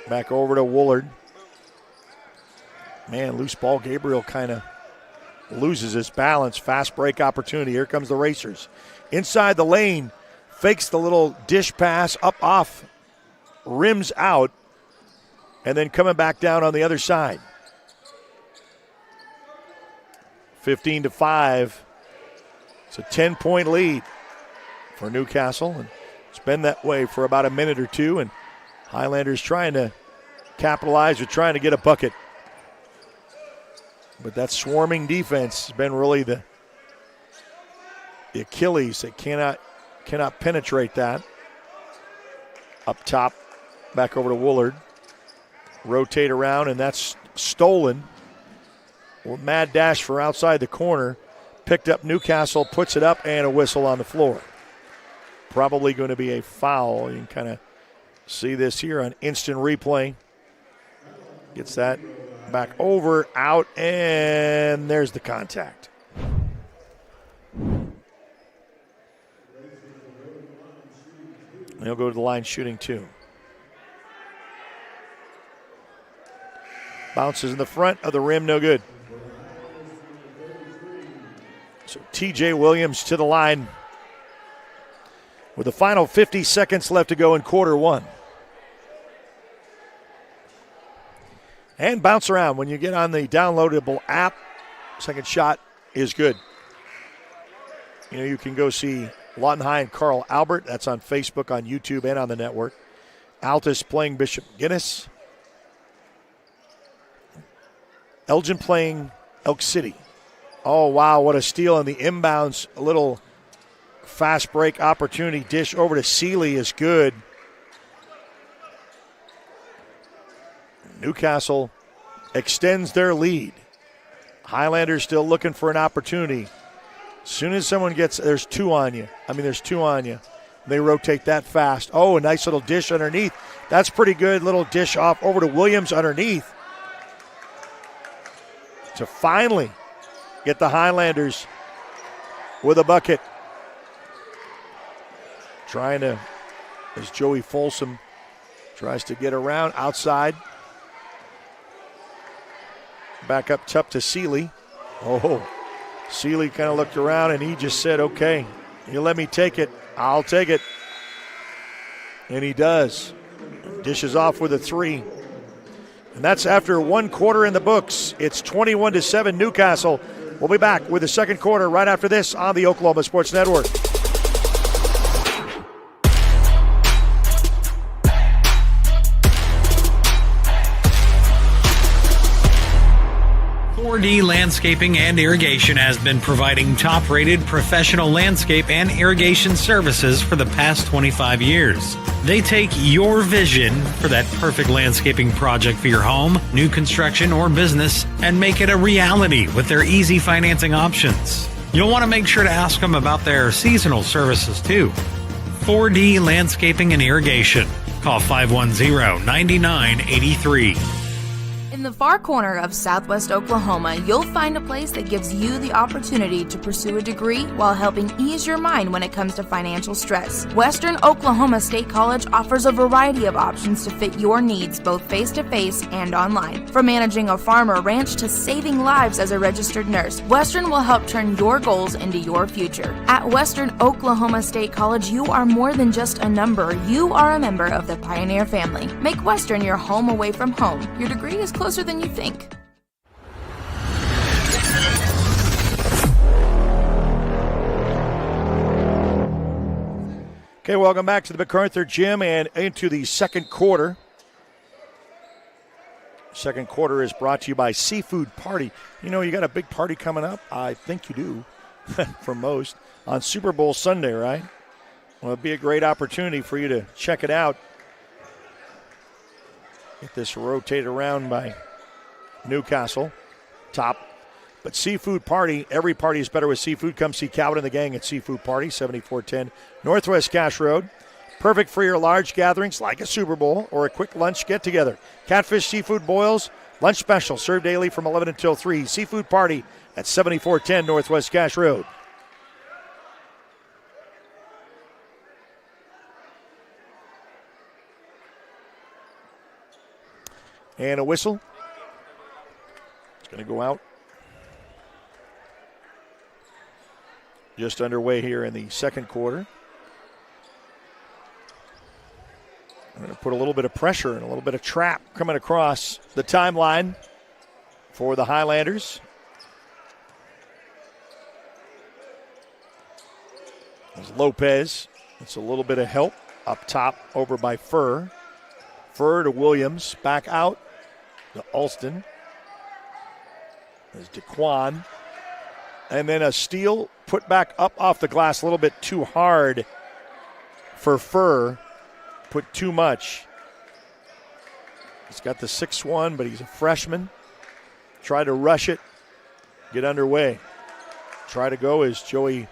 Speaker 3: Back over to Woolard. Man, loose ball. Gabriel kind of loses his balance. Fast break opportunity. Here comes the Racers. Inside the lane. Fakes the little dish pass up off. Rims out. And then coming back down on the other side. 15-5. It's a 10-point lead for Newcastle. And it's been that way for about a minute or two, and Highlanders trying to capitalize or trying to get a bucket. But that swarming defense has been really the Achilles. They cannot penetrate that. Up top, back over to Woolard. Rotate around, and that's stolen. Well, mad dash for outside the corner. Picked up Newcastle, puts it up, and a whistle on the floor. Probably going to be a foul. You can kind of see this here on instant replay. Gets that back over, out, and there's the contact. They'll go to the line shooting two. Bounces in the front of the rim, no good. So TJ Williams to the line with the final 50 seconds left to go in quarter one. And bounce around when you get on the downloadable app. Second shot is good. You can go see Lawton High and Carl Albert. That's on Facebook, on YouTube, and on the network. Altus playing Bishop Guinness. Elgin playing Elk City. Oh, wow, what a steal on the inbounds. A little fast break opportunity. Dish over to Seeley is good. Newcastle extends their lead. Highlanders still looking for an opportunity. As soon as someone gets, there's two on you. They rotate that fast. Oh, a nice little dish underneath. That's pretty good. Little dish off over to Williams underneath. To finally get the Highlanders with a bucket. Trying to, as Joey Folsom tries to get around outside. Back up top to Seeley. Oh, Seeley kind of looked around and he just said, okay, you let me take it, I'll take it. And he does. Dishes off with a three. And that's after 1 quarter in the books. It's 21-7 Newcastle. We'll be back with the second quarter right after this on the Oklahoma Sports Network.
Speaker 6: 4D Landscaping and Irrigation has been providing top-rated professional landscape and irrigation services for the past 25 years. They take your vision for that perfect landscaping project for your home, new construction, or business and make it a reality with their easy financing options. You'll want to make sure to ask them about their seasonal services too. 4D Landscaping and Irrigation. Call 510-9983.
Speaker 1: In the far corner of Southwest Oklahoma, you'll find a place that gives you the opportunity to pursue a degree while helping ease your mind when it comes to financial stress. Western Oklahoma State College offers a variety of options to fit your needs, both face-to-face and online. From managing a farm or ranch to saving lives as a registered nurse, Western will help turn your goals into your future. At Western Oklahoma State College, you are more than just a number. You are a member of the Pioneer family. Make Western your home away from home. Your degree is closer than you think.
Speaker 3: Okay, welcome back to the Macarthur Gym and into the second quarter. Second quarter is brought to you by Seafood Party. You know, you got a big party coming up. I think you do, for most, on Super Bowl Sunday, right? Well, it'd be a great opportunity for you to check it out. Get this rotated around by Newcastle. Top. But Seafood Party, every party is better with seafood. Come see Calvin and the gang at Seafood Party, 7410 Northwest Cash Road. Perfect for your large gatherings like a Super Bowl or a quick lunch get-together. Catfish seafood boils, lunch special, served daily from 11 until 3. Seafood Party at 7410 Northwest Cash Road. And a whistle. It's going to go out. Just underway here in the second quarter. I'm going to put a little bit of pressure and a little bit of trap coming across the timeline for the Highlanders. There's Lopez. It's a little bit of help up top over by Furr. Furr to Williams. Back out to Alston. There's DeQuan. And then a steal put back up off the glass a little bit too hard for Furr. Put too much. He's got the 6'1", but he's a freshman. Try to rush it. Get underway. Try to go as Joey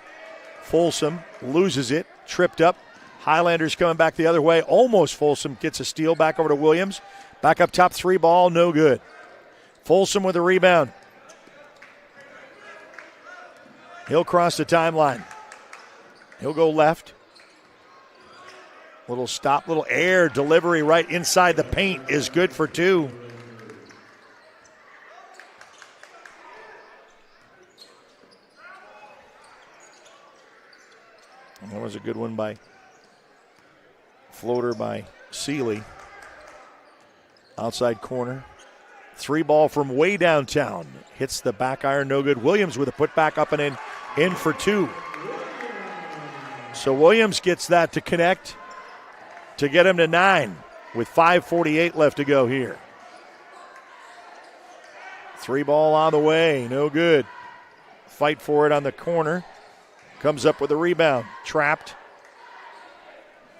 Speaker 3: Folsom loses it. Tripped up. Highlanders coming back the other way. Almost Folsom gets a steal back over to Williams. Back up top, 3 ball, no good. Folsom with a rebound. He'll cross the timeline. He'll go left. Little stop, little air delivery right inside the paint is good for 2. And that was a good one by floater by Seeley. Outside corner. 3 ball from way downtown. Hits the back iron, no good. Williams with a putback up and in for 2. So Williams gets that to connect to get him to 9 with 5:48 left to go here. 3 ball on the way, no good. Fight for it on the corner. Comes up with a rebound, trapped.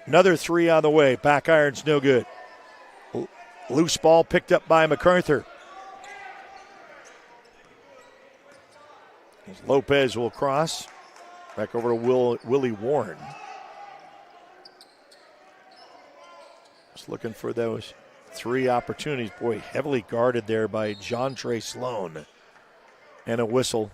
Speaker 3: Another 3 on the way, back iron's no good. Loose ball picked up by Macarthur. Lopez will cross. Back over to Willie Warren. Just looking for those 3 opportunities. Boy, heavily guarded there by John Trey Sloan. And a whistle.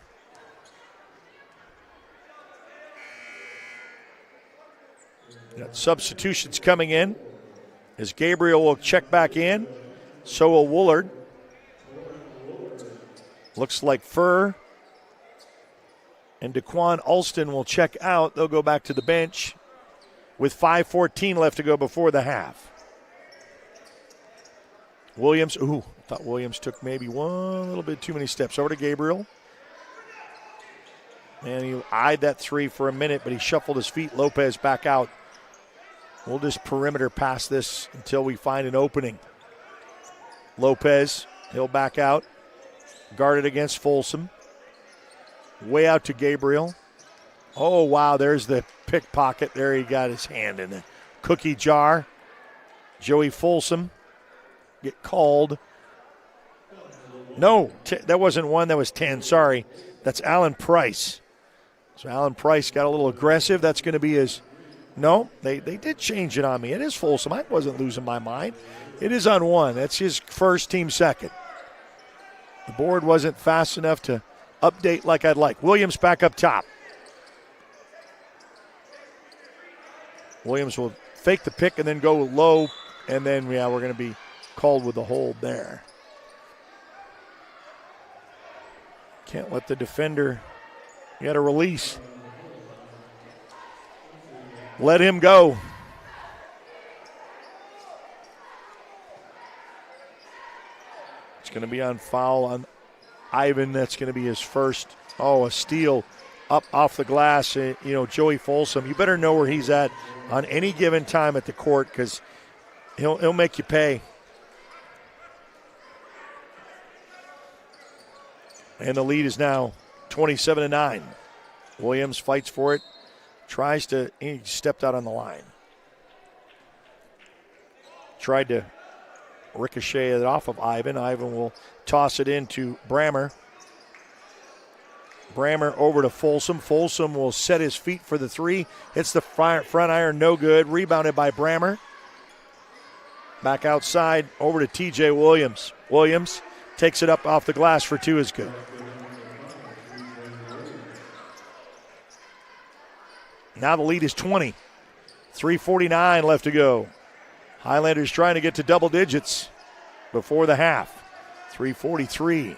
Speaker 3: Got substitutions coming in as Gabriel will check back in. So will Woolard. Looks like Furr and DeQuan Alston will check out. They'll go back to the bench with 5:14 left to go before the half. Williams, I thought Williams took maybe one little bit too many steps. Over to Gabriel. And he eyed that 3 for a minute, but he shuffled his feet. Lopez back out. We'll just perimeter pass this until we find an opening. Lopez, he'll back out. Guarded against Folsom. Way out to Gabriel. Oh, wow, there's the pickpocket. There he got his hand in the cookie jar. Joey Folsom get called. No, that wasn't 1, that was 10, sorry. That's Alan Price. So Alan Price got a little aggressive. That's going to be his... No, they did change it on me. It is Folsom. I wasn't losing my mind. It is on 1. That's his first, team second. The board wasn't fast enough to update like I'd like. Williams back up top. Williams will fake the pick and then go low, and then, we're going to be called with the hold there. Can't let the defender get a release. Let him go. It's going to be on foul on Ivan. That's going to be his first. Oh, a steal up off the glass. Joey Folsom, you better know where he's at on any given time at the court because he'll make you pay. And the lead is now 27-9. Williams fights for it. He stepped out on the line. Tried to ricochet it off of Ivan. Ivan will toss it into Brammer. Brammer over to Folsom. Folsom will set his feet for the 3. Hits the front iron, no good. Rebounded by Brammer. Back outside, over to T.J. Williams. Williams takes it up off the glass for 2 is good. Now the lead is 20. 3:49 left to go. Highlanders trying to get to double digits before the half. 3:43.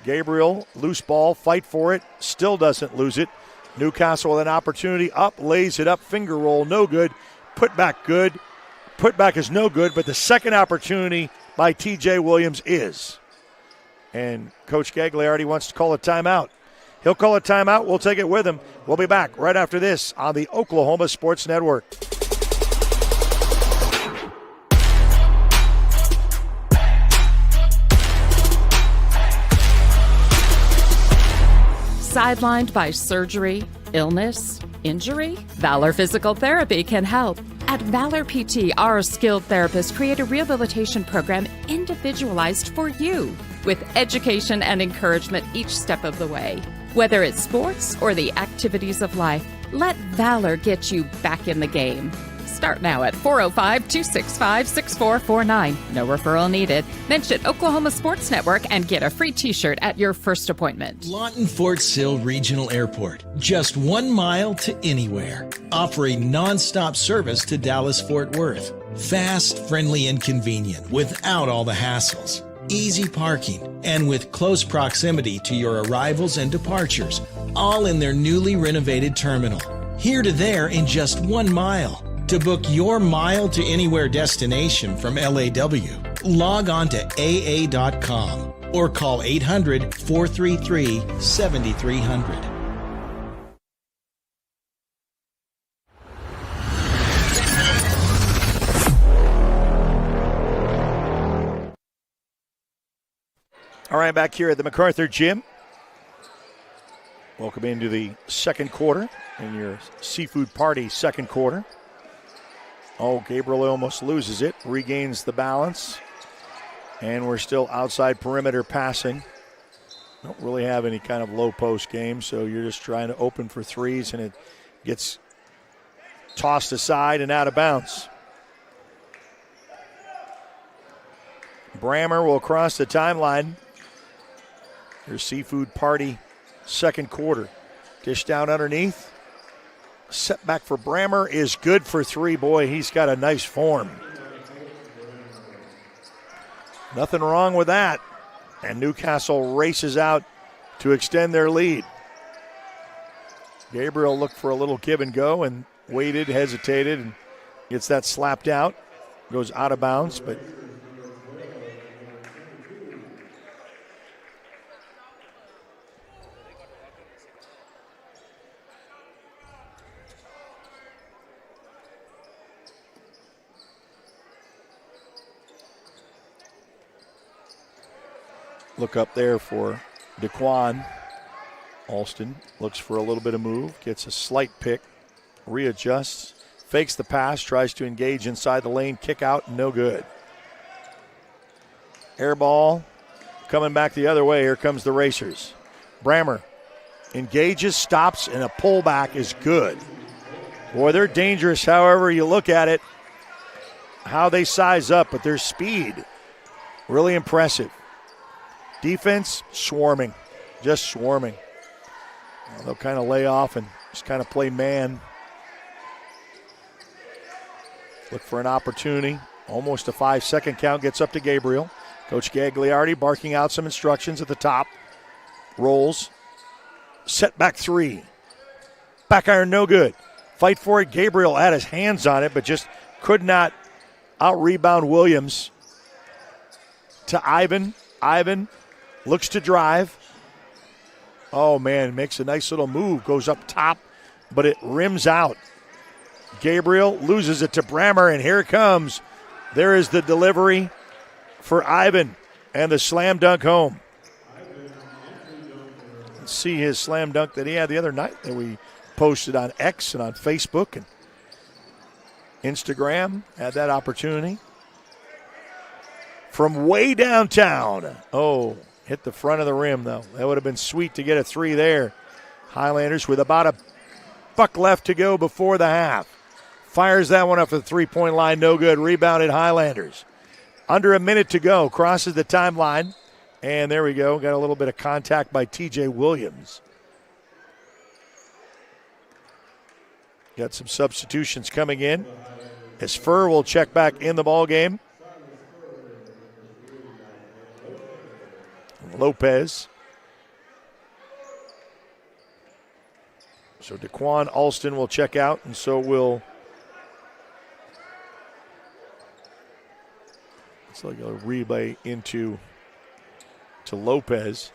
Speaker 3: Gabriel, loose ball, fight for it. Still doesn't lose it. Newcastle with an opportunity. Up, lays it up, finger roll, no good. Put back good. Put back is no good, but the second opportunity by T.J. Williams is. And Coach Gagliardi wants to call a timeout. He'll call a timeout. We'll take it with him. We'll be back right after this on the Oklahoma Sports Network.
Speaker 8: Sidelined by surgery, illness, injury? Valor Physical Therapy can help. At Valor PT, our skilled therapists create a rehabilitation program individualized for you, with education and encouragement each step of the way. Whether it's sports or the activities of life, let Valor get you back in the game. Start now at 405-265-6449. No referral needed. Mention Oklahoma Sports Network and get a free t-shirt at your first appointment.
Speaker 7: Lawton Fort Sill Regional Airport. Just 1 mile to anywhere. Offering non-stop service to Dallas-Fort Worth. Fast, friendly, and convenient without all the hassles. Easy parking, and with close proximity to your arrivals and departures, all in their newly renovated terminal. Here to there in just 1 mile. To book your mile to anywhere destination from LAW, log on to AA.com or call 800-433-7300.
Speaker 3: right, back here at the Macarthur Gym. Welcome into the second quarter in your seafood party second quarter. Oh, Gabriel almost loses it, regains the balance. And we're still outside perimeter passing. Don't really have any kind of low post game, so you're just trying to open for threes, and it gets tossed aside and out of bounds. Brammer will cross the timeline. Your seafood party second quarter. Dish down underneath. Setback for Brammer is good for three. Boy, he's got a nice form. Nothing wrong with that. And Newcastle races out to extend their lead. Gabriel looked for a little give and go and waited, hesitated, and gets that slapped out. Goes out of bounds, but look up there for DeQuan. Alston looks for a little bit of move, gets a slight pick, readjusts, fakes the pass, tries to engage inside the lane, kick out, no good. Air ball coming back the other way. Here comes the Racers. Brammer engages, stops, and a pullback is good. Boy, they're dangerous however you look at it, how they size up, but their speed, really impressive. Defense, swarming, just swarming. They'll kind of lay off and just kind of play man. Look for an opportunity. Almost a 5-second count gets up to Gabriel. Coach Gagliardi barking out some instructions at the top. Rolls. Set back three. Back iron, no good. Fight for it. Gabriel had his hands on it, but just could not out-rebound Williams. To Ivan. Ivan looks to drive. Oh, man, makes a nice little move. Goes up top, but it rims out. Gabriel loses it to Brammer, and here it comes. There is the delivery for Ivan and the slam dunk home. Let's see his slam dunk that he had the other night that we posted on X and on Facebook and Instagram. Had that opportunity. From way downtown. Oh, hit the front of the rim, though. That would have been sweet to get a three there. Highlanders with about a buck left to go before the half. Fires that one up to the three-point line. No good. Rebounded Highlanders. Under a minute to go. Crosses the timeline. And there we go. Got a little bit of contact by T.J. Williams. Got some substitutions coming in. As Furr will check back in the ballgame. Lopez. So DeQuan Alston will check out, and so will it's like a relay to Lopez.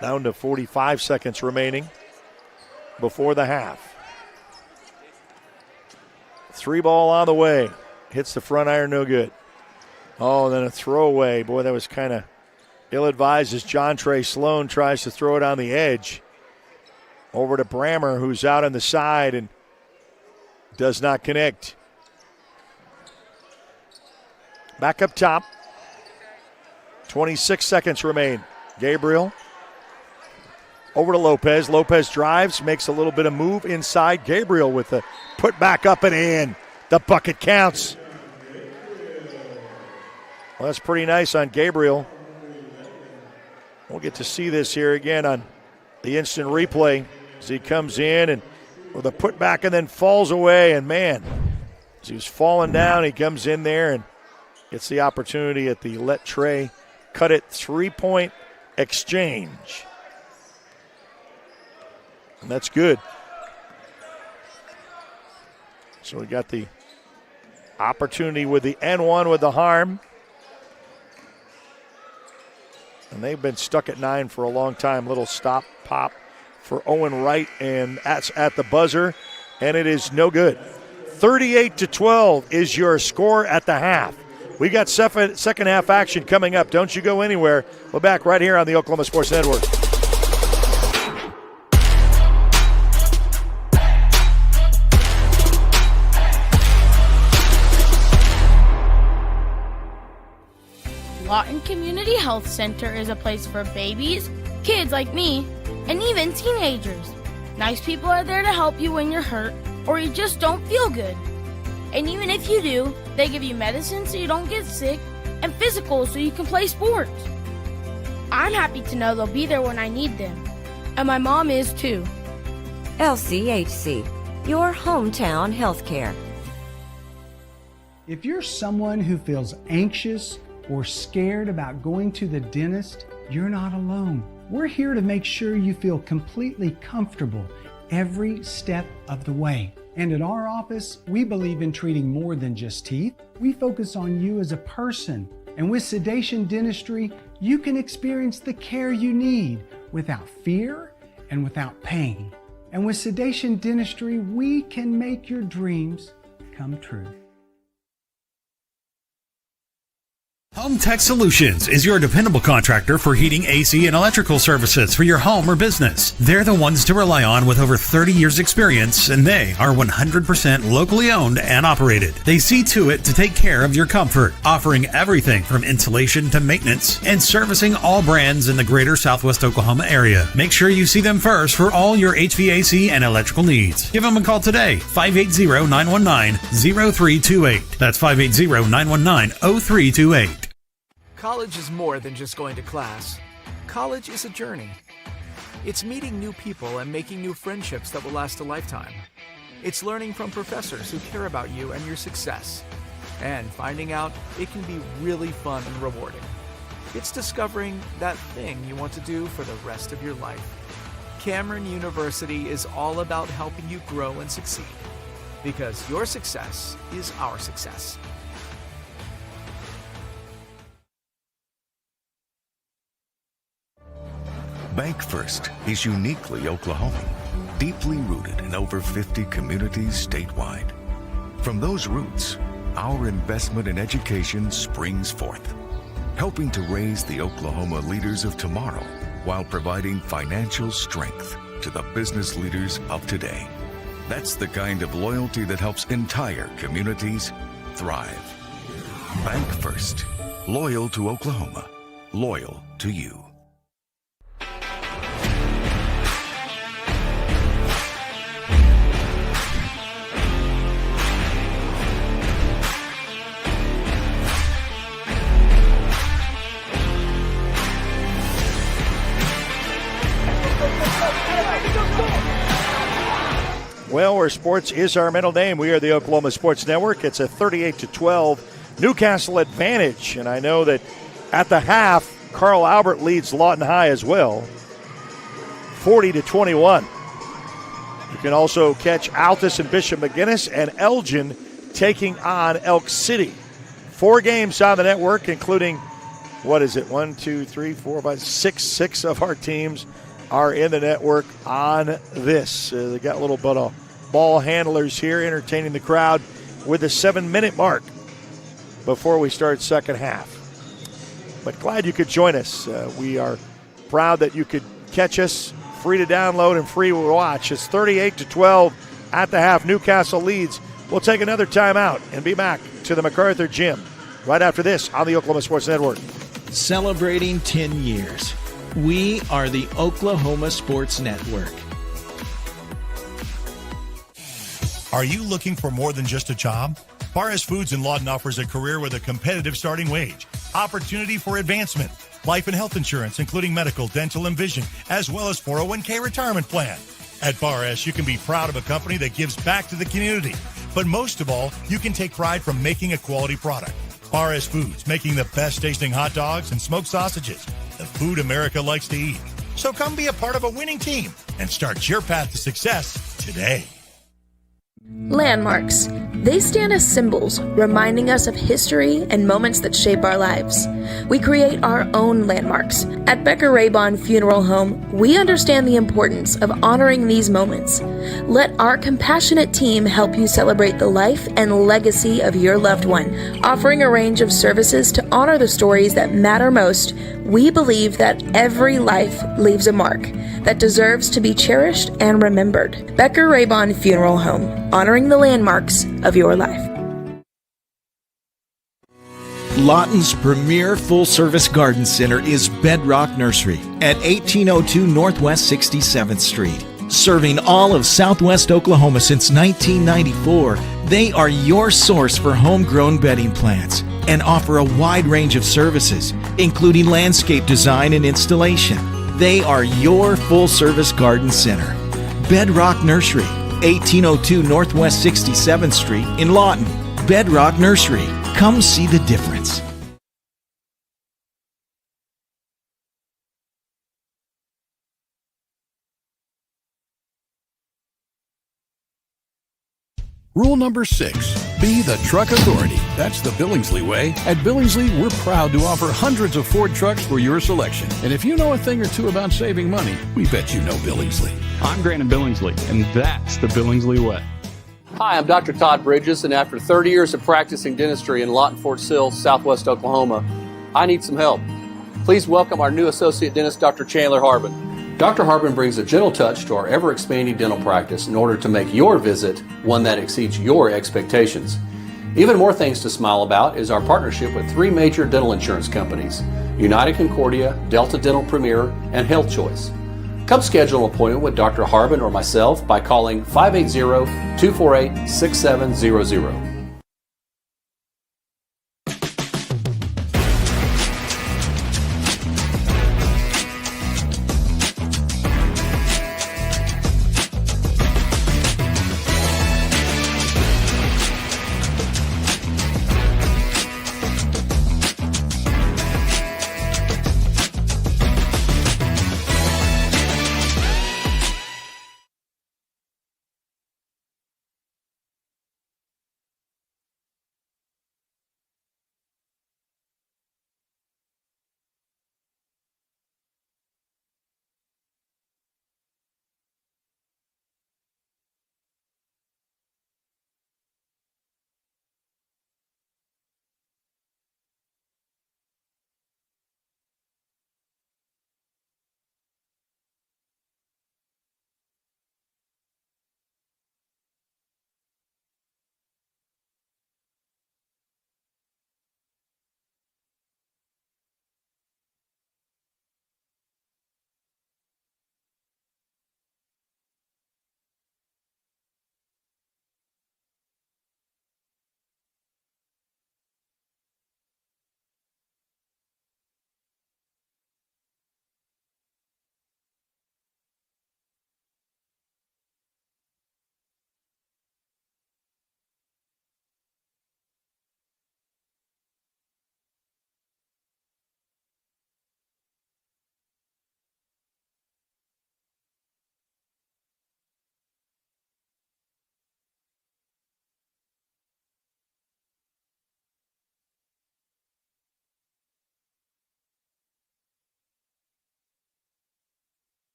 Speaker 3: Down to 45 seconds remaining before the half. Three ball on the way. Hits the front iron, no good. Oh, then a throwaway. Boy, that was kind of ill-advised as John Trey Sloan tries to throw it on the edge. Over to Brammer, who's out on the side and does not connect. Back up top. 26 seconds remain. Gabriel over to Lopez. Lopez drives, makes a little bit of move inside. Gabriel with the put back up and in. The bucket counts. Well, that's pretty nice on Gabriel. We'll get to see this here again on the instant replay as he comes in and with a putback and then falls away. And, man, as he was falling down, he comes in there and gets the opportunity at the let Trey cut it three-point exchange. And that's good. So we got the opportunity with the N1 with the harm. And they've been stuck at 9 for a long time. Little stop, pop for Owen Wright, and that's at the buzzer, and it is no good. 38-12 is your score at the half. We got second half action coming up. Don't you go anywhere. We're back right here on the Oklahoma Sports Network.
Speaker 9: Lawton Community Health Center is a place for babies, kids like me, and even teenagers. Nice people are there to help you when you're hurt or you just don't feel good. And even if you do, they give you medicine so you don't get sick and physicals so you can play sports. I'm happy to know they'll be there when I need them. And my mom is too.
Speaker 10: LCHC, your hometown healthcare.
Speaker 11: If you're someone who feels anxious or scared about going to the dentist, you're not alone. We're here to make sure you feel completely comfortable every step of the way. And at our office, we believe in treating more than just teeth. We focus on you as a person. And with Sedation Dentistry, you can experience the care you need without fear and without pain. And with Sedation Dentistry, we can make your dreams come true.
Speaker 6: Home Tech Solutions is your dependable contractor for heating, AC, and electrical services for your home or business. They're the ones to rely on with over 30 years experience, and they are 100% locally owned and operated. They see to it to take care of your comfort, offering everything from insulation to maintenance and servicing all brands in the greater Southwest Oklahoma area. Make sure you see them first for all your HVAC and electrical needs. Give them a call today, 580-919-0328. That's 580-919-0328.
Speaker 24: College is more than just going to class. College is a journey. It's meeting new people and making new friendships that will last a lifetime. It's learning from professors who care about you and your success. And finding out it can be really fun and rewarding. It's discovering that thing you want to do for the rest of your life. Cameron University is all about helping you grow and succeed. Because your success is our success.
Speaker 25: Bank First is uniquely Oklahoman, deeply rooted in over 50 communities statewide. From those roots, our investment in education springs forth, helping to raise the Oklahoma leaders of tomorrow while providing financial strength to the business leaders of today. That's the kind of loyalty that helps entire communities thrive. Bank First, loyal to Oklahoma, loyal to you.
Speaker 3: Well, where sports is our middle name, we are the Oklahoma Sports Network. It's a 38-12 Newcastle advantage. And I know that at the half, Carl Albert leads Lawton High as well, 40-21. You can also catch Altus and Bishop McGuinness and Elgin taking on Elk City. 4 games on the network, including, 6 of our teams are in the network on this. They got a little bit of ball handlers here entertaining the crowd with the 7-minute mark before we start second half. But glad you could join us. We are proud that you could catch us, free to download and free to watch. It's 38-12 at the half. Newcastle leads. We'll take another timeout and be back to the Macarthur Gym right after this on the Oklahoma Sports Network.
Speaker 7: Celebrating 10 years. We are the Oklahoma Sports Network.
Speaker 26: Are you looking for more than just a job? Barres Foods in Lawton offers a career with a competitive starting wage, opportunity for advancement, life and health insurance, including medical, dental, and vision, as well as 401k retirement plan. At Barres, you can be proud of a company that gives back to the community. But most of all, you can take pride from making a quality product. Barres Foods, making the best tasting hot dogs and smoked sausages, the food America likes to eat. So come be a part of a winning team and start your path to success today.
Speaker 12: Landmarks. They stand as symbols, reminding us of history and moments that shape our lives. We create our own landmarks. At Becker Raybon Funeral Home, we understand the importance of honoring these moments. Let our compassionate team help you celebrate the life and legacy of your loved one. Offering a range of services to honor the stories that matter most, we believe that every life leaves a mark that deserves to be cherished and remembered. Becker Raybon Funeral Home, honoring the landmarks of your life.
Speaker 7: Lawton's premier full-service garden center is Bedrock Nursery at 1802 Northwest 67th Street. Serving all of Southwest Oklahoma since 1994, they are your source for homegrown bedding plants and offer a wide range of services, including landscape design and installation. They are your full-service garden center. Bedrock Nursery, 1802 Northwest 67th Street in Lawton. Bedrock Nursery. Come see the difference.
Speaker 13: Rule number 6, be the truck authority. That's the Billingsley way. At Billingsley, we're proud to offer hundreds of Ford trucks for your selection. And if you know a thing or two about saving money, we bet you know Billingsley.
Speaker 14: I'm Grant Billingsley, and that's the Billingsley way.
Speaker 15: Hi, I'm Dr. Todd Bridges, and after 30 years of practicing dentistry in Lawton, Fort Sill, Southwest Oklahoma, I need some help. Please welcome our new associate dentist, Dr. Chandler Harbin. Dr. Harbin brings a gentle touch to our ever-expanding dental practice in order to make your visit one that exceeds your expectations. Even more things to smile about is our partnership with 3 major dental insurance companies, United Concordia, Delta Dental Premier, and Health Choice. Come schedule an appointment with Dr. Harbin or myself by calling 580-248-6700.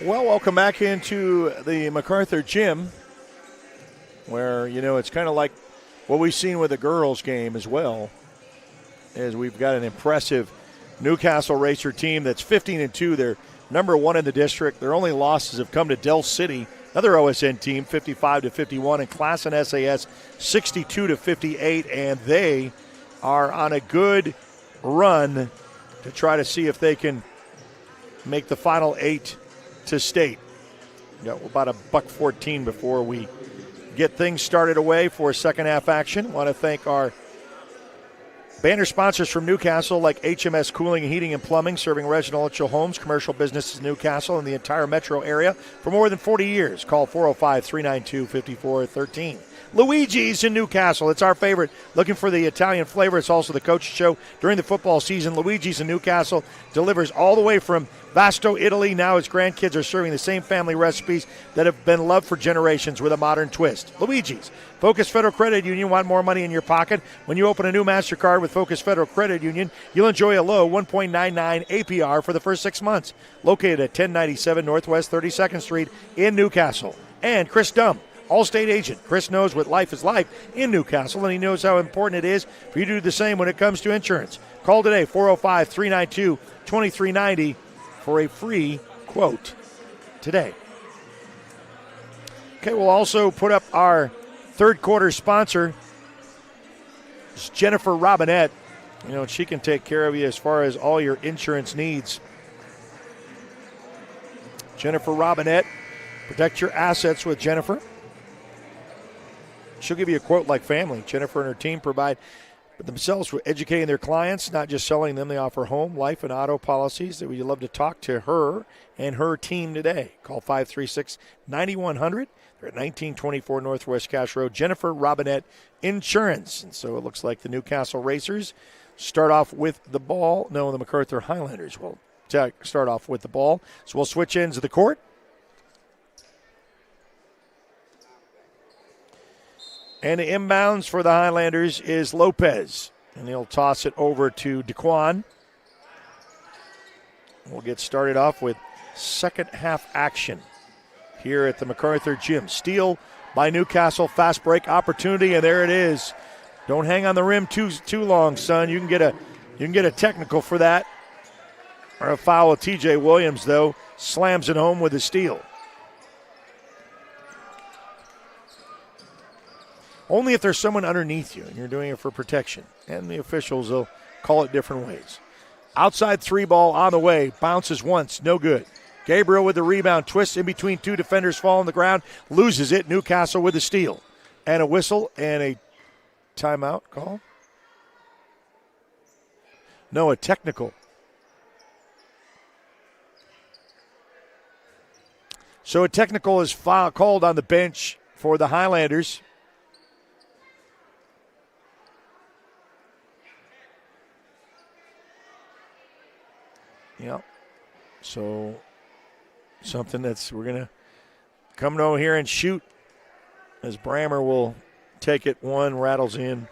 Speaker 3: Well, welcome back into the Macarthur gym where, it's kind of like what we've seen with the girls' game as well, as we've got an impressive Newcastle Racer team that's 15-2. They're number 1 in the district. Their only losses have come to Del City, another OSN team, 55-51, and Class and SAS 62-58, and they are on a good run to try to see if they can make the final 8 to state. About $1:14 before we get things started away for second half action. Want to thank our Banner sponsors from Newcastle like HMS Cooling, Heating, and Plumbing, serving residential homes, commercial businesses in Newcastle and the entire metro area for more than 40 years. Call 405-392-5413. Luigi's in Newcastle. It's our favorite. Looking for the Italian flavor. It's also the coach show during the football season. Luigi's in Newcastle delivers all the way from Vasto, Italy. Now his grandkids are serving the same family recipes that have been loved for generations with a modern twist. Luigi's. Focus Federal Credit Union. Want more money in your pocket? When you open a new MasterCard with Focus Federal Credit Union, you'll enjoy a low 1.99 APR for the first 6 months. Located at 1097 Northwest 32nd Street in Newcastle. And Chris Dumb, Allstate agent. Chris knows what life is like in Newcastle, and he knows how important it is for you to do the same when it comes to insurance. Call today, 405-392-2390, for a free quote today. Okay, we'll also put up our third quarter sponsor, it's Jennifer Robinette. You know, she can take care of you as far as all your insurance needs. Jennifer Robinette, protect your assets with Jennifer. She'll give you a quote like family. Jennifer and her team provide themselves for educating their clients, not just selling them. They offer home, life, and auto policies. That we'd love to talk to her and her team today. Call 536-9100. They're at 1924 Northwest Cash Road. Jennifer Robinette Insurance. And so it looks like the Newcastle Racers start off with the ball. No, the Macarthur Highlanders will start off with the ball. So we'll switch ends of the court. And the inbounds for the Highlanders is Lopez. And he'll toss it over to DeQuan. We'll get started off with second half action here at the Macarthur Gym. Steal by Newcastle, fast break opportunity, and there it is. Don't hang on the rim too long, son. You can get a technical for that. Or a foul with TJ Williams, though. Slams it home with a steal. Only if there's someone underneath you and you're doing it for protection. And the officials will call it different ways. Outside three ball on the way. Bounces once. No good. Gabriel with the rebound. Twists in between two defenders. Fall on the ground. Loses it. Newcastle with the steal. And a whistle and a timeout call. No, a technical. So a technical is called on the bench for the Highlanders. Yep. So something we're going to come over here and shoot as Brammer will take it. One rattles in.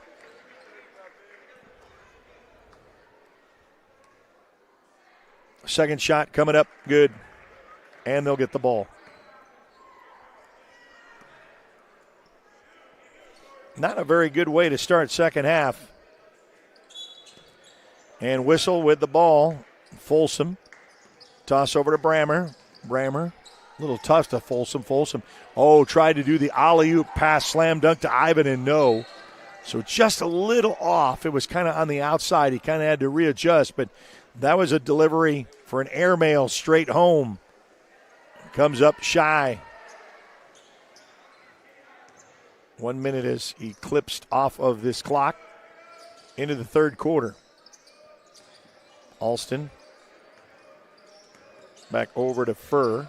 Speaker 3: Second shot coming up good. And they'll get the ball. Not a very good way to start second half. And Whistle with the ball. Folsom. Toss over to Brammer. Brammer. A little tough to Folsom. Folsom. Oh, tried to do the alley-oop pass, slam dunk to Ivan, and no. So just a little off. It was kind of on the outside. He kind of had to readjust, but that was a delivery for an airmail straight home. Comes up shy. 1 minute is eclipsed off of this clock into the third quarter. Alston back over to Furr.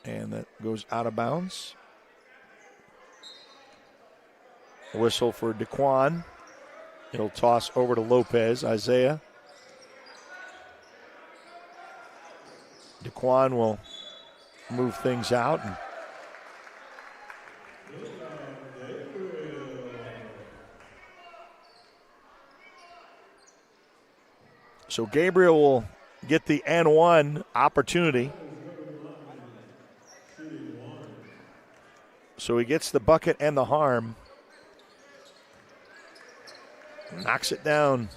Speaker 3: And that goes out of bounds. Whistle for DeQuan. It'll toss over to Lopez. Isaiah. DeQuan will move things out. So Gabriel will get the N1 opportunity. So he gets the bucket and the harm. Knocks it down.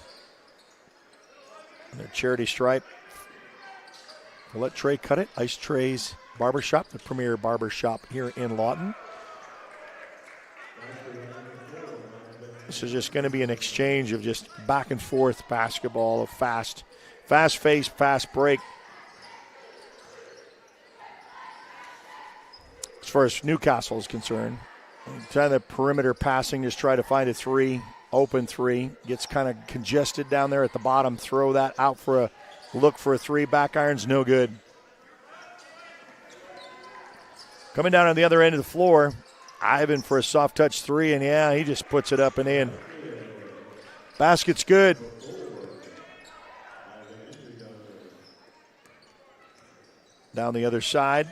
Speaker 3: And their charity stripe. We'll let Trey cut it. Ice Trey's Barbershop, the premier barbershop here in Lawton. This is just going to be an exchange of just back and forth basketball, of fast pace, fast break. far as Newcastle is concerned. Trying the perimeter passing, just try to find a three, open three. Gets kind of congested down there at the bottom. Throw that out for a look for a three. Back iron's no good. Coming down on the other end of the floor, Ivan for a soft touch three, and yeah, he just puts it up and in. Basket's good. Down the other side,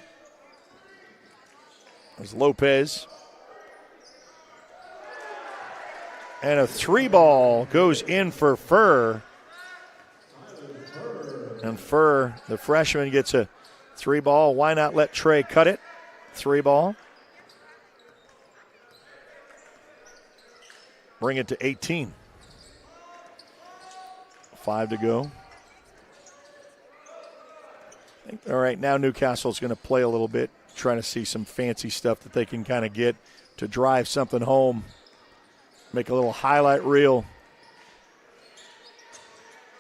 Speaker 3: there's Lopez. And a three ball goes in for Furr. And Furr, the freshman, gets a three ball. Why not let Trey cut it? Three ball. Bring it to 18. 5 to go. All right, now Newcastle's going to play a little bit, trying to see some fancy stuff that they can kind of get to drive something home. Make a little highlight reel.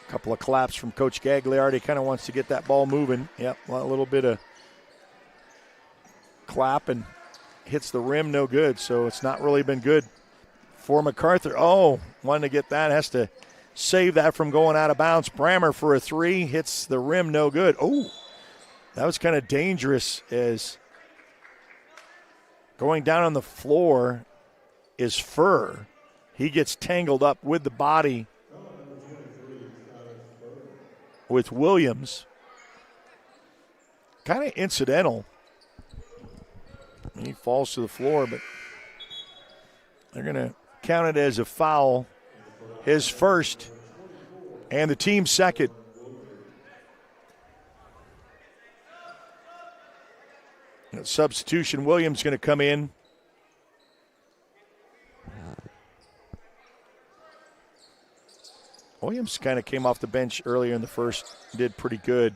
Speaker 3: A couple of claps from Coach Gagliardi. Kind of wants to get that ball moving. Yep, a little bit of clap and hits the rim, no good. So it's not really been good for Macarthur. Oh, wanted to get that. Has to save that from going out of bounds. Brammer for a three. Hits the rim, no good. Oh, that was kind of dangerous as going down on the floor is Furr. He gets tangled up with the body with Williams. Kind of incidental. He falls to the floor, but they're going to count it as a foul. His first and the team's second. Substitution, Williams going to come in. Williams kind of came off the bench earlier in the first, did pretty good.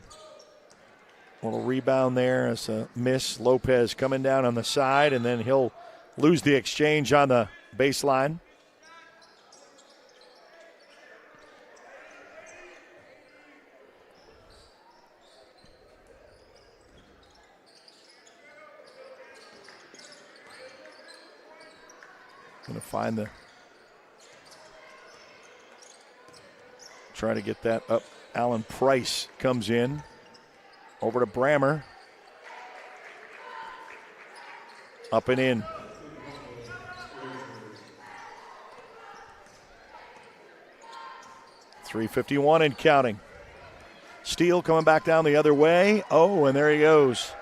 Speaker 3: A little rebound there as a miss. Lopez coming down on the side, and then he'll lose the exchange on the baseline. Going to find the, try to get that up. Alan Price comes in. Over to Brammer. Up and in. .351 and counting. Steele coming back down the other way. Oh, and there he goes.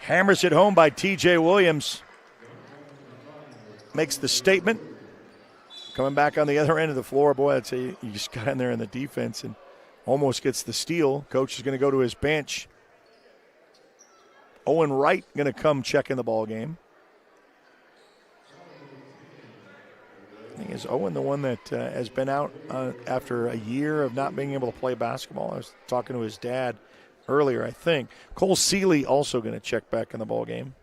Speaker 3: Hammers it home by T.J. Williams. Makes the statement. Coming back on the other end of the floor. Boy, I'd say you just got in there in the defense and almost gets the steal. Coach is going to go to his bench. Owen Wright going to come check in the ball game. I think is Owen the one that has been out after a year of not being able to play basketball. I was talking to his dad earlier, I think. Cole Seeley also going to check back in the ball game.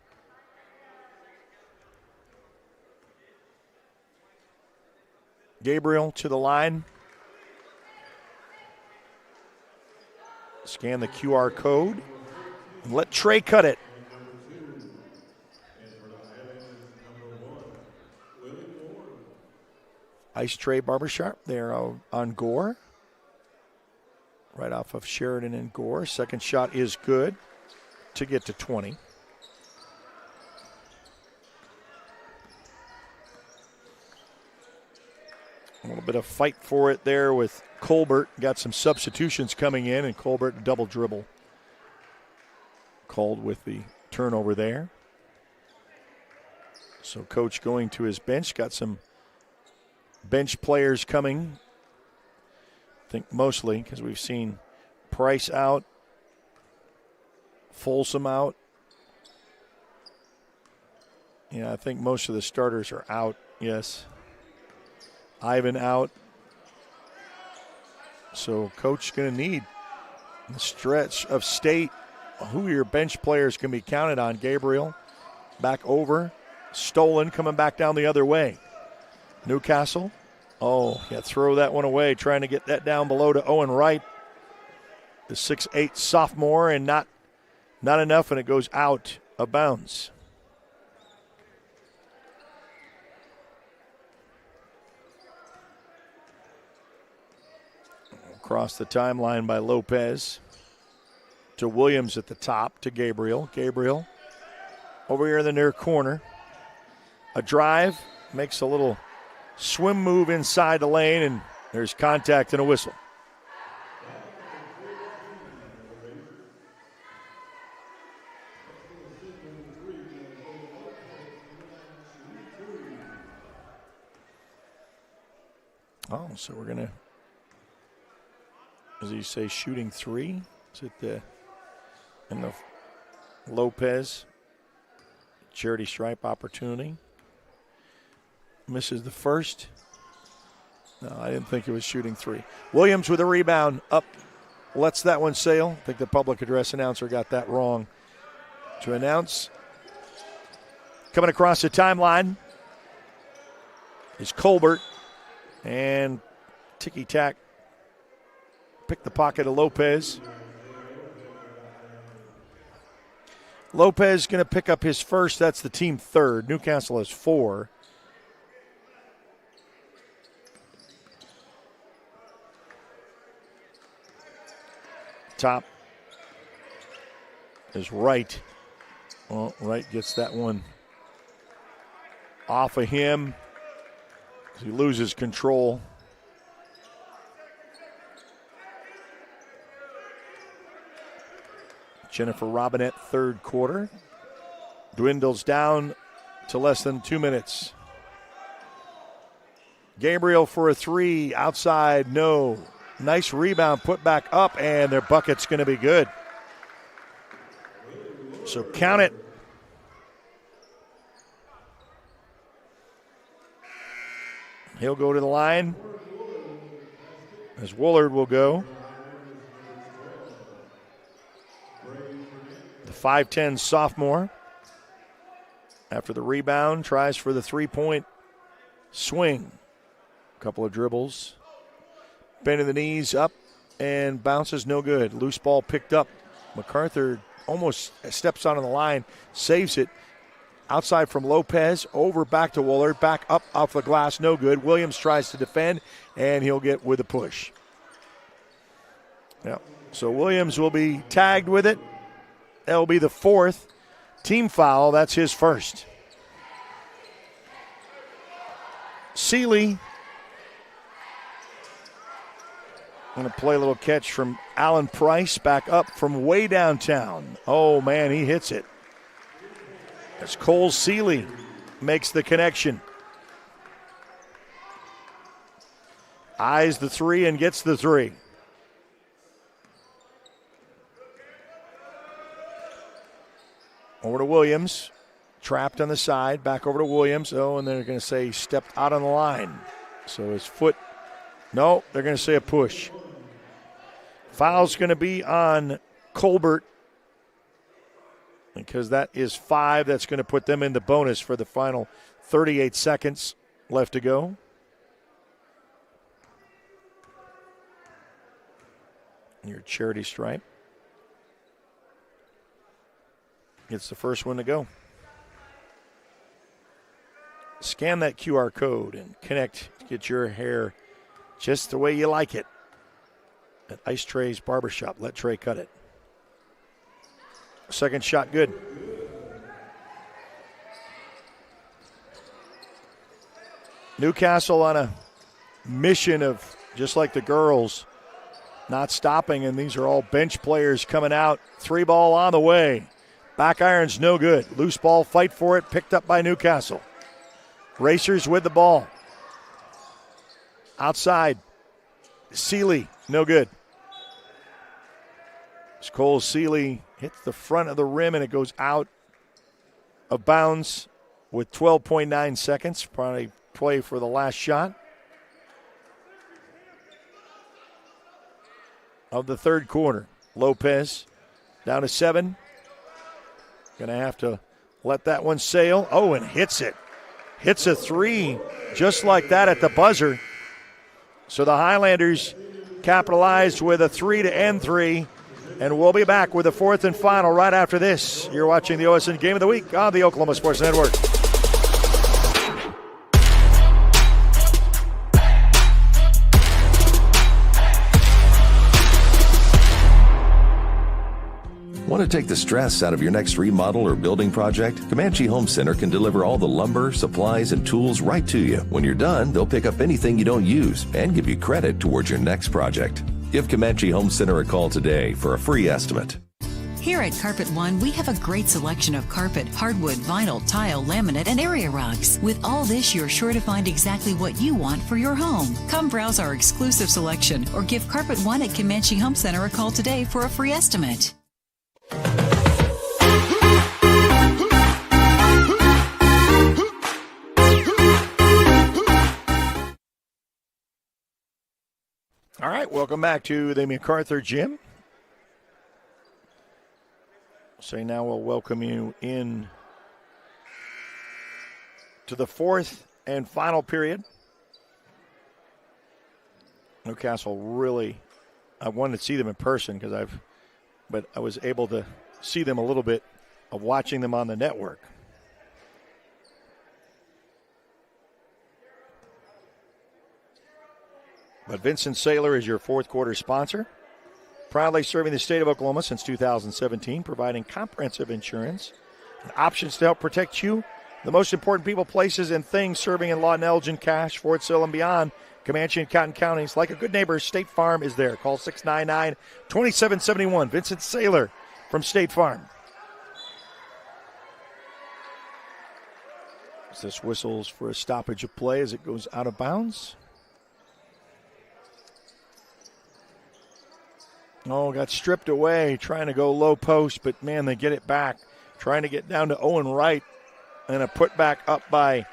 Speaker 3: Gabriel to the line. Scan the QR code. And let Trey cut it. Ice Trey Barbershop there on Gore. Right off of Sheridan and Gore. Second shot is good to get to 20. A little bit of fight for it there with Colbert. Got some substitutions coming in, and Colbert double dribble. Called with the turnover there. So coach going to his bench. Got some bench players coming. I think mostly because we've seen Price out, Folsom out. Yeah, I think most of the starters are out, yes. Ivan out. So coach going to need a stretch of state who your bench players can be counted on. Gabriel back over. Stolen coming back down the other way. Newcastle. Oh, yeah, throw that one away. Trying to get that down below to Owen Wright. The 6'8 sophomore, and not enough, and it goes out of bounds. Across the timeline by Lopez to Williams at the top to Gabriel. Gabriel over here in the near corner. A drive, makes a little swim move inside the lane, and there's contact and a whistle. Oh, so we're going to, as you say, shooting three? Is it in the Lopez charity stripe opportunity? Misses the first. No, I didn't think it was shooting three. Williams with a rebound, up, lets that one sail. I think the public address announcer got that wrong. To announce, coming across the timeline is Colbert. And ticky-tack, pick the pocket of Lopez. Lopez going to pick up his first. That's the team third. Newcastle has 4. Top is Wright. Well, Wright gets that one off of him. He loses control. Jennifer Robinette, third quarter. Dwindles down to less than 2 minutes. Gabriel for a three. Outside, no. Nice rebound, put back up, and their bucket's going to be good. So count it. He'll go to the line as Woolard will go. The 5'10 sophomore, after the rebound, tries for the three-point swing. A couple of dribbles. Bending the knees up and bounces no good. Loose ball picked up. Macarthur almost steps on the line, saves it. Outside from Lopez, over back to Woolard, back up off the glass, no good. Williams tries to defend, and he'll get with a push. Yeah. So Williams will be tagged with it. That'll be the 4th team foul. That's his first. Seeley going to play a little catch from Alan Price, back up from way downtown. Oh, man, he hits it. As Cole Seeley makes the connection. Eyes the three and gets the three. Over to Williams. Trapped on the side. Back over to Williams. Oh, and they're going to say he stepped out on the line. So his foot. No, they're going to say a push. Foul's going to be on Colbert, because that is 5. That's going to put them in the bonus for the final 38 seconds left to go. Your charity stripe gets the first one to go. Scan that QR code and connect to get your hair just the way you like it at Ice Trey's Barbershop. Let Trey cut it. Second shot good. Newcastle on a mission of, just like the girls, not stopping, and these are all bench players coming out. 3 ball on the way. Back iron's no good. Loose ball, fight for it, picked up by Newcastle. Racers with the ball. Outside. Seeley, no good. As Cole Seeley hits the front of the rim and it goes out of bounds with 12.9 seconds. Probably play for the last shot of the third quarter. Lopez down to 7. Going to have to let that one sail. Oh, and hits it. Hits a 3 just like that at the buzzer. So the Highlanders capitalized with a 3 to end 3. And we'll be back with the 4th and final right after this. You're watching the OSN Game of the Week on the Oklahoma Sports Network.
Speaker 2: Want to take the stress out of your next remodel or building project? Comanche Home Center can deliver all the lumber, supplies, and tools right to you. When you're done, they'll pick up anything you don't use and give you credit towards your next project. Give Comanche Home Center a call today for a free estimate.
Speaker 16: Here at Carpet One, we have a great selection of carpet, hardwood, vinyl, tile, laminate, and area rugs. With all this, you're sure to find exactly what you want for your home. Come browse our exclusive selection or give Carpet One at Comanche Home Center a call today for a free estimate.
Speaker 3: All right, welcome back to the Macarthur Gym. So now we'll welcome you in to the fourth and final period. Newcastle really, I wanted to see them in person but I was able to see them a little bit of watching them on the network. But Vincent Saylor is your fourth quarter sponsor. Proudly serving the state of Oklahoma since 2017, providing comprehensive insurance and options to help protect you. The most important people, places, and things serving in Lawton, Elgin, Cache, Fort Sill, and beyond. Comanche and Cotton counties. Like a good neighbor, State Farm is there. Call 699-2771. Vincent Saylor from State Farm. As this whistles for a stoppage of play as it goes out of bounds. Oh, got stripped away, trying to go low post, but, man, they get it back. Trying to get down to Owen Wright, and a putback up by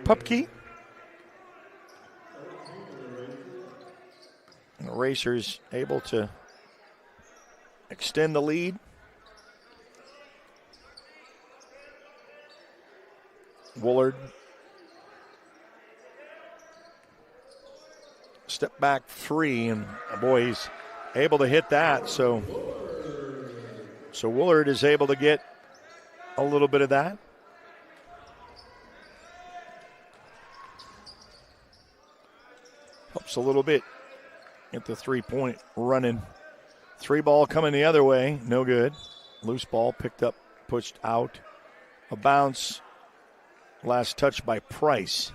Speaker 3: Pupke. And the Racers able to extend the lead. Woolard. Step back three, and boy, he's able to hit that. So Woolard is able to get a little bit of that. Helps a little bit at the three-point running. Three ball coming the other way, no good. Loose ball picked up, pushed out. A bounce. Last touch by Price.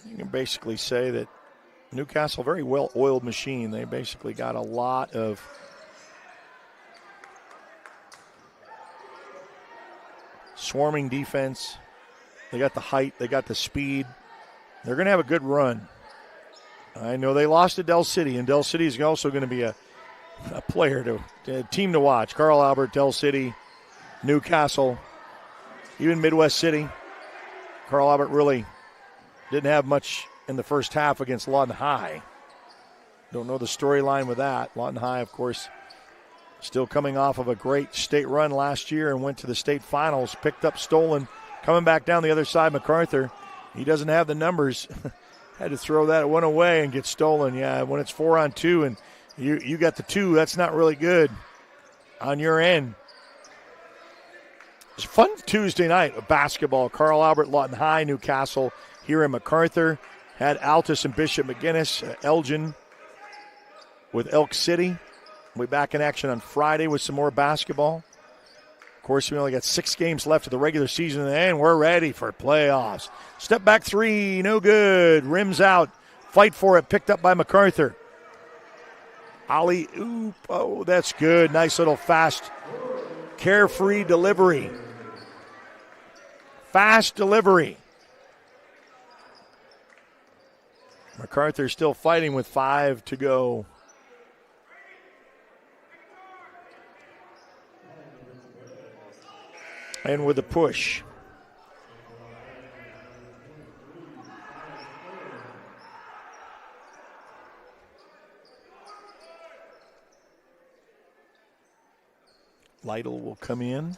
Speaker 3: You can basically say that Newcastle, very well-oiled machine. They basically got a lot of swarming defense. They got the height. They got the speed. They're going to have a good run. I know they lost to Del City, and Del City is also going to be a team to watch. Carl Albert, Del City, Newcastle, even Midwest City. Carl Albert really didn't have much in the first half against Lawton High. Don't know the storyline with that. Lawton High, of course, still coming off of a great state run last year and went to the state finals, picked up Stolen, coming back down the other side, Macarthur. He doesn't have the numbers. Had to throw that one away and get Stolen. Yeah, when it's 4-on-2 and you got the two, that's not really good on your end. It's a fun Tuesday night of basketball. Carl Albert, Lawton High, Newcastle here in Macarthur. Had Altus and Bishop McGuinness, Elgin with Elk City. We'll be back in action on Friday with some more basketball. Of course, we only got 6 games left of the regular season, and we're ready for playoffs. Step back three, no good. Rims out. Fight for it, picked up by Macarthur. Ollie, oop, oh, that's good. Nice little fast, carefree delivery. Fast delivery. Macarthur still fighting with 5 to go. And with a push. Lytle will come in.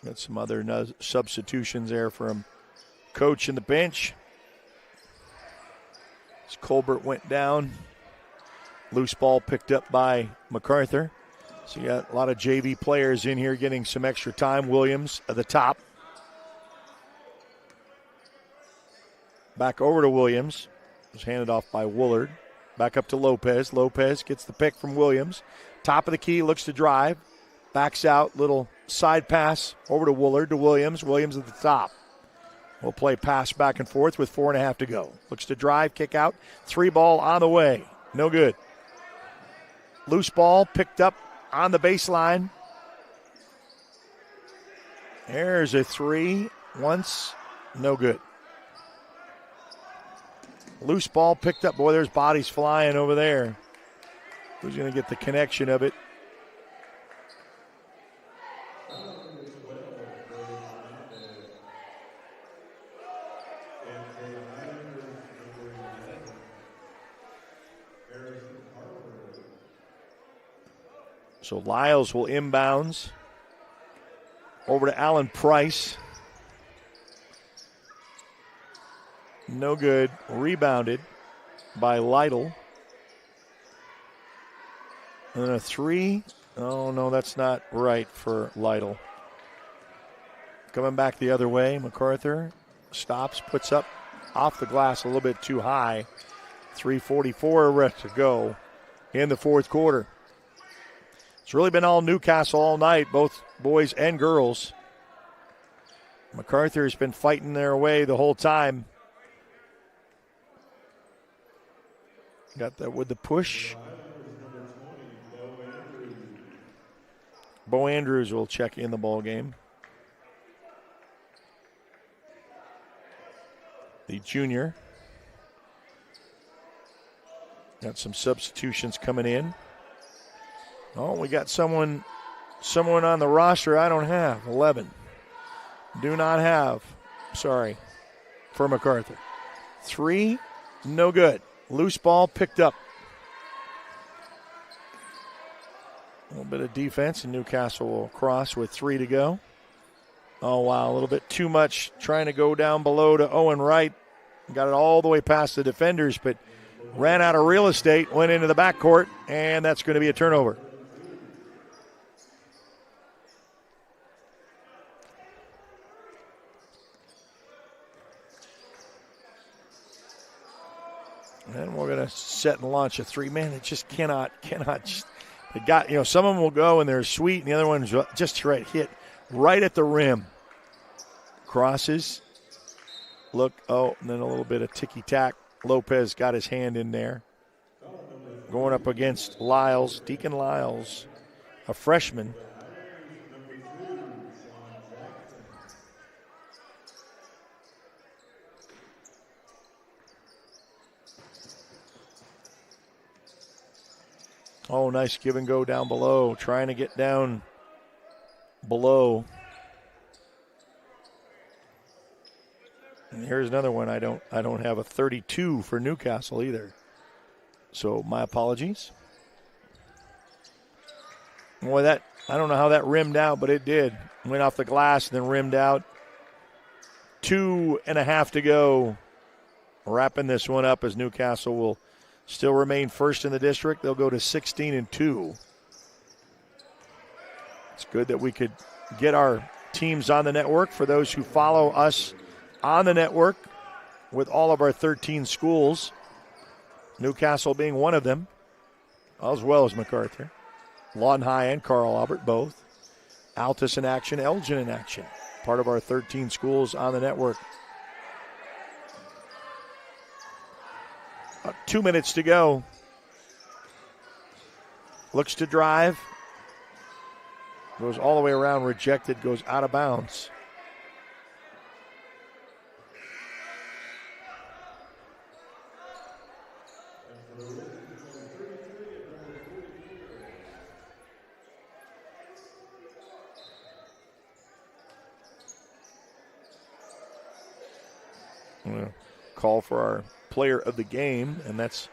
Speaker 3: Got some other substitutions there from coach in the bench. As Colbert went down. Loose ball picked up by Macarthur. So you got a lot of JV players in here getting some extra time. Williams at the top. Back over to Williams. It was handed off by Woolard. Back up to Lopez. Lopez gets the pick from Williams. Top of the key, looks to drive. Backs out, little side pass over to Woolard to Williams. Williams at the top. We'll play pass back and forth with 4.5 to go. Looks to drive, kick out. 3 ball on the way. No good. Loose ball picked up on the baseline. There's a 3. Once. No good. Loose ball picked up. Boy, there's bodies flying over there. Who's going to get the connection of it? So Lyles will inbounds over to Allen Price. No good. Rebounded by Lytle. And then a 3. Oh, no, that's not right for Lytle. Coming back the other way, Macarthur stops, puts up off the glass a little bit too high. 3:44 to go in the fourth quarter. It's really been all Newcastle all night, both boys and girls. Macarthur has been fighting their way the whole time. Got that with the push. Bo Andrews will check in the ball game. The junior. Got some substitutions coming in. Oh, we got someone on the roster I don't have. 11. Do not have. Sorry. For Macarthur. 3, no good. Loose ball picked up. A little bit of defense, and Newcastle will cross with 3 to go. Oh, wow, a little bit too much trying to go down below to Owen Wright. Got it all the way past the defenders, but ran out of real estate, went into the backcourt, and that's going to be a turnover. And we're going to set and launch a 3. Man, it just cannot. It got, some of them will go and they're sweet, and the other one's just hit right at the rim. Crosses. Look, and then a little bit of ticky-tack. Lopez got his hand in there. Going up against Lyles, Deacon Lyles, a freshman. Oh, nice give and go down below. Trying to get down below. And here's another one. I don't have a 32 for Newcastle either. So my apologies. Boy, I don't know how that rimmed out, but it did. Went off the glass and then rimmed out. 2.5 to go. Wrapping this one up as Newcastle will still remain first in the district. They'll go to 16-2. It's good that we could get our teams on the network. For those who follow us on the network with all of our 13 schools, Newcastle being one of them, as well as Macarthur. Lawton High and Carl Albert both. Altus in action, Elgin in action. Part of our 13 schools on the network. 2 minutes to go. Looks to drive. Goes all the way around, rejected, goes out of bounds. I'm going to call for our player of the game, and that's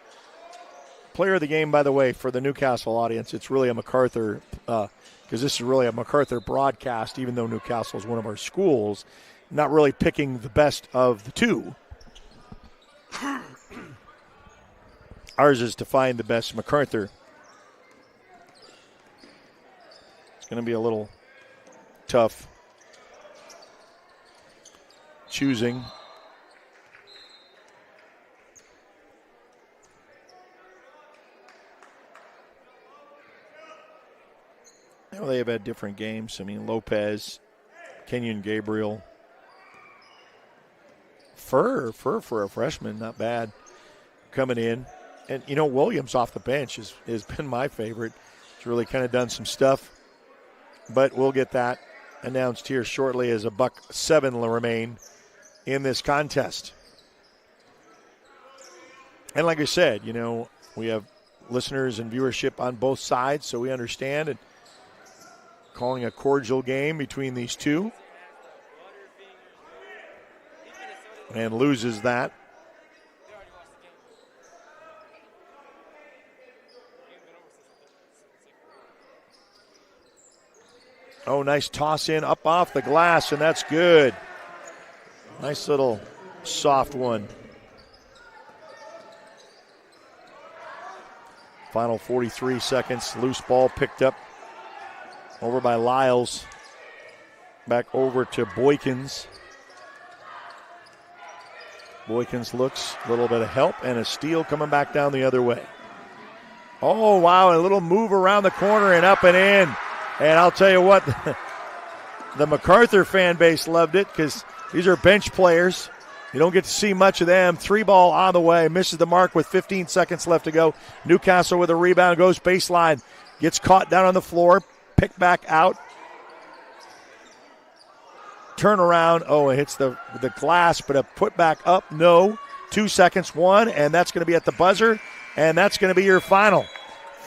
Speaker 3: player of the game, by the way, for the Newcastle audience. It's really a Macarthur, because this is really a Macarthur broadcast, even though Newcastle is one of our schools, not really picking the best of the two. Ours is to find the best Macarthur. It's going to be a little tough choosing. Well, they have had different games. I mean, Lopez, Kenyon Gabriel. Fur for a freshman, not bad, coming in. And, Williams off the bench has been my favorite. He's really kind of done some stuff. But we'll get that announced here shortly as $1.07 will remain in this contest. And like I said, we have listeners and viewership on both sides, so we understand. And calling a cordial game between these two. And loses that. Oh, nice toss in up off the glass, and that's good. Nice little soft one. Final 43 seconds. Loose ball picked up over by Lyles. Back over to Boykins. Boykins looks, a little bit of help, and a steal coming back down the other way. Oh, wow, a little move around the corner and up and in. And I'll tell you what, the Macarthur fan base loved it because these are bench players. You don't get to see much of them. 3-ball on the way, misses the mark with 15 seconds left to go. Newcastle with a rebound, goes baseline, gets caught down on the floor, picked back out. Turnaround, it hits the glass, but a put back up, no. 2 seconds, one, and that's going to be at the buzzer, and that's going to be your final.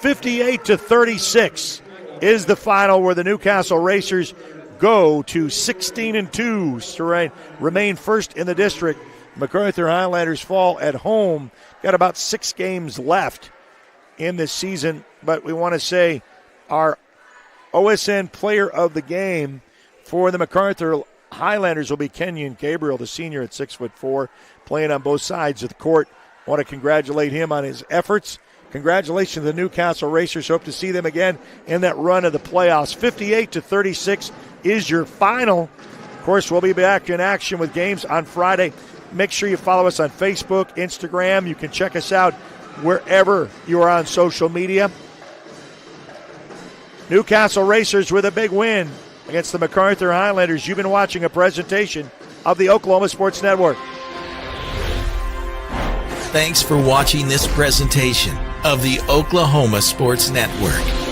Speaker 3: 58-36 is the final where the Newcastle Racers go to 16-2 to remain first in the district. Macarthur Highlanders fall at home. Got about 6 games left in this season, but we want to say our OSN player of the game for the Macarthur Highlanders will be Kenyon Gabriel, the senior at 6'4", playing on both sides of the court. Want to congratulate him on his efforts. Congratulations to the Newcastle Racers. Hope to see them again in that run of the playoffs. 58-36 is your final. Of course, we'll be back in action with games on Friday. Make sure you follow us on Facebook, Instagram. You can check us out wherever you are on social media. Newcastle Racers with a big win against the Macarthur Highlanders. You've been watching a presentation of the Oklahoma Sports Network.
Speaker 7: Thanks for watching this presentation of the Oklahoma Sports Network.